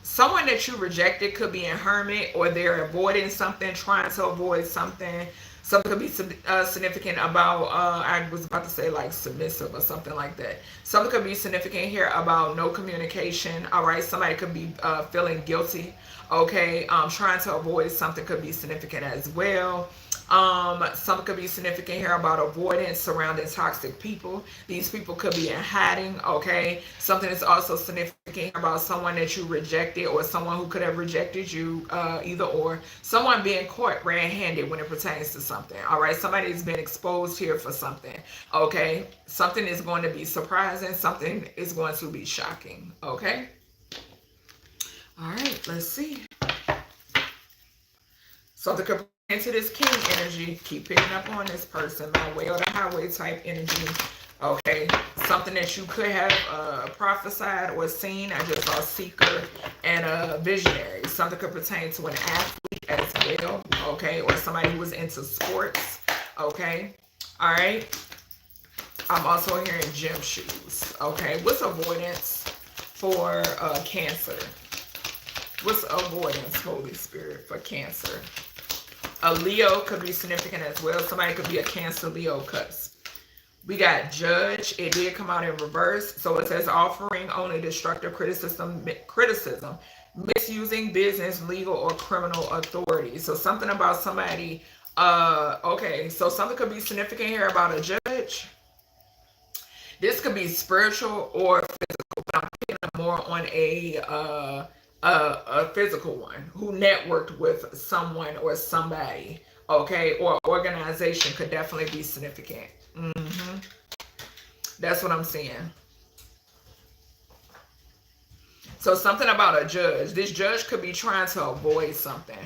someone that you rejected could be in hermit, or they're avoiding something, trying to avoid something. Something could be significant about, I was about to say like submissive or something like that. Something could be significant here about no communication. All right, somebody could be feeling guilty. Okay, trying to avoid something could be significant as well. Something could be significant here about avoidance surrounding toxic people. These people could be in hiding. Okay, something is also significant about someone that you rejected, or someone who could have rejected you, either or. Someone being caught red-handed when it pertains to something. All right, somebody's been exposed here for something. Okay, something is going to be surprising, something is going to be shocking. Okay, all right, let's see. Something could into this king energy. Keep picking up on this person, my way or the highway type energy. Okay, something that you could have prophesied or seen. I just saw seeker and a visionary. Something could pertain to an athlete as well. Okay, or somebody who was into sports. Okay, all right. I'm also hearing gym shoes. Okay, what's avoidance for Cancer? What's avoidance, Holy Spirit, for Cancer? A Leo could be significant as well. Somebody could be a Cancer, Leo cusp. We got Judge. It did come out in reverse. So it says offering only destructive criticism, misusing business, legal, or criminal authority. So something about somebody, okay, so something could be significant here about a judge. This could be spiritual or physical, but I'm picking up more on a physical one who networked with someone or somebody, okay, or organization could definitely be significant. That's what I'm seeing. So something about a judge. This judge could be trying to avoid something,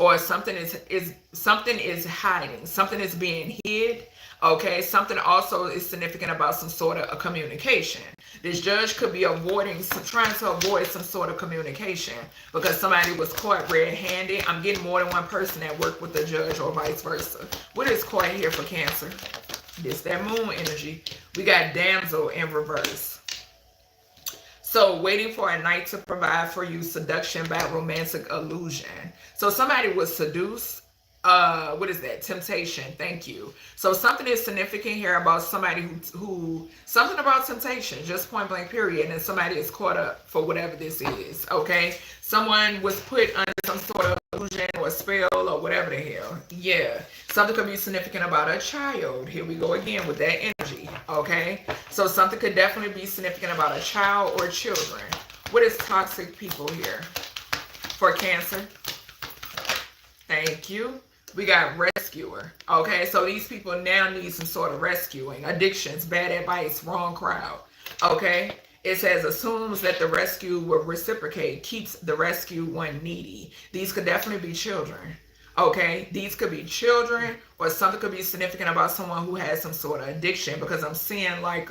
or something is hiding. Something is being hid. Okay, something also is significant about some sort of a communication. This judge could be trying to avoid some sort of communication because somebody was caught red-handed. I'm getting more than one person that worked with the judge or vice versa. What is caught here for Cancer? This that moon energy. We got damsel in reverse. So waiting for a knight to provide for you, seduction by romantic illusion. So somebody was seduced. What is that? Temptation. Thank you. So something is significant here about somebody who something about temptation, just point blank period, and somebody is caught up for whatever this is. Okay, someone was put under some sort of illusion or spell or whatever the hell. Yeah, something could be significant about a child. Here we go again with that energy. Okay, so something could definitely be significant about a child or children. What is toxic people here for Cancer? Thank you. We got rescuer. Okay, so these people now need some sort of rescuing. Addictions, bad advice, wrong crowd. Okay, it says assumes that the rescue will reciprocate, keeps the rescue one needy. These could definitely be children. Okay, these could be children, or something could be significant about someone who has some sort of addiction, because I'm seeing like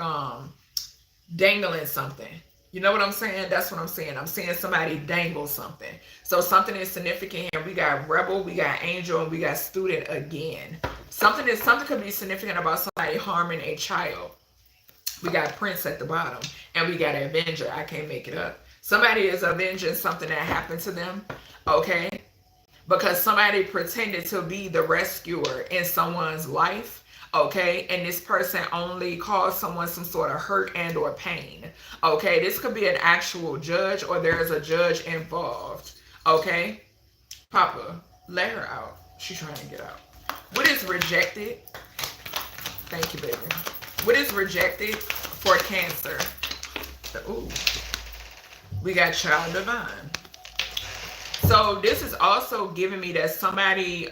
dangling something. You know what I'm saying? That's what I'm saying. I'm seeing somebody dangle something. So something is significant here. We got rebel, we got angel, and we got student again. Something could be significant about somebody harming a child. We got prince at the bottom, and we got avenger. I can't make it up. Somebody is avenging something that happened to them. Okay, because somebody pretended to be the rescuer in someone's life. Okay, and this person only caused someone some sort of hurt and or pain. Okay, this could be an actual judge, or there's a judge involved. Okay, Papa, let her out. She's trying to get out. What is rejected? Thank you, baby. What is rejected for Cancer? Ooh, we got child divine. So this is also giving me that somebody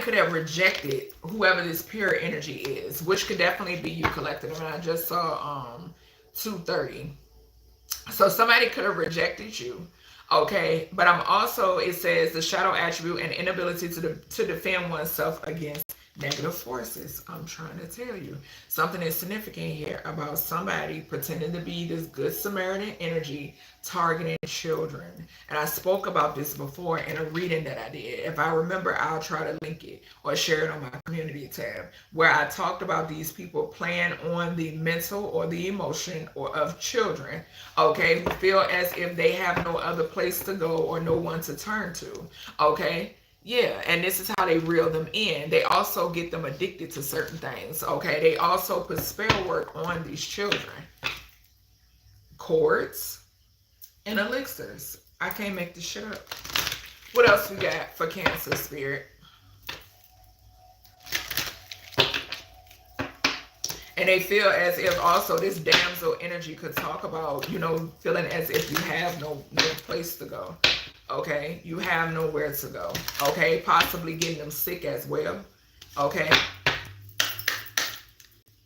could have rejected whoever this pure energy is, which could definitely be you, collective. And I just saw 230. So somebody could have rejected you. Okay, but I'm also, it says the shadow attribute and inability to defend oneself against negative forces. I'm trying to tell you something is significant here about somebody pretending to be this good Samaritan energy targeting children. And I spoke about this before in a reading that I did. If I remember, I'll try to link it or share it on my community tab, where I talked about these people playing on the mental or the emotion or of children, okay, who feel as if they have no other place to go or no one to turn to. Okay, yeah, and this is how they reel them in. They also get them addicted to certain things. Okay, they also put spell work on these children. Cords and elixirs. I can't make this shit up. What else we got for Cancer spirit? And they feel as if also this damsel energy could talk about, you know, feeling as if you have no place to go. Okay, you have nowhere to go. Okay, possibly getting them sick as well. Okay.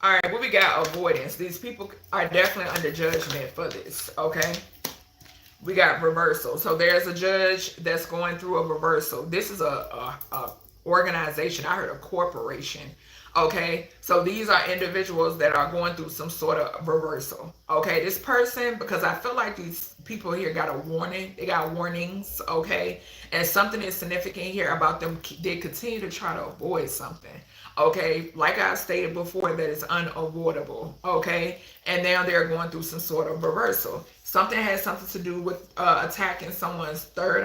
All right, what we got? Avoidance. These people are definitely under judgment for this. Okay. We got reversal. So there's a judge that's going through a reversal. This is a organization. I heard a corporation. Okay, so these are individuals that are going through some sort of reversal. Okay, this person, because I feel like these people here got a warning. They got warnings. Okay, and something is significant here about them. They continue to try to avoid something. Okay, like I stated before, that is unavoidable. Okay, and now they're going through some sort of reversal. Something has something to do with attacking someone's third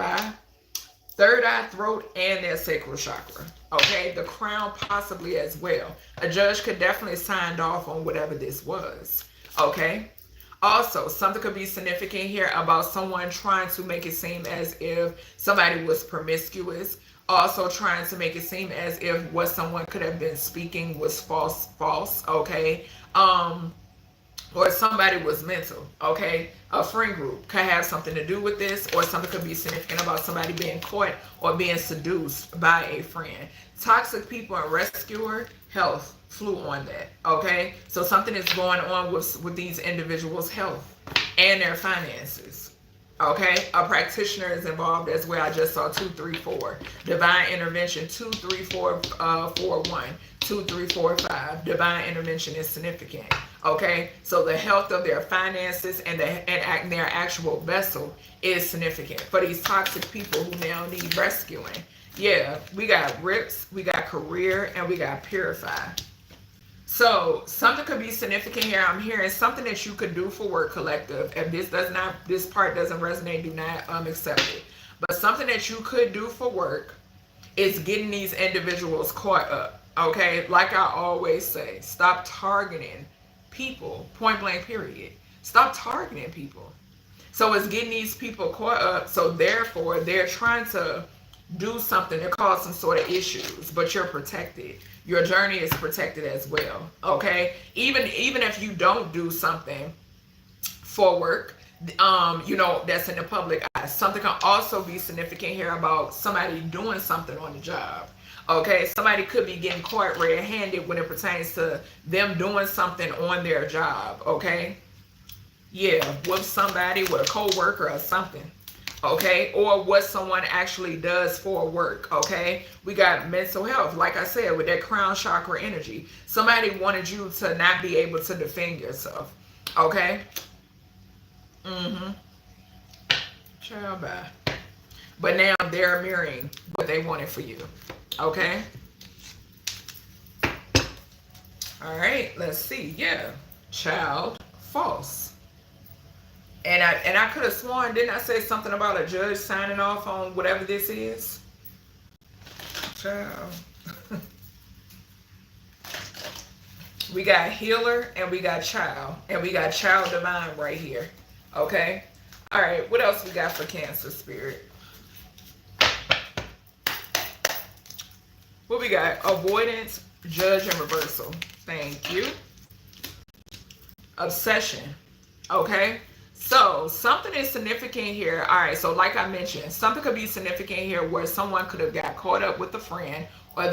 third eye, throat, and their sacral chakra. Okay, the crown possibly as well. A judge could definitely signed off on whatever this was. Okay. Also, something could be significant here about someone trying to make it seem as if somebody was promiscuous. Also trying to make it seem as if what someone could have been speaking was false. Okay. Or somebody was mental, okay? A friend group could have something to do with this, or something could be significant about somebody being caught or being seduced by a friend. Toxic people and rescuer health flew on that, okay? So something is going on with these individuals' health and their finances, okay? A practitioner is involved as well. I just saw 2, 3, 4. Divine intervention, 2, 3, 4, 4, 1. 2, 3, 4, 5. Divine intervention is significant. Okay, so the health of their finances and their actual vessel is significant for these toxic people who now need rescuing. Yeah, we got rips, we got career, and we got purify. So something could be significant here. I'm hearing something that you could do for work, collective. If this part doesn't resonate, do not accept it. But something that you could do for work is getting these individuals caught up. Okay, like I always say, stop targeting people, point blank, period. Stop targeting people. So it's getting these people caught up. So therefore, they're trying to do something to cause some sort of issues, but you're protected. Your journey is protected as well. Okay, even if you don't do something for work, that's in the public eye. Something can also be significant here about somebody doing something on the job. Okay, somebody could be getting caught red-handed when it pertains to them doing something on their job. Okay, yeah, with somebody, with a co-worker or something. Okay, or what someone actually does for work. Okay, we got mental health, like I said, with that crown chakra energy. Somebody wanted you to not be able to defend yourself. Okay. Child, bye. But now they're mirroring what they wanted for you. Okay. All right, let's see. Yeah, child, false. And I could have sworn, didn't I say something about a judge signing off on whatever this is? Child. We got healer and we got child. And we got child divine right here. Okay. All right, what else we got for Cancer spirit? What we got? Avoidance, judge, and reversal. Thank you. Obsession. Okay. So something is significant here. All right. So like I mentioned, something could be significant here where someone could have got caught up with a friend, or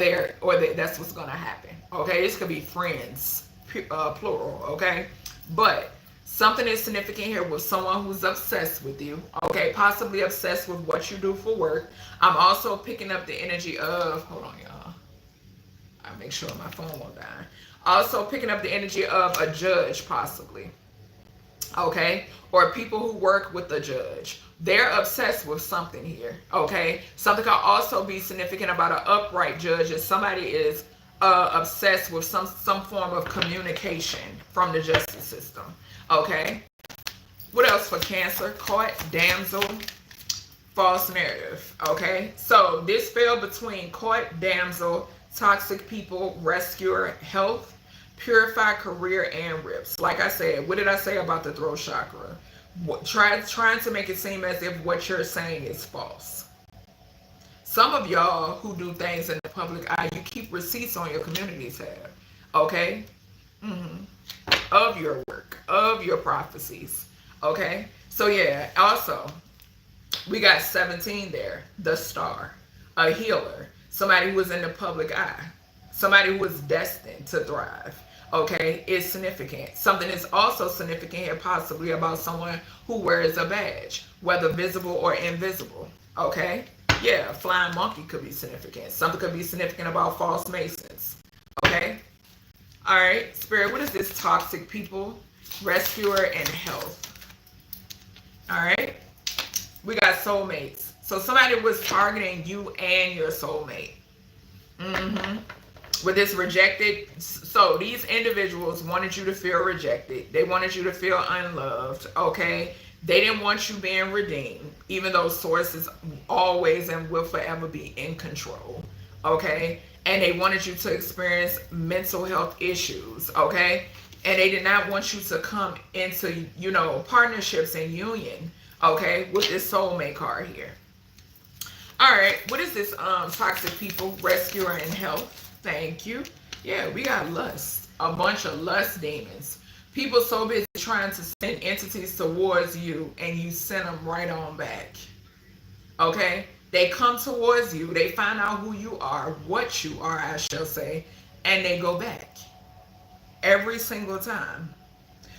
that's what's going to happen. Okay. This could be friends, plural. Okay. But something is significant here with someone who's obsessed with you. Okay. Possibly obsessed with what you do for work. I'm also picking up the energy of, hold on, y'all. I'll make sure my phone won't die. Also picking up the energy of a judge, possibly. Okay. Or people who work with the judge. They're obsessed with something here. Okay. Something can also be significant about an upright judge if somebody is obsessed with some form of communication from the justice system. Okay. What else for Cancer? Caught, damsel, false narrative. Okay. So this fell between caught, damsel, toxic people, rescuer, health, purify, career, and rips. Like I said, what did I say about the throat chakra? Trying to make it seem as if what you're saying is false. Some of y'all who do things in the public eye, you keep receipts on your community tab. Okay? Of your work, of your prophecies. Okay? So yeah, also, we got 17 there. The star. A healer. Somebody who was in the public eye. Somebody who was destined to thrive. Okay, is significant. Something is also significant here, possibly about someone who wears a badge, whether visible or invisible. Okay, yeah, flying monkey could be significant. Something could be significant about false masons. Okay, all right, spirit, what is this? Toxic people, rescuer, and health. All right, we got soulmates. So somebody was targeting you and your soulmate. With this rejected, so these individuals wanted you to feel rejected. They wanted you to feel unloved, okay? They didn't want you being redeemed, even though Source is always and will forever be in control. Okay? And they wanted you to experience mental health issues. Okay? And they did not want you to come into, you know, partnerships and union. Okay? With this soulmate card here. All right. What is this? Toxic people, rescuer, and health. Thank you. Yeah, we got lust. A bunch of lust demons. People so busy trying to send entities towards you, and you send them right on back. Okay? They come towards you. They find out who you are, what you are, I shall say, and they go back. Every single time.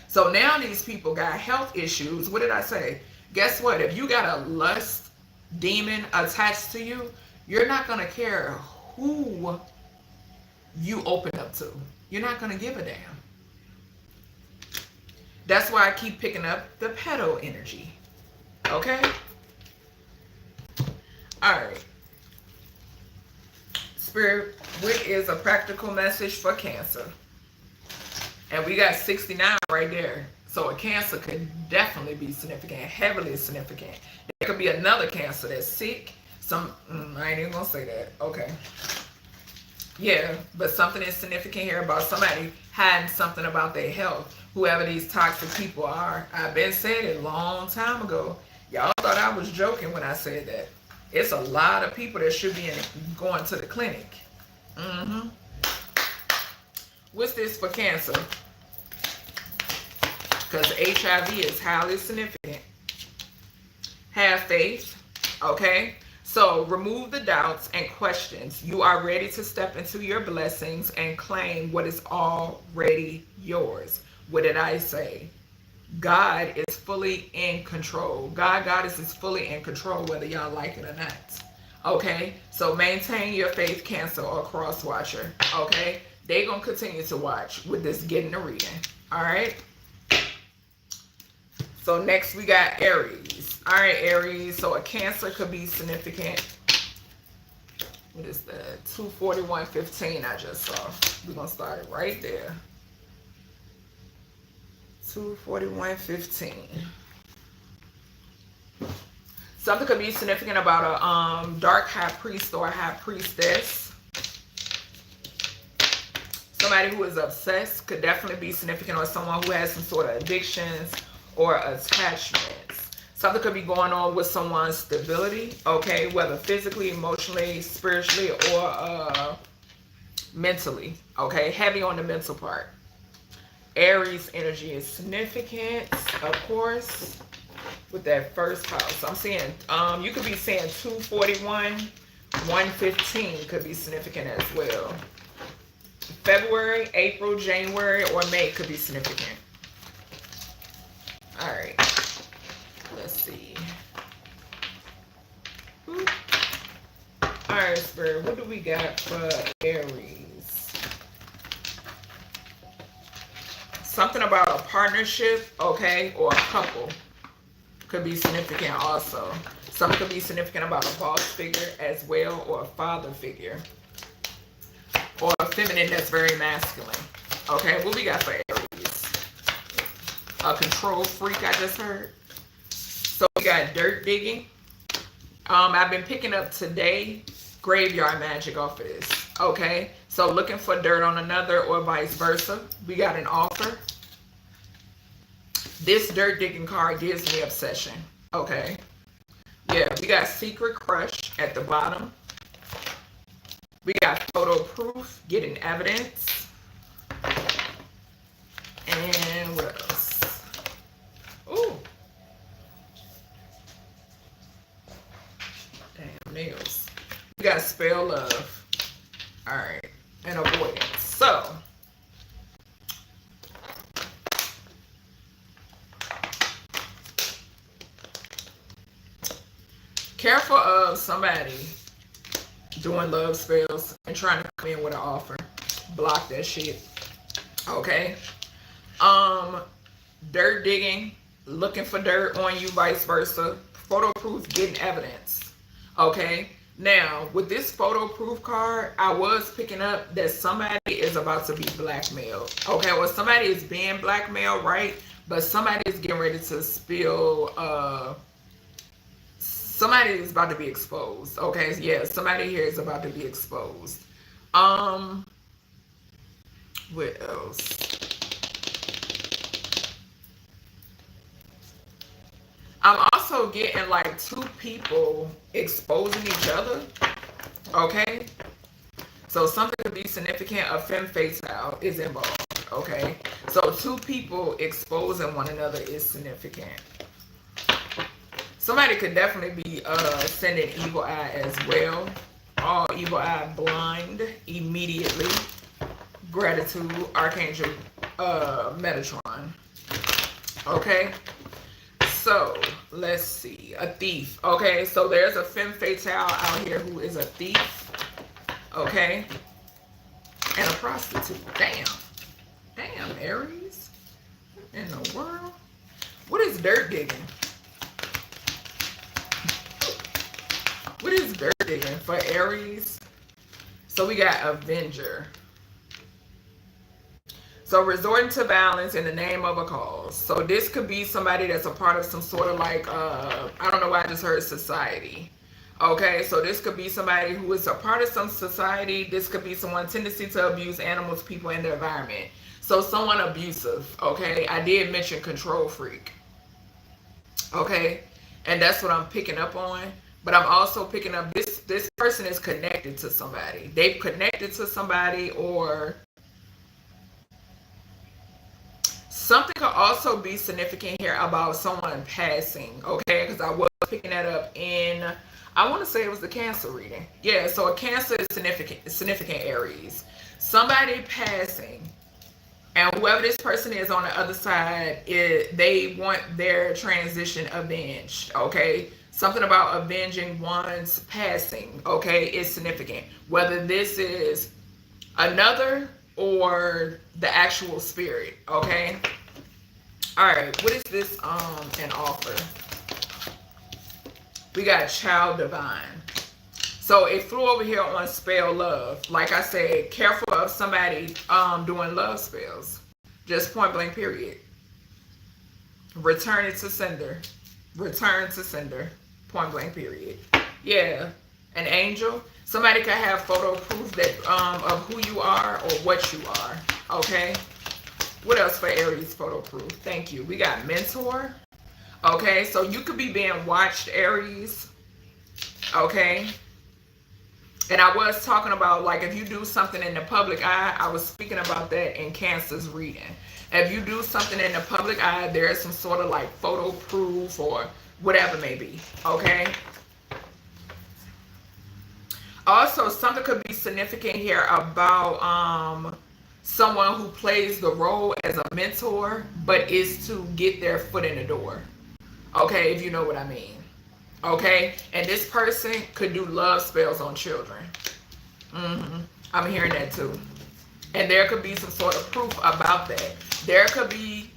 So now these people got health issues. What did I say? Guess what? If you got a lust demon attached to you, you're not going to care who you open up to. You're not going to give a damn. That's why I keep picking up the pedo energy. Okay? Alright. Spirit, what is a practical message for Cancer? And we got 69 right there. So a Cancer could definitely be significant, heavily significant. There could be another Cancer that's sick. I ain't even going to say that. Okay. Yeah, but something is significant here about somebody hiding something about their health. Whoever these toxic people are. I've been saying it a long time ago. Y'all thought I was joking when I said that. It's a lot of people that should be going to the clinic. What's this for Cancer? Because HIV is highly significant. Have faith. Okay? So remove the doubts and questions. You are ready to step into your blessings and claim what is already yours. What did I say? God is fully in control. Goddess is fully in control, whether y'all like it or not. Okay? So maintain your faith, Cancer or cross watcher. Okay? They're going to continue to watch with this getting a reading. All right? So next we got Aries. All right, Aries. So a Cancer could be significant. What is that? 241.15 I just saw. We're going to start it right there. 241.15. Something could be significant about a dark high priest or a high priestess. Somebody who is obsessed could definitely be significant, or someone who has some sort of addictions or attachments. Something could be going on with someone's stability, okay, whether physically, emotionally, spiritually, or mentally, okay, heavy on the mental part. Aries energy is significant, of course, with that first house. I'm seeing, you could be saying 241, 115 could be significant as well. February, April, January, or May could be significant. All right, let's see. All right, Spirit, what do we got for Aries? Something about a partnership, okay, or a couple could be significant also. Something could be significant about a boss figure as well, or a father figure, or a feminine that's very masculine. Okay, what we got for Aries? A control freak, I just heard. So we got dirt digging. I've been picking up today graveyard magic off of this. Okay, so looking for dirt on another or vice versa. We got an offer. This dirt digging card gives me obsession. Okay, yeah, we got secret crush at the bottom. We got photo proof, getting evidence. And what else? Ooh. Damn nails. We got spell love. Alright. And avoidance. So. Careful of somebody doing love spells and trying to come in with an offer. Block that shit. Okay. Dirt digging, looking for dirt on you, vice versa. Photo proof, getting evidence. Okay. Now, with this photo proof card, I was picking up that somebody is about to be blackmailed. Okay, well, somebody is being blackmailed, right? but somebody is getting ready to spill, somebody is about to be exposed. Okay, yeah, somebody here is about to be exposed. What else? I'm also getting like two people exposing each other. Okay, so something could be significant. A femme fatale is involved. Okay, so two people exposing one another is significant. Somebody could definitely be sending evil eye as well. All evil eye blind immediately. Gratitude, Archangel Metatron. Okay, so let's see. A thief. Okay, so there's a femme fatale out here who is a thief. Okay, and a prostitute. Damn, Aries. What in the world? What is dirt digging? What is dirt digging for Aries? So we got Avenger. So resorting to violence in the name of a cause. So this could be somebody that's a part of some sort of like, I don't know why I just heard society. Okay, so this could be somebody who is a part of some society. This could be someone's tendency to abuse animals, people, and the environment. So someone abusive, okay? I did mention control freak. Okay, and that's what I'm picking up on. But I'm also picking up this person is connected to somebody. They've connected to somebody, or something could also be significant here about someone passing, okay? Because I was picking that up in, I want to say it was the Cancer reading. Yeah, so a Cancer is significant Aries. Somebody passing, and whoever this person is on the other side, they want their transition avenged, okay? Something about avenging one's passing, okay, is significant. Whether this is another or the actual spirit, okay? All right, what is this an offer? We got Child Divine. So it flew over here on spell love. Like I said, careful of somebody doing love spells. Just point blank period. Return it to sender. Return to sender. Point blank period. Yeah, an angel. Somebody could have photo proof that of who you are or what you are. Okay. What else for Aries photo proof? Thank you. We got mentor. Okay, so you could be being watched, Aries. Okay. And I was talking about, like, if you do something in the public eye, I was speaking about that in Cancer's reading. If you do something in the public eye, there is some sort of like photo proof or whatever it may be. Okay. Also, something could be significant here about someone who plays the role as a mentor, but is to get their foot in the door. Okay, if you know what I mean. Okay, and this person could do love spells on children. I'm hearing that too. And there could be some sort of proof about that. There could be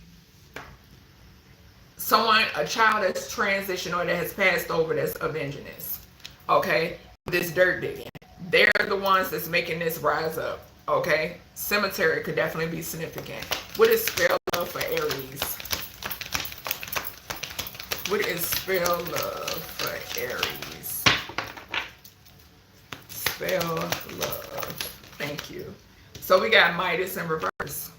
someone, a child that's transitioned or that has passed over that's avenging this. Okay, this dirt digging. They're the ones that's making this rise up. Okay, cemetery could definitely be significant. What is spell love for Aries? What is spell love for Aries? Spell love. Thank you. So we got Midas in reverse.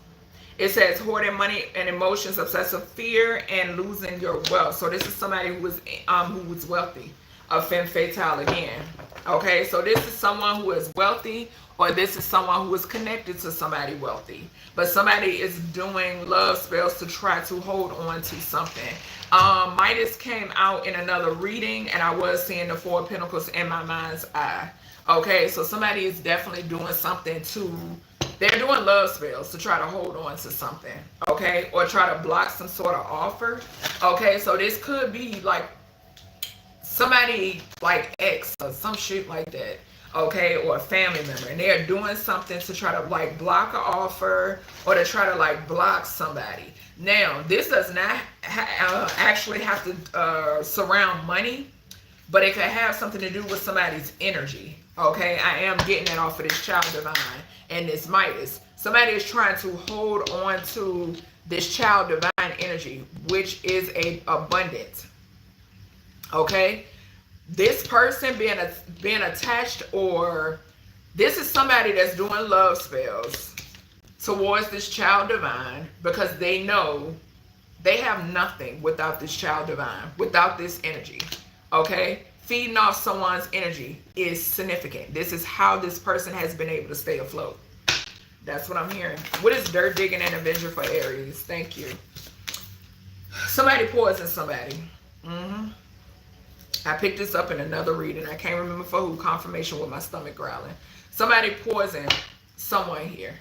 It says hoarding money and emotions, obsessive fear, and losing your wealth. So this is somebody who was wealthy. A femme fatale again. Okay, so this is someone who is wealthy, or this is someone who is connected to somebody wealthy. But somebody is doing love spells to try to hold on to something. Midas came out in another reading, and I was seeing the Four of Pentacles in my mind's eye. Okay, so somebody is definitely doing something to, they're doing love spells to try to hold on to something. Okay, or try to block some sort of offer. Okay, so this could be like somebody like ex or some shit like that. Okay, or a family member, and they're doing something to try to like block an offer or to try to like block somebody. Now, this does not actually have to surround money, but it could have something to do with somebody's energy. Okay, I am getting that off of this Child Divine and this Midas. Somebody is trying to hold on to this Child Divine energy, which is a abundant. Okay, this person being attached, or this is somebody that's doing love spells towards this child divine, because they know they have nothing without this child divine, without this energy. Okay, feeding off someone's energy is significant. This is how this person has been able to stay afloat. That's what I'm hearing. What is dirt digging and avenger for Aries? Thank you. Somebody poisoned somebody. I picked this up in another reading. I can't remember for who. Confirmation with my stomach growling. Somebody poisoned someone here,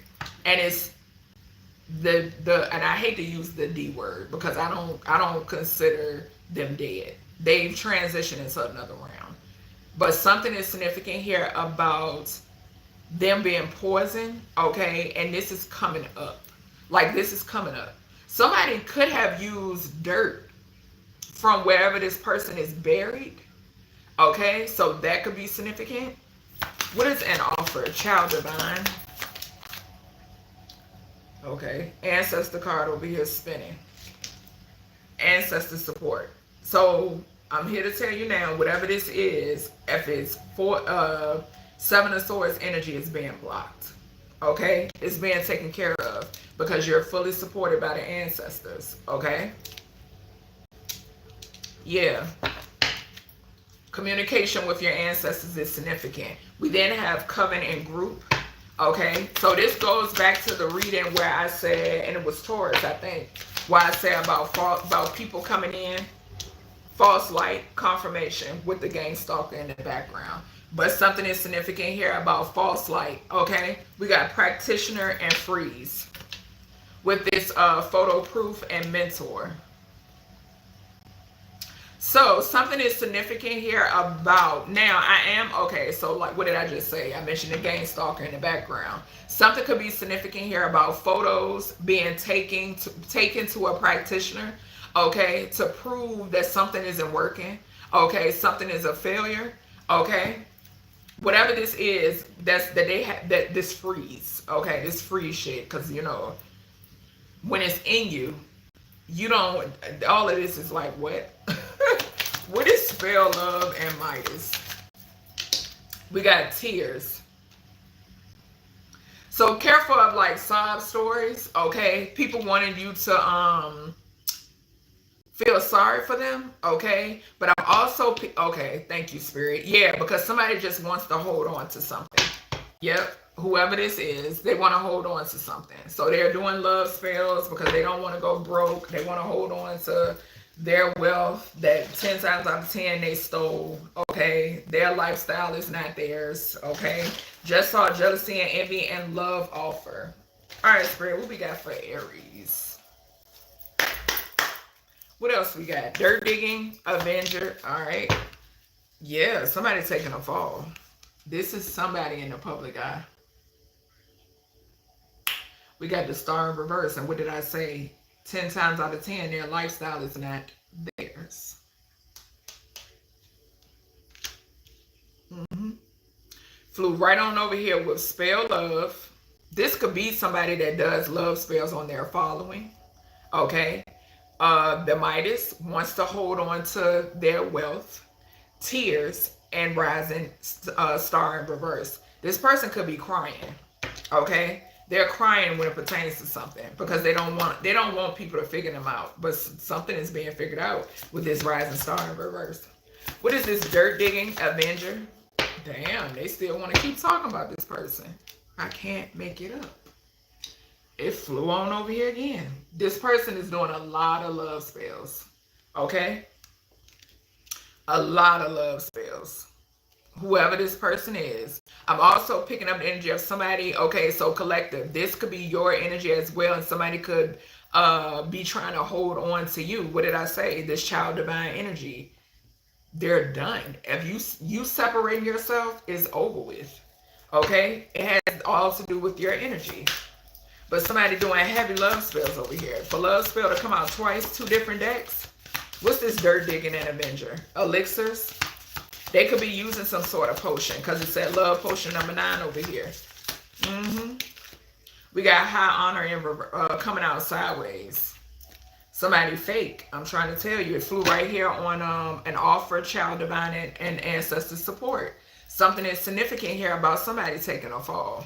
and it's the and I hate to use the D word because I don't consider them dead. They've transitioned into another realm. But something is significant here about them being poisoned, okay? And this is coming up. Like, this is coming up. Somebody could have used dirt from wherever this person is buried, okay? So that could be significant. What is an offer? Child divine. Okay. Ancestor card over here spinning. Ancestor support. So I'm here to tell you now, whatever this is, if it's Seven of Swords energy is being blocked. Okay? It's being taken care of because you're fully supported by the ancestors. Okay? Yeah. Communication with your ancestors is significant. We then have coven and group. Okay? So this goes back to the reading where I said, and it was Taurus, I think, where I said about people coming in. False light confirmation with the gang stalker in the background. But something is significant here about false light, okay? We got practitioner and freeze with this photo proof and mentor. So something is significant here about, now I am, okay, so like what did I just say? I mentioned the gang stalker in the background. Something could be significant here about photos being taken to a practitioner, okay, to prove that something isn't working, okay, something is a failure, okay? Whatever this is, that they have, that this freeze, okay, this freeze shit, because you know, when it's in you, you don't, all of this is like, what? What is spell, love, and Midas? We got tears. So careful of like sob stories, okay? People wanted you to feel sorry for them, okay? But I'm also, okay, thank you, Spirit. Yeah, because somebody just wants to hold on to something. Yep, whoever this is, they want to hold on to something. So they're doing love spells because they don't want to go broke. They want to hold on to their wealth that 10 times out of 10 they stole, okay? Their lifestyle is not theirs, okay? Just saw jealousy and envy and love offer. All right, Spirit, what we got for Aries? What else we got? Dirt digging, avenger. All right. Yeah, somebody taking a fall. This is somebody in the public eye. We got the star in reverse. And what did I say? 10 times out of 10, their lifestyle is not theirs. Flew right on over here with spell love. This could be somebody that does love spells on their following. Okay. The Midas wants to hold on to their wealth, tears, and rising star in reverse. This person could be crying, okay? They're crying when it pertains to something because they don't want people to figure them out. But something is being figured out with this rising star in reverse. What is this dirt digging avenger? Damn, they still want to keep talking about this person. I can't make it up. It flew on over here again. This person is doing a lot of love spells. Okay? A lot of love spells. Whoever this person is. I'm also picking up the energy of somebody. Okay, so collective. This could be your energy as well. And somebody could be trying to hold on to you. What did I say? This child divine energy. They're done. If you separate yourself, it's over with. Okay? It has all to do with your energy. But somebody doing heavy love spells over here. For love spell to come out twice, 2 different decks. What's this dirt digging and avenger? Elixirs. They could be using some sort of potion because it said love potion number 9 over here. We got high honor and coming out sideways. Somebody fake. I'm trying to tell you. It flew right here on an offer, child, divine, and ancestor support. Something is significant here about somebody taking a fall.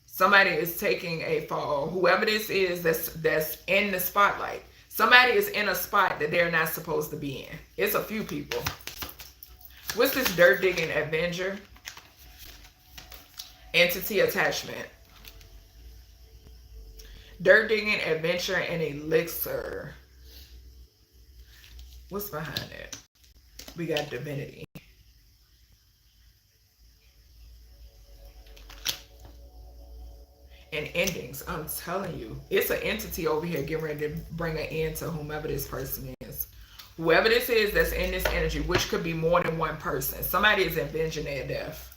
Somebody is taking a fall. Whoever this is that's in the spotlight. Somebody is in a spot that they're not supposed to be in. It's a few people. What's this dirt digging Avenger? Entity attachment. Dirt digging, adventure, and elixir. What's behind it? We got divinity. And endings. I'm telling you, it's an entity over here getting ready to bring an end to whomever this person is. Whoever this is that's in this energy, which could be more than one person. Somebody is avenging their death.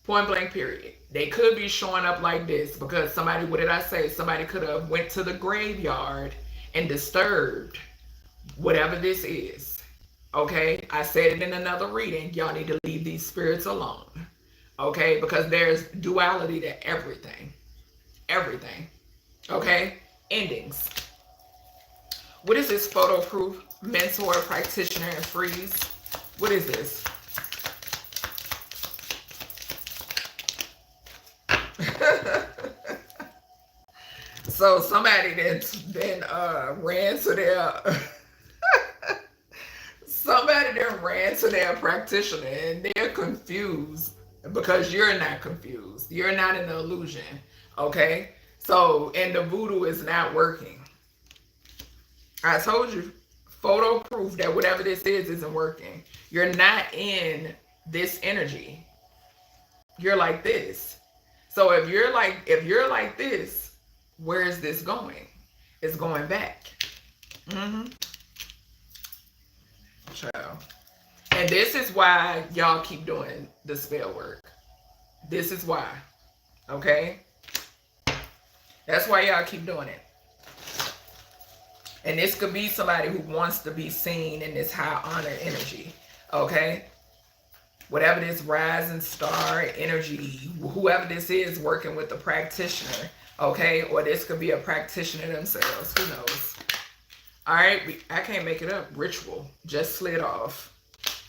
Point blank period. They could be showing up like this because somebody, what did I say? Somebody could have went to the graveyard and disturbed whatever this is. Okay? I said it in another reading. Y'all need to leave these spirits alone. Okay? Because there's duality to everything. Everything. Okay? Endings. What is this? Photo proof, mentor, practitioner, and freeze. What is this? So somebody that's been ran to their somebody that ran to their practitioner and they're confused because you're not confused. You're not in the illusion. Okay? So, and the voodoo is not working. I told you, photo proof that whatever this is isn't working. You're not in this energy. You're like this. So if you're like this, where is this going? It's going back. Child. And this is why y'all keep doing the spell work. This is why. Okay? That's why y'all keep doing it. And this could be somebody who wants to be seen in this high honor energy. Okay? Whatever this rising star energy, whoever this is working with the practitioner. Okay? Or this could be a practitioner themselves. Who knows? All right? I can't make it up. Ritual. Just slid off.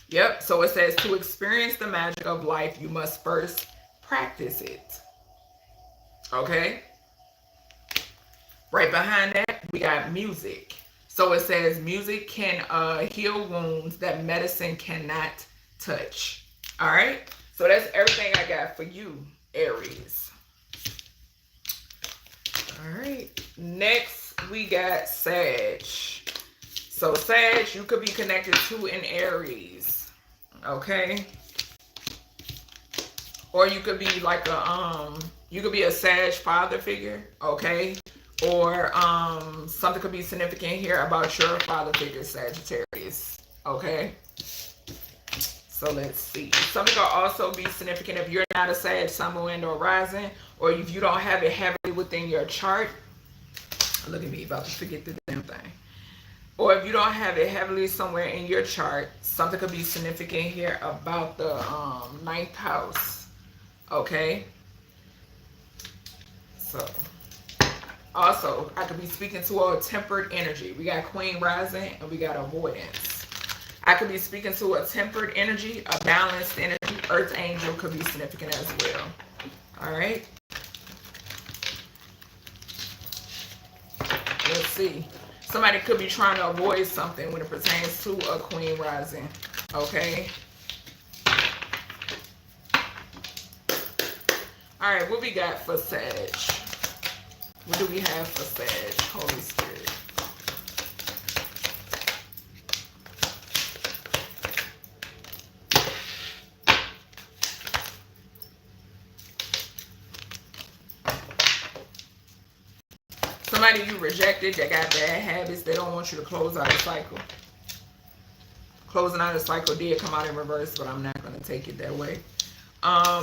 Yep. So it says, to experience the magic of life, you must first practice it. Okay? Right behind that, we got music. So it says, music can heal wounds that medicine cannot touch. All right? So that's everything I got for you, Aries. All right. Next, we got Sag. So Sag, you could be connected to an Aries. Okay? Or you could be like you could be a Sag father figure. Okay? Or something could be significant here about your father figure, Sagittarius. Okay? So let's see. Something could also be significant if you're not a Sag, Sun, Moon, or Rising, or if you don't have it heavily within your chart. Look at me, about to forget the damn thing. Or if you don't have it heavily somewhere in your chart, something could be significant here about the 9th house. Okay? So, also, I could be speaking to a tempered energy. We got Queen Rising and we got Avoidance. I could be speaking to a tempered energy, a balanced energy. Earth Angel could be significant as well. All right. Let's see. Somebody could be trying to avoid something when it pertains to a Queen Rising. Okay. All right. What we got for Sag? What do we have for Sag? Holy Spirit. Somebody you rejected that got bad habits, they don't want you to close out a cycle. Closing out a cycle did come out in reverse, but I'm not going to take it that way.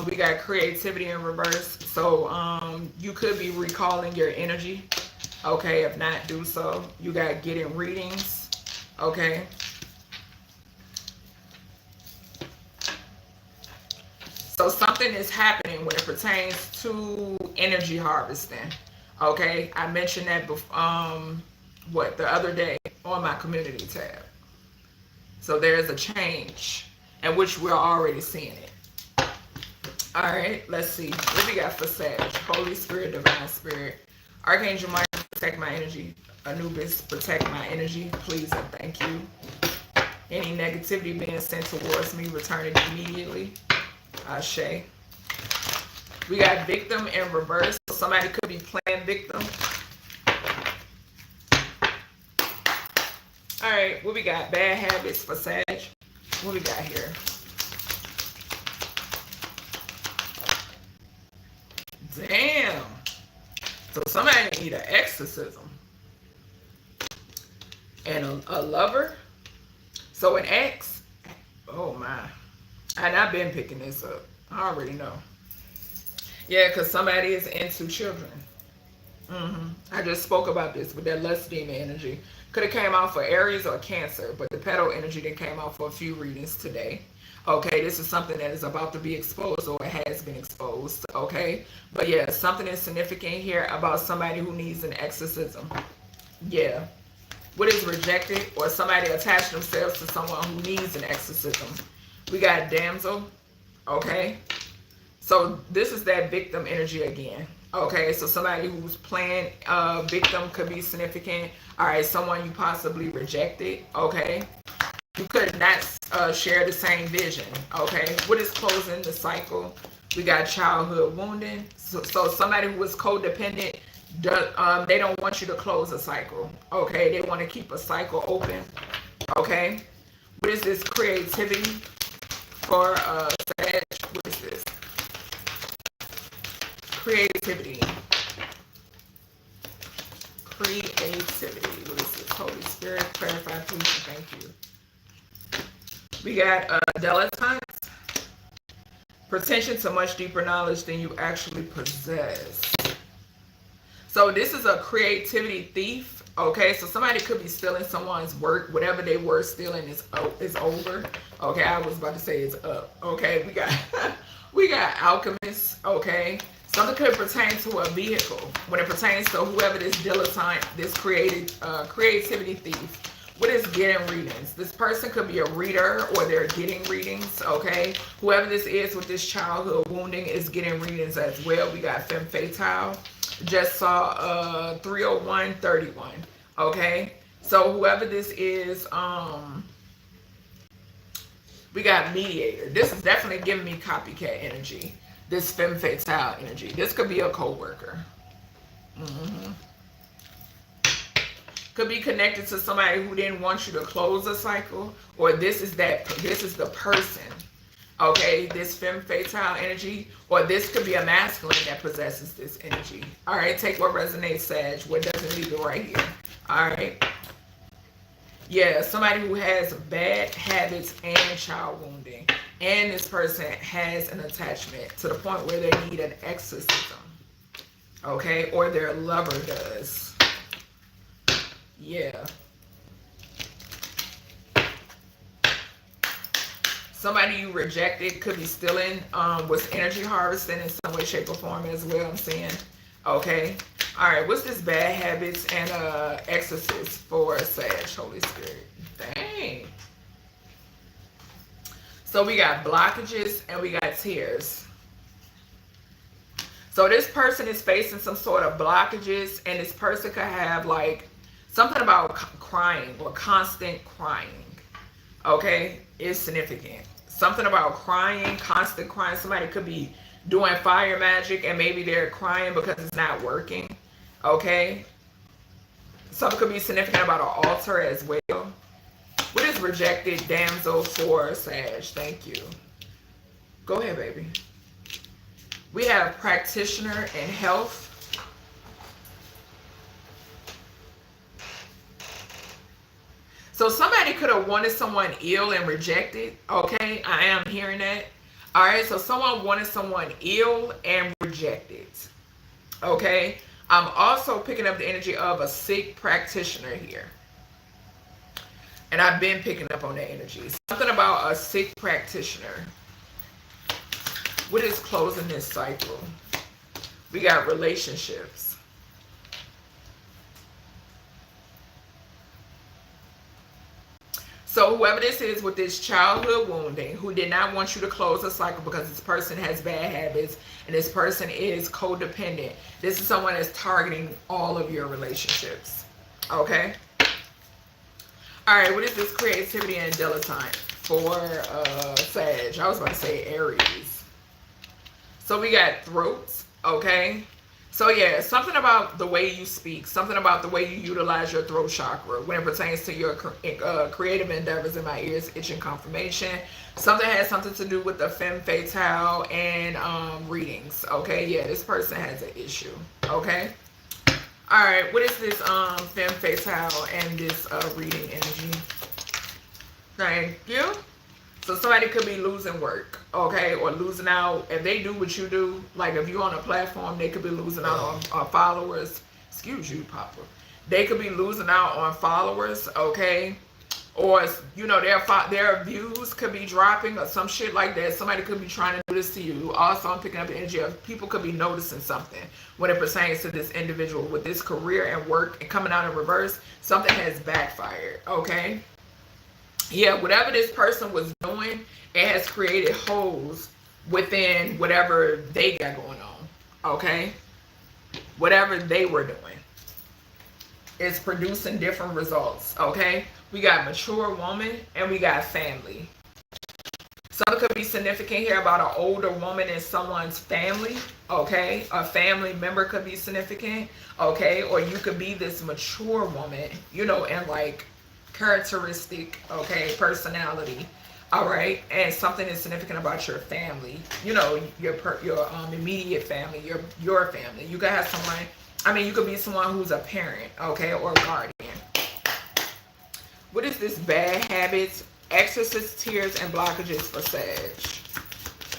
We got creativity in reverse. So you could be recalling your energy. Okay, if not, do so. You got getting readings. Okay. So something is happening when it pertains to energy harvesting. Okay, I mentioned that the other day on my community tab. So there's a change, in which we're already seeing it. All right, let's see. What we got for Sag? Holy Spirit, Divine Spirit. Archangel Michael, protect my energy. Anubis, protect my energy. Please and thank you. Any negativity being sent towards me, return it immediately. Ashe. We got victim in reverse. So somebody could be playing victim. All right, what we got? Bad habits for Sag. What we got here? Damn. So somebody need an exorcism. And a lover. So an ex. Oh my. And I've been picking this up. I already know. Yeah, because somebody is into children. I just spoke about this with that lust demon energy. Could have came out for Aries or Cancer, but the petal energy that came out for a few readings today. Okay, this is something that is about to be exposed, or it has been exposed. Okay, but yeah, something is significant here about somebody who needs an exorcism. Yeah. What is rejected, or somebody attached themselves to someone who needs an exorcism. We got damsel. Okay, so this is that victim energy again. Okay, so somebody who's playing victim could be significant. All right, someone you possibly rejected. Okay, you could not share the same vision. Okay, what is closing the cycle? We got childhood wounding. So somebody who was codependent, they don't want you to close a cycle. Okay, they want to keep a cycle open. Okay, what is this? Creativity for Sag. What is this? Creativity. Creativity. What is this? Holy Spirit, clarify, please, thank you. We got dilettantes. Pretension to much deeper knowledge than you actually possess. So this is a creativity thief. Okay, so somebody could be stealing someone's work. Whatever they were stealing is over. Okay, I was about to say it's up. Okay, we got alchemists. Okay, something could pertain to a vehicle. When it pertains to whoever this dilettante, this creativity thief. What is getting readings? This person could be a reader, or they're getting readings. Okay, whoever this is with this childhood wounding is getting readings as well. We got femme fatale. Just saw 30131. Okay, so whoever this is, we got mediator. This is definitely giving me copycat energy. This femme fatale energy. This could be a co-worker. Could be connected to somebody who didn't want you to close a cycle, or this is the person. Okay, this femme fatale energy, or this could be a masculine that possesses this energy. All right, take what resonates, Sag. What doesn't, leave it right here. All right. Yeah, somebody who has bad habits and child wounding, and this person has an attachment to the point where they need an exorcism. Okay, or their lover does. Yeah. Somebody you rejected could be stealing, was energy harvesting in some way, shape, or form as well, I'm saying. Okay. All right. What's this bad habits and exorcist for Sag, Holy Spirit? Dang. So we got blockages and we got tears. So this person is facing some sort of blockages, and this person could have like something about crying or constant crying. Okay, is significant. Something about crying, constant crying. Somebody could be doing fire magic and maybe they're crying because it's not working. Okay, something could be significant about an altar as well. What is rejected damsel for Sag? Thank you. Go ahead, baby. We have practitioner and health. So somebody could have wanted someone ill and rejected. Okay, I am hearing that. All right, so someone wanted someone ill and rejected. Okay, I'm also picking up the energy of a sick practitioner here. And I've been picking up on that energy. Something about a sick practitioner. What is closing this cycle? We got relationships. So whoever this is with this childhood wounding, who did not want you to close the cycle because this person has bad habits and this person is codependent. This is someone that's targeting all of your relationships. Okay? All right, what is this creativity and dilettante for Sag? I was about to say Aries. So we got throats, okay? So yeah, something about the way you speak, something about the way you utilize your throat chakra when it pertains to your creative endeavors. In my ears itching confirmation. Something has something to do with the femme fatale and readings. Okay, yeah, this person has an issue. Okay. All right, what is this femme fatale and this reading energy? Thank you. So somebody could be losing work, okay, or losing out. If they do what you do, like if you're on a platform, they could be losing out on followers. Excuse you, Papa. They could be losing out on followers, okay, or you know their views could be dropping or some shit like that. Somebody could be trying to do this to you. Also, I'm picking up the energy of people could be noticing something when it pertains to this individual with this career and work and coming out in reverse. Something has backfired, okay. Yeah, whatever this person was doing, it has created holes within whatever they got going on, okay? Whatever they were doing is producing different results, okay? We got mature woman and we got family. Something could be significant here about an older woman in someone's family, okay? A family member could be significant, okay? Or you could be this mature woman, you know, and like characteristic, okay, personality, all right, and something is significant about your family, you know, your immediate family, your family. You could have someone, I mean, you could be someone who's a parent, okay, or a guardian. What is this bad habits, exorcist, tears, and blockages for Sag?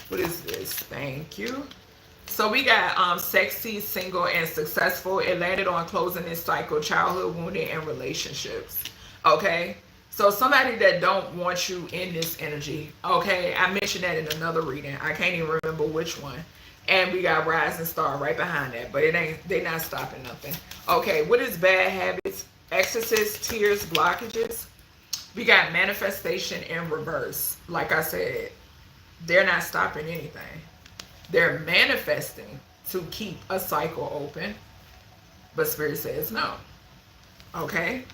What is this? Thank you. So we got sexy, single, and successful. It landed on closing this cycle, childhood wounding, and relationships. Okay, so somebody that don't want you in this energy. Okay, I mentioned that in another reading. I can't even remember which one. And we got rising star right behind that, but they not stopping nothing. Okay, what is bad habits, exorcist, tears, blockages? We got manifestation in reverse. Like I said, they're not stopping anything. They're manifesting to keep a cycle open, but Spirit says no. Okay.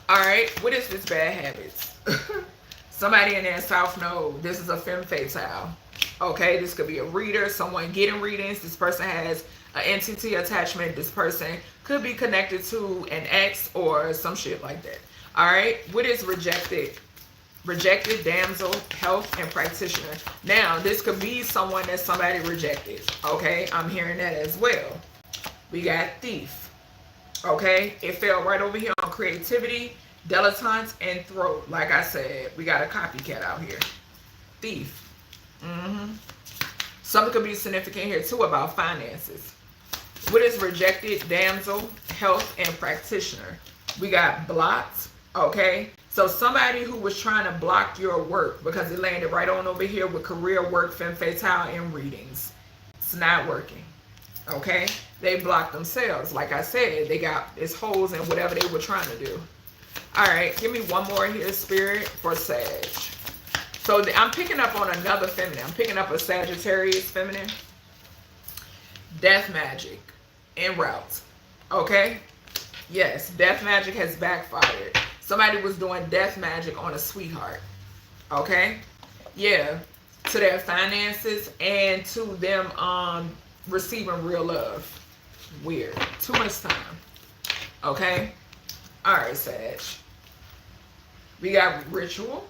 All right, what is this bad habits? Somebody in their South Node, this is a femme fatale. Okay, this could be a reader, someone getting readings. This person has an entity attachment. This person could be connected to an ex or some shit like that. All right, what is rejected? Rejected, damsel, health, and practitioner. Now, this could be someone that somebody rejected. Okay, I'm hearing that as well. We got thief. Okay, it fell right over here on creativity, dilettantes, and throat. Like I said, we got a copycat out here. Thief. Something could be significant here too about finances. What is rejected, damsel, health, and practitioner? We got blocked. Okay, so somebody who was trying to block your work because it landed right on over here with career, work, femme fatale, and readings. It's not working. Okay, they blocked themselves. Like I said, they got this holes in whatever they were trying to do. All right, give me one more here, Spirit, for Sag. So I'm picking up on another feminine. I'm picking up a Sagittarius feminine. Death magic en route. Okay, yes, death magic has backfired. Somebody was doing death magic on a sweetheart. Okay, yeah, to their finances and to them receiving real love. Weird. Too much time. Okay. All right, Sag. We got ritual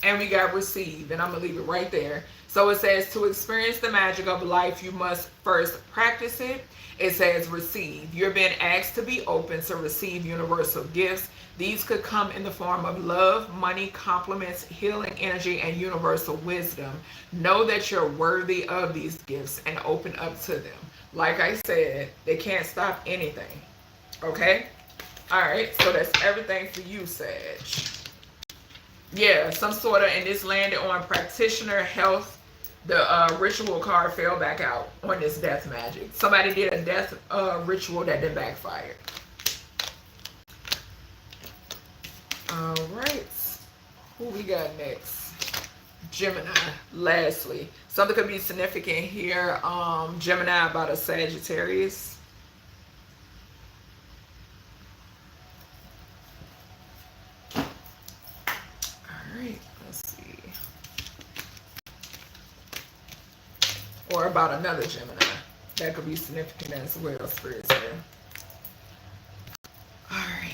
and we got receive, and I'm gonna leave it right there. So it says to experience the magic of life, you must first practice it. It says receive. You're being asked to be open to receive universal gifts. These could come in the form of love, money, compliments, healing energy, and universal wisdom. Know that you're worthy of these gifts and open up to them. Like I said, they can't stop anything. Okay? All right, so that's everything for you, Sag. Yeah, some sort of, and this landed on practitioner, health. The ritual card fell back out on this death magic. Somebody did a death ritual that then backfired. All right. Who we got next? Gemini. Lastly, something could be significant here. Gemini about a Sagittarius. All right. Let's see. Or about another Gemini. That could be significant as well, spirits here. All right.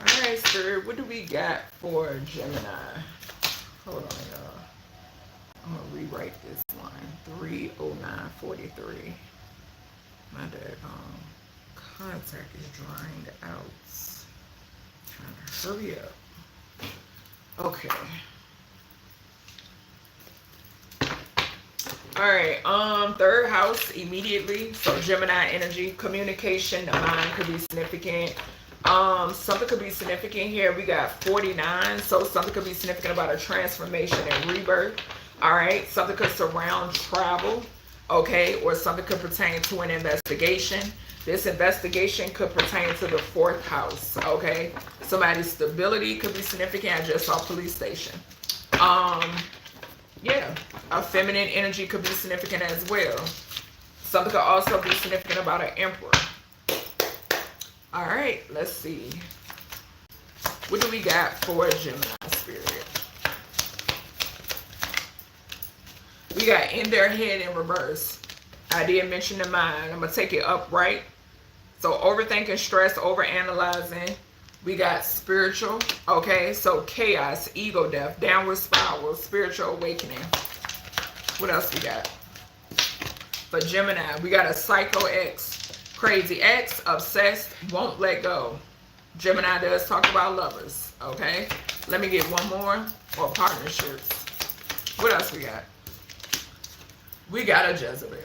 All right, Spirit, what do we got for Gemini? Hold on, y'all. I'm going to rewrite this line. 30943. My daggone contact is drying out. Trying to hurry up. Okay. All right. Third house immediately. So Gemini energy, communication, the mind could be significant. Something could be significant here. We got 49. So something could be significant about a transformation and rebirth. All right. Something could surround travel. Okay, or something could pertain to an investigation. This investigation could pertain to the fourth house. Okay, somebody's stability could be significant. I just saw police station. Yeah, a feminine energy could be significant as well. Something could also be significant about an emperor. All right, let's see. What do we got for Gemini spirit? We got in their head in reverse. I did mention the mind. I'm going to take it upright. So overthinking, stress, overanalyzing. We got spiritual. Okay, so chaos, ego death, downward spiral, spiritual awakening. What else we got? For Gemini, we got a psycho X, crazy X, obsessed, won't let go. Gemini does talk about lovers. Okay, let me get one more. Or partnerships. What else we got? We got a Jezebel.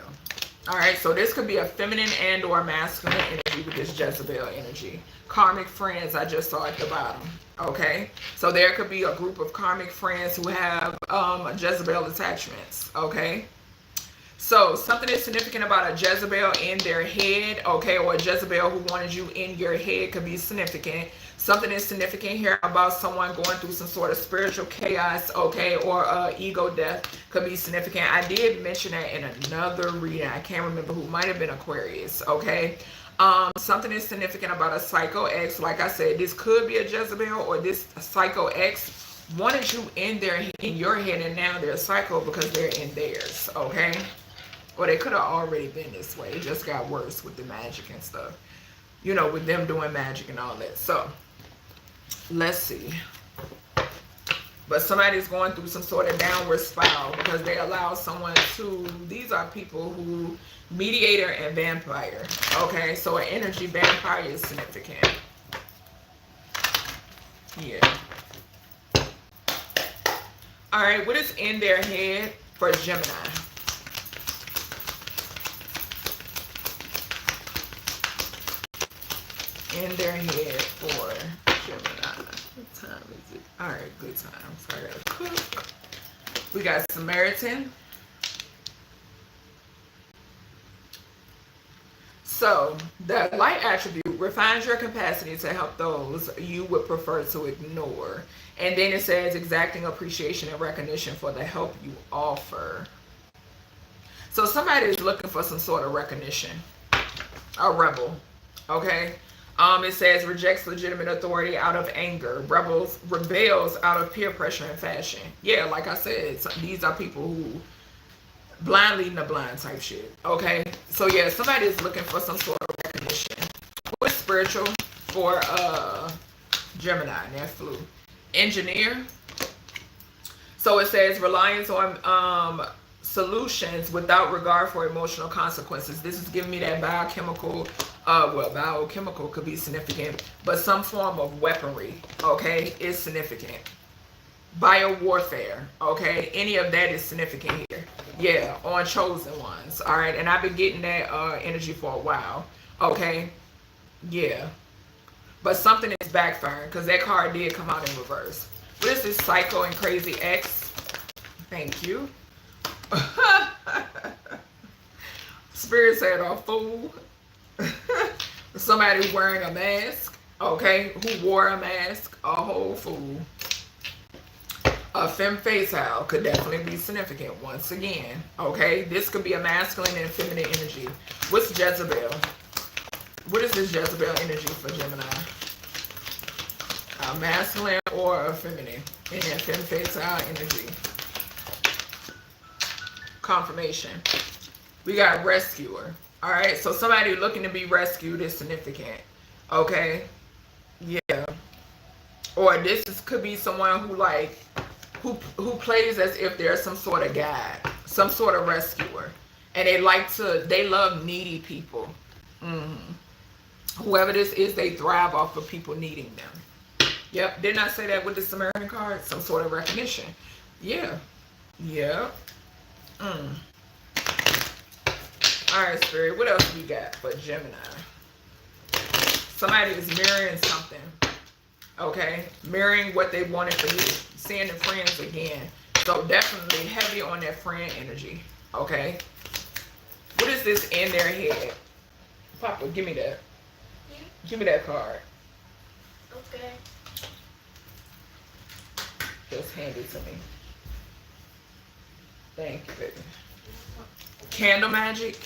All right, so this could be a feminine and or masculine energy with this Jezebel energy. Karmic friends, I just saw at the bottom. Okay, so there could be a group of karmic friends who have Jezebel attachments. Okay, so something is significant about a Jezebel in their head. Okay, or a Jezebel who wanted you in your head could be significant. Something is significant here about someone going through some sort of spiritual chaos, okay, or ego death could be significant. I did mention that in another reading. I can't remember who. Might have been Aquarius, okay. Something is significant about a psycho X. Like I said, this could be a Jezebel, or this psycho X wanted you in your head, and now they're psycho because they're in theirs, okay. Or they could have already been this way. It just got worse with the magic and stuff. You know, with them doing magic and all that. So, let's see. But somebody's going through some sort of downward spiral because they allow someone to, these are people who, mediator and vampire. Okay, so an energy vampire is significant. Yeah. All right, what is in their head for Gemini? In their head for Gemini. What time is it? All right, good time. So I gotta cook. We got Samaritan. So the light attribute refines your capacity to help those you would prefer to ignore. And then it says exacting appreciation and recognition for the help you offer. So somebody is looking for some sort of recognition. A rebel. Okay. It says rejects legitimate authority out of anger. Rebels out of peer pressure and fashion. Yeah, like I said, these are people who blind leading the blind type shit. Okay, so yeah, somebody is looking for some sort of recognition. What's spiritual for Gemini? And that flew. Engineer. So it says reliance on solutions without regard for emotional consequences. This is giving me that biochemical. Well, biochemical could be significant, but some form of weaponry, okay, is significant. Biowarfare, okay, any of that is significant here. Yeah, on chosen ones, all right, and I've been getting that energy for a while, okay, yeah, but something is backfiring because that card did come out in reverse. What is this psycho and crazy ex? Thank you. Spirit said a fool. Somebody wearing a mask, okay, who wore a mask, a whole fool. A femme fatale could definitely be significant once again, okay? This could be a masculine and feminine energy. What's Jezebel? What is this Jezebel energy for Gemini? A masculine or a feminine in that femme fatale energy. Confirmation. We got rescuer. All right, so somebody looking to be rescued is significant, okay? Yeah. Or could be someone who like who plays as if they're some sort of guide, some sort of rescuer, and they love needy people. Whoever this is, they thrive off of people needing them. Yep. Didn't I say that with the Samaritan card? Some sort of recognition. Yeah. Yeah. All right, Spirit. What else we got for Gemini? Somebody is mirroring something. Okay, mirroring what they wanted for you. Seeing the friends again. So definitely heavy on that friend energy. Okay. What is this in their head? Papa, give me that. Give me that card. Okay. Just hand it to me. Thank you, baby. Candle magic.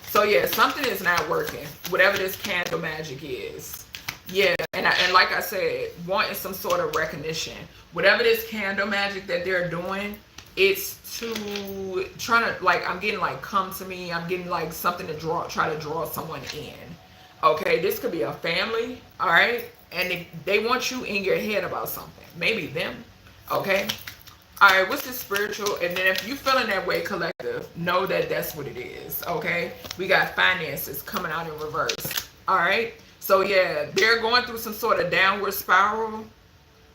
So yeah, something is not working. Whatever this candle magic is. Yeah, and like I said, wanting some sort of recognition. Whatever this candle magic that they're doing, it's trying to, like, I'm getting like come to me. I'm getting like something to try to draw someone in. Okay, this could be a family, all right? And they want you in your head about something. Maybe them, okay? All right, what's the spiritual? And then if you're feeling that way, collective, know that that's what it is, okay? We got finances coming out in reverse, all right? So, yeah, they're going through some sort of downward spiral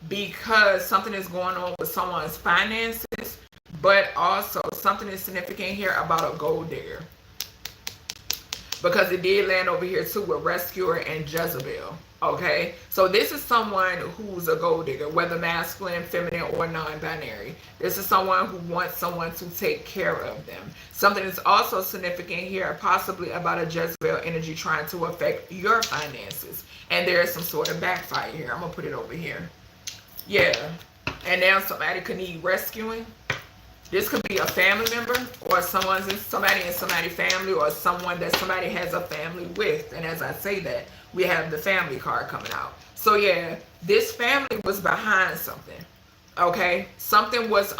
because something is going on with someone's finances, but also something is significant here about a gold digger. Because it did land over here, too, with rescuer and Jezebel. Okay, so this is someone who's a gold digger, whether masculine, feminine, or non-binary. This is someone who wants someone to take care of them. Something that's also significant here, possibly about a Jezebel energy trying to affect your finances. And there is some sort of backfire here. I'm going to put it over here. Yeah, and now somebody could need rescuing. This could be a family member or somebody in somebody's family or someone that somebody has a family with. And as I say that, we have the family card coming out. So yeah, this family was behind something. Okay, something was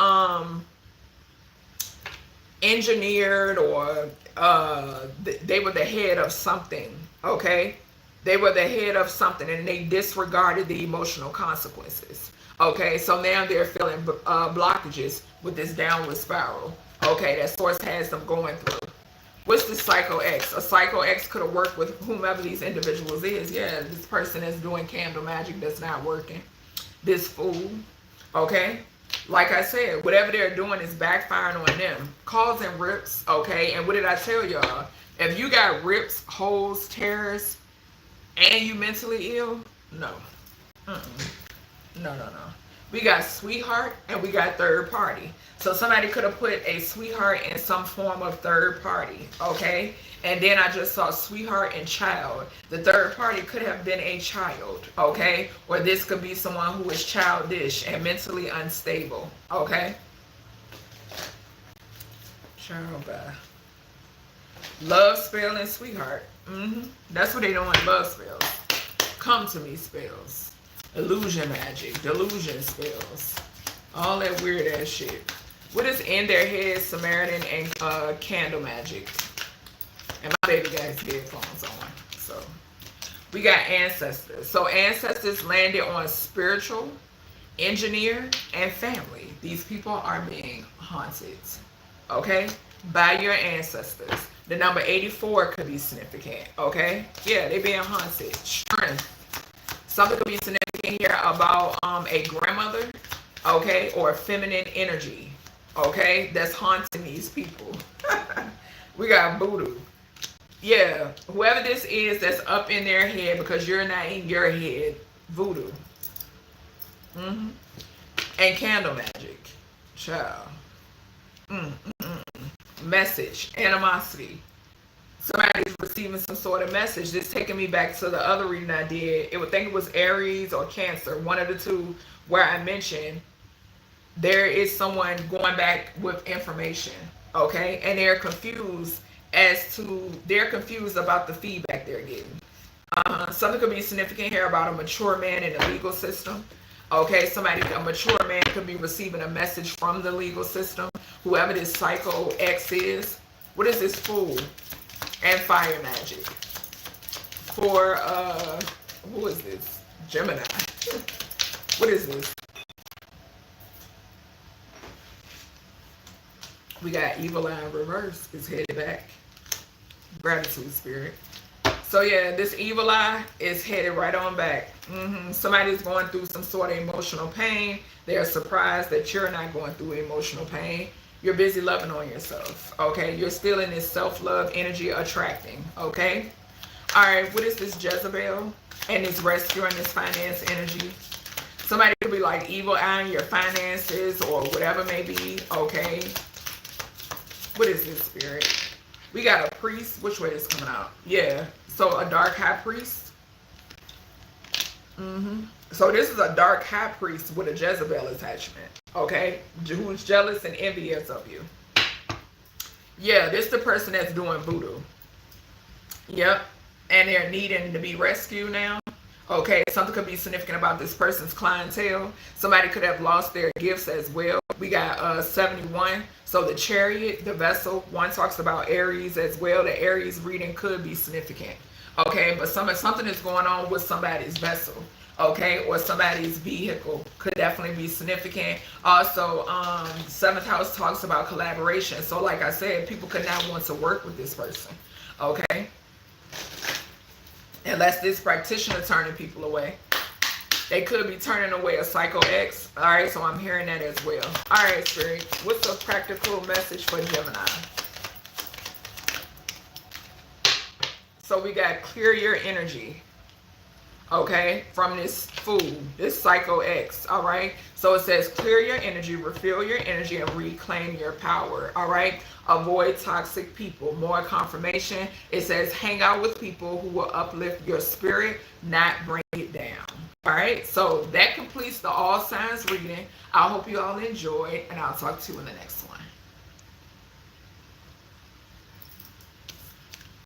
engineered, or they were the head of something. Okay, they were the head of something and they disregarded the emotional consequences. Okay, so now they're feeling blockages with this downward spiral. Okay, that source has them going through. What's the Psycho X? A Psycho X could have worked with whomever these individuals is. Yeah, this person is doing candle magic that's not working. This fool. Okay? Like I said, whatever they're doing is backfiring on them. Causing rips. Okay? And what did I tell y'all? If you got rips, holes, tears, and you mentally ill, no. No. We got sweetheart and we got third party. So somebody could have put a sweetheart in some form of third party, okay? And then I just saw sweetheart and child. The third party could have been a child, okay? Or this could be someone who is childish and mentally unstable, okay? Child by love spell and sweetheart. That's what they doing, love spells. Come to me spells. Illusion magic, delusion spells, all that weird ass shit. What is in their head? Samaritan and candle magic. And my baby got his headphones on. So we got ancestors. So ancestors landed on spiritual, engineer, and family. These people are being haunted, okay, by your ancestors. The number 84 could be significant, okay? Yeah, they being haunted. Strength. Something could be significant here about a grandmother, okay, or feminine energy, okay, that's haunting these people. We got voodoo. Yeah, whoever this is that's up in their head because you're not in your head, Voodoo. Mm-hmm. And candle magic. Child. Message. Animosity. Somebody's receiving some sort of message. This taking me back to the other reading I did. I think it was Aries or Cancer, one of the two, where I mentioned there is someone going back with information, okay? And they're confused about the feedback they're getting. Something could be significant here about a mature man in the legal system. Okay, a mature man could be receiving a message from the legal system. Whoever this psycho X is. What is this Fool and fire magic? For, who is this? Gemini. What is this? We got evil eye in reverse. It's headed back. Gratitude spirit. So yeah, this evil eye is headed right on back. Somebody's going through some sort of emotional pain. They're surprised that you're not going through emotional pain. You're busy loving on yourself, okay? You're still in this self-love energy attracting, okay? All right, what is this Jezebel and this rescue and this finance energy? Somebody could be like evil eyeing your finances or whatever may be, okay? What is this spirit? We got a priest. Which way is coming out? Yeah. So a dark high priest. So this is a dark high priest with a Jezebel attachment. Okay. Who's jealous and envious of you. Yeah. This is the person that's doing voodoo. Yep. And they're needing to be rescued now. Okay, something could be significant about this person's clientele. Somebody could have lost their gifts as well. We got 71. So the chariot, the vessel, one talks about Aries as well. The Aries reading could be significant. Okay, but something is going on with somebody's vessel. Okay, or somebody's vehicle could definitely be significant. Also, 7th house talks about collaboration. So like I said, people could not want to work with this person. Okay. Unless this practitioner turning people away. They could be turning away a psycho X. All right, so I'm hearing that as well. All right, Spirit. What's a practical message for Gemini? So we got clear your energy. Okay, from this fool, this psycho X. All right. So it says clear your energy, refill your energy, and reclaim your power. All right. Avoid toxic people. More confirmation. It says hang out with people who will uplift your spirit, not bring it down. All right. So that completes the all signs reading. I hope you all enjoyed, and I'll talk to you in the next one.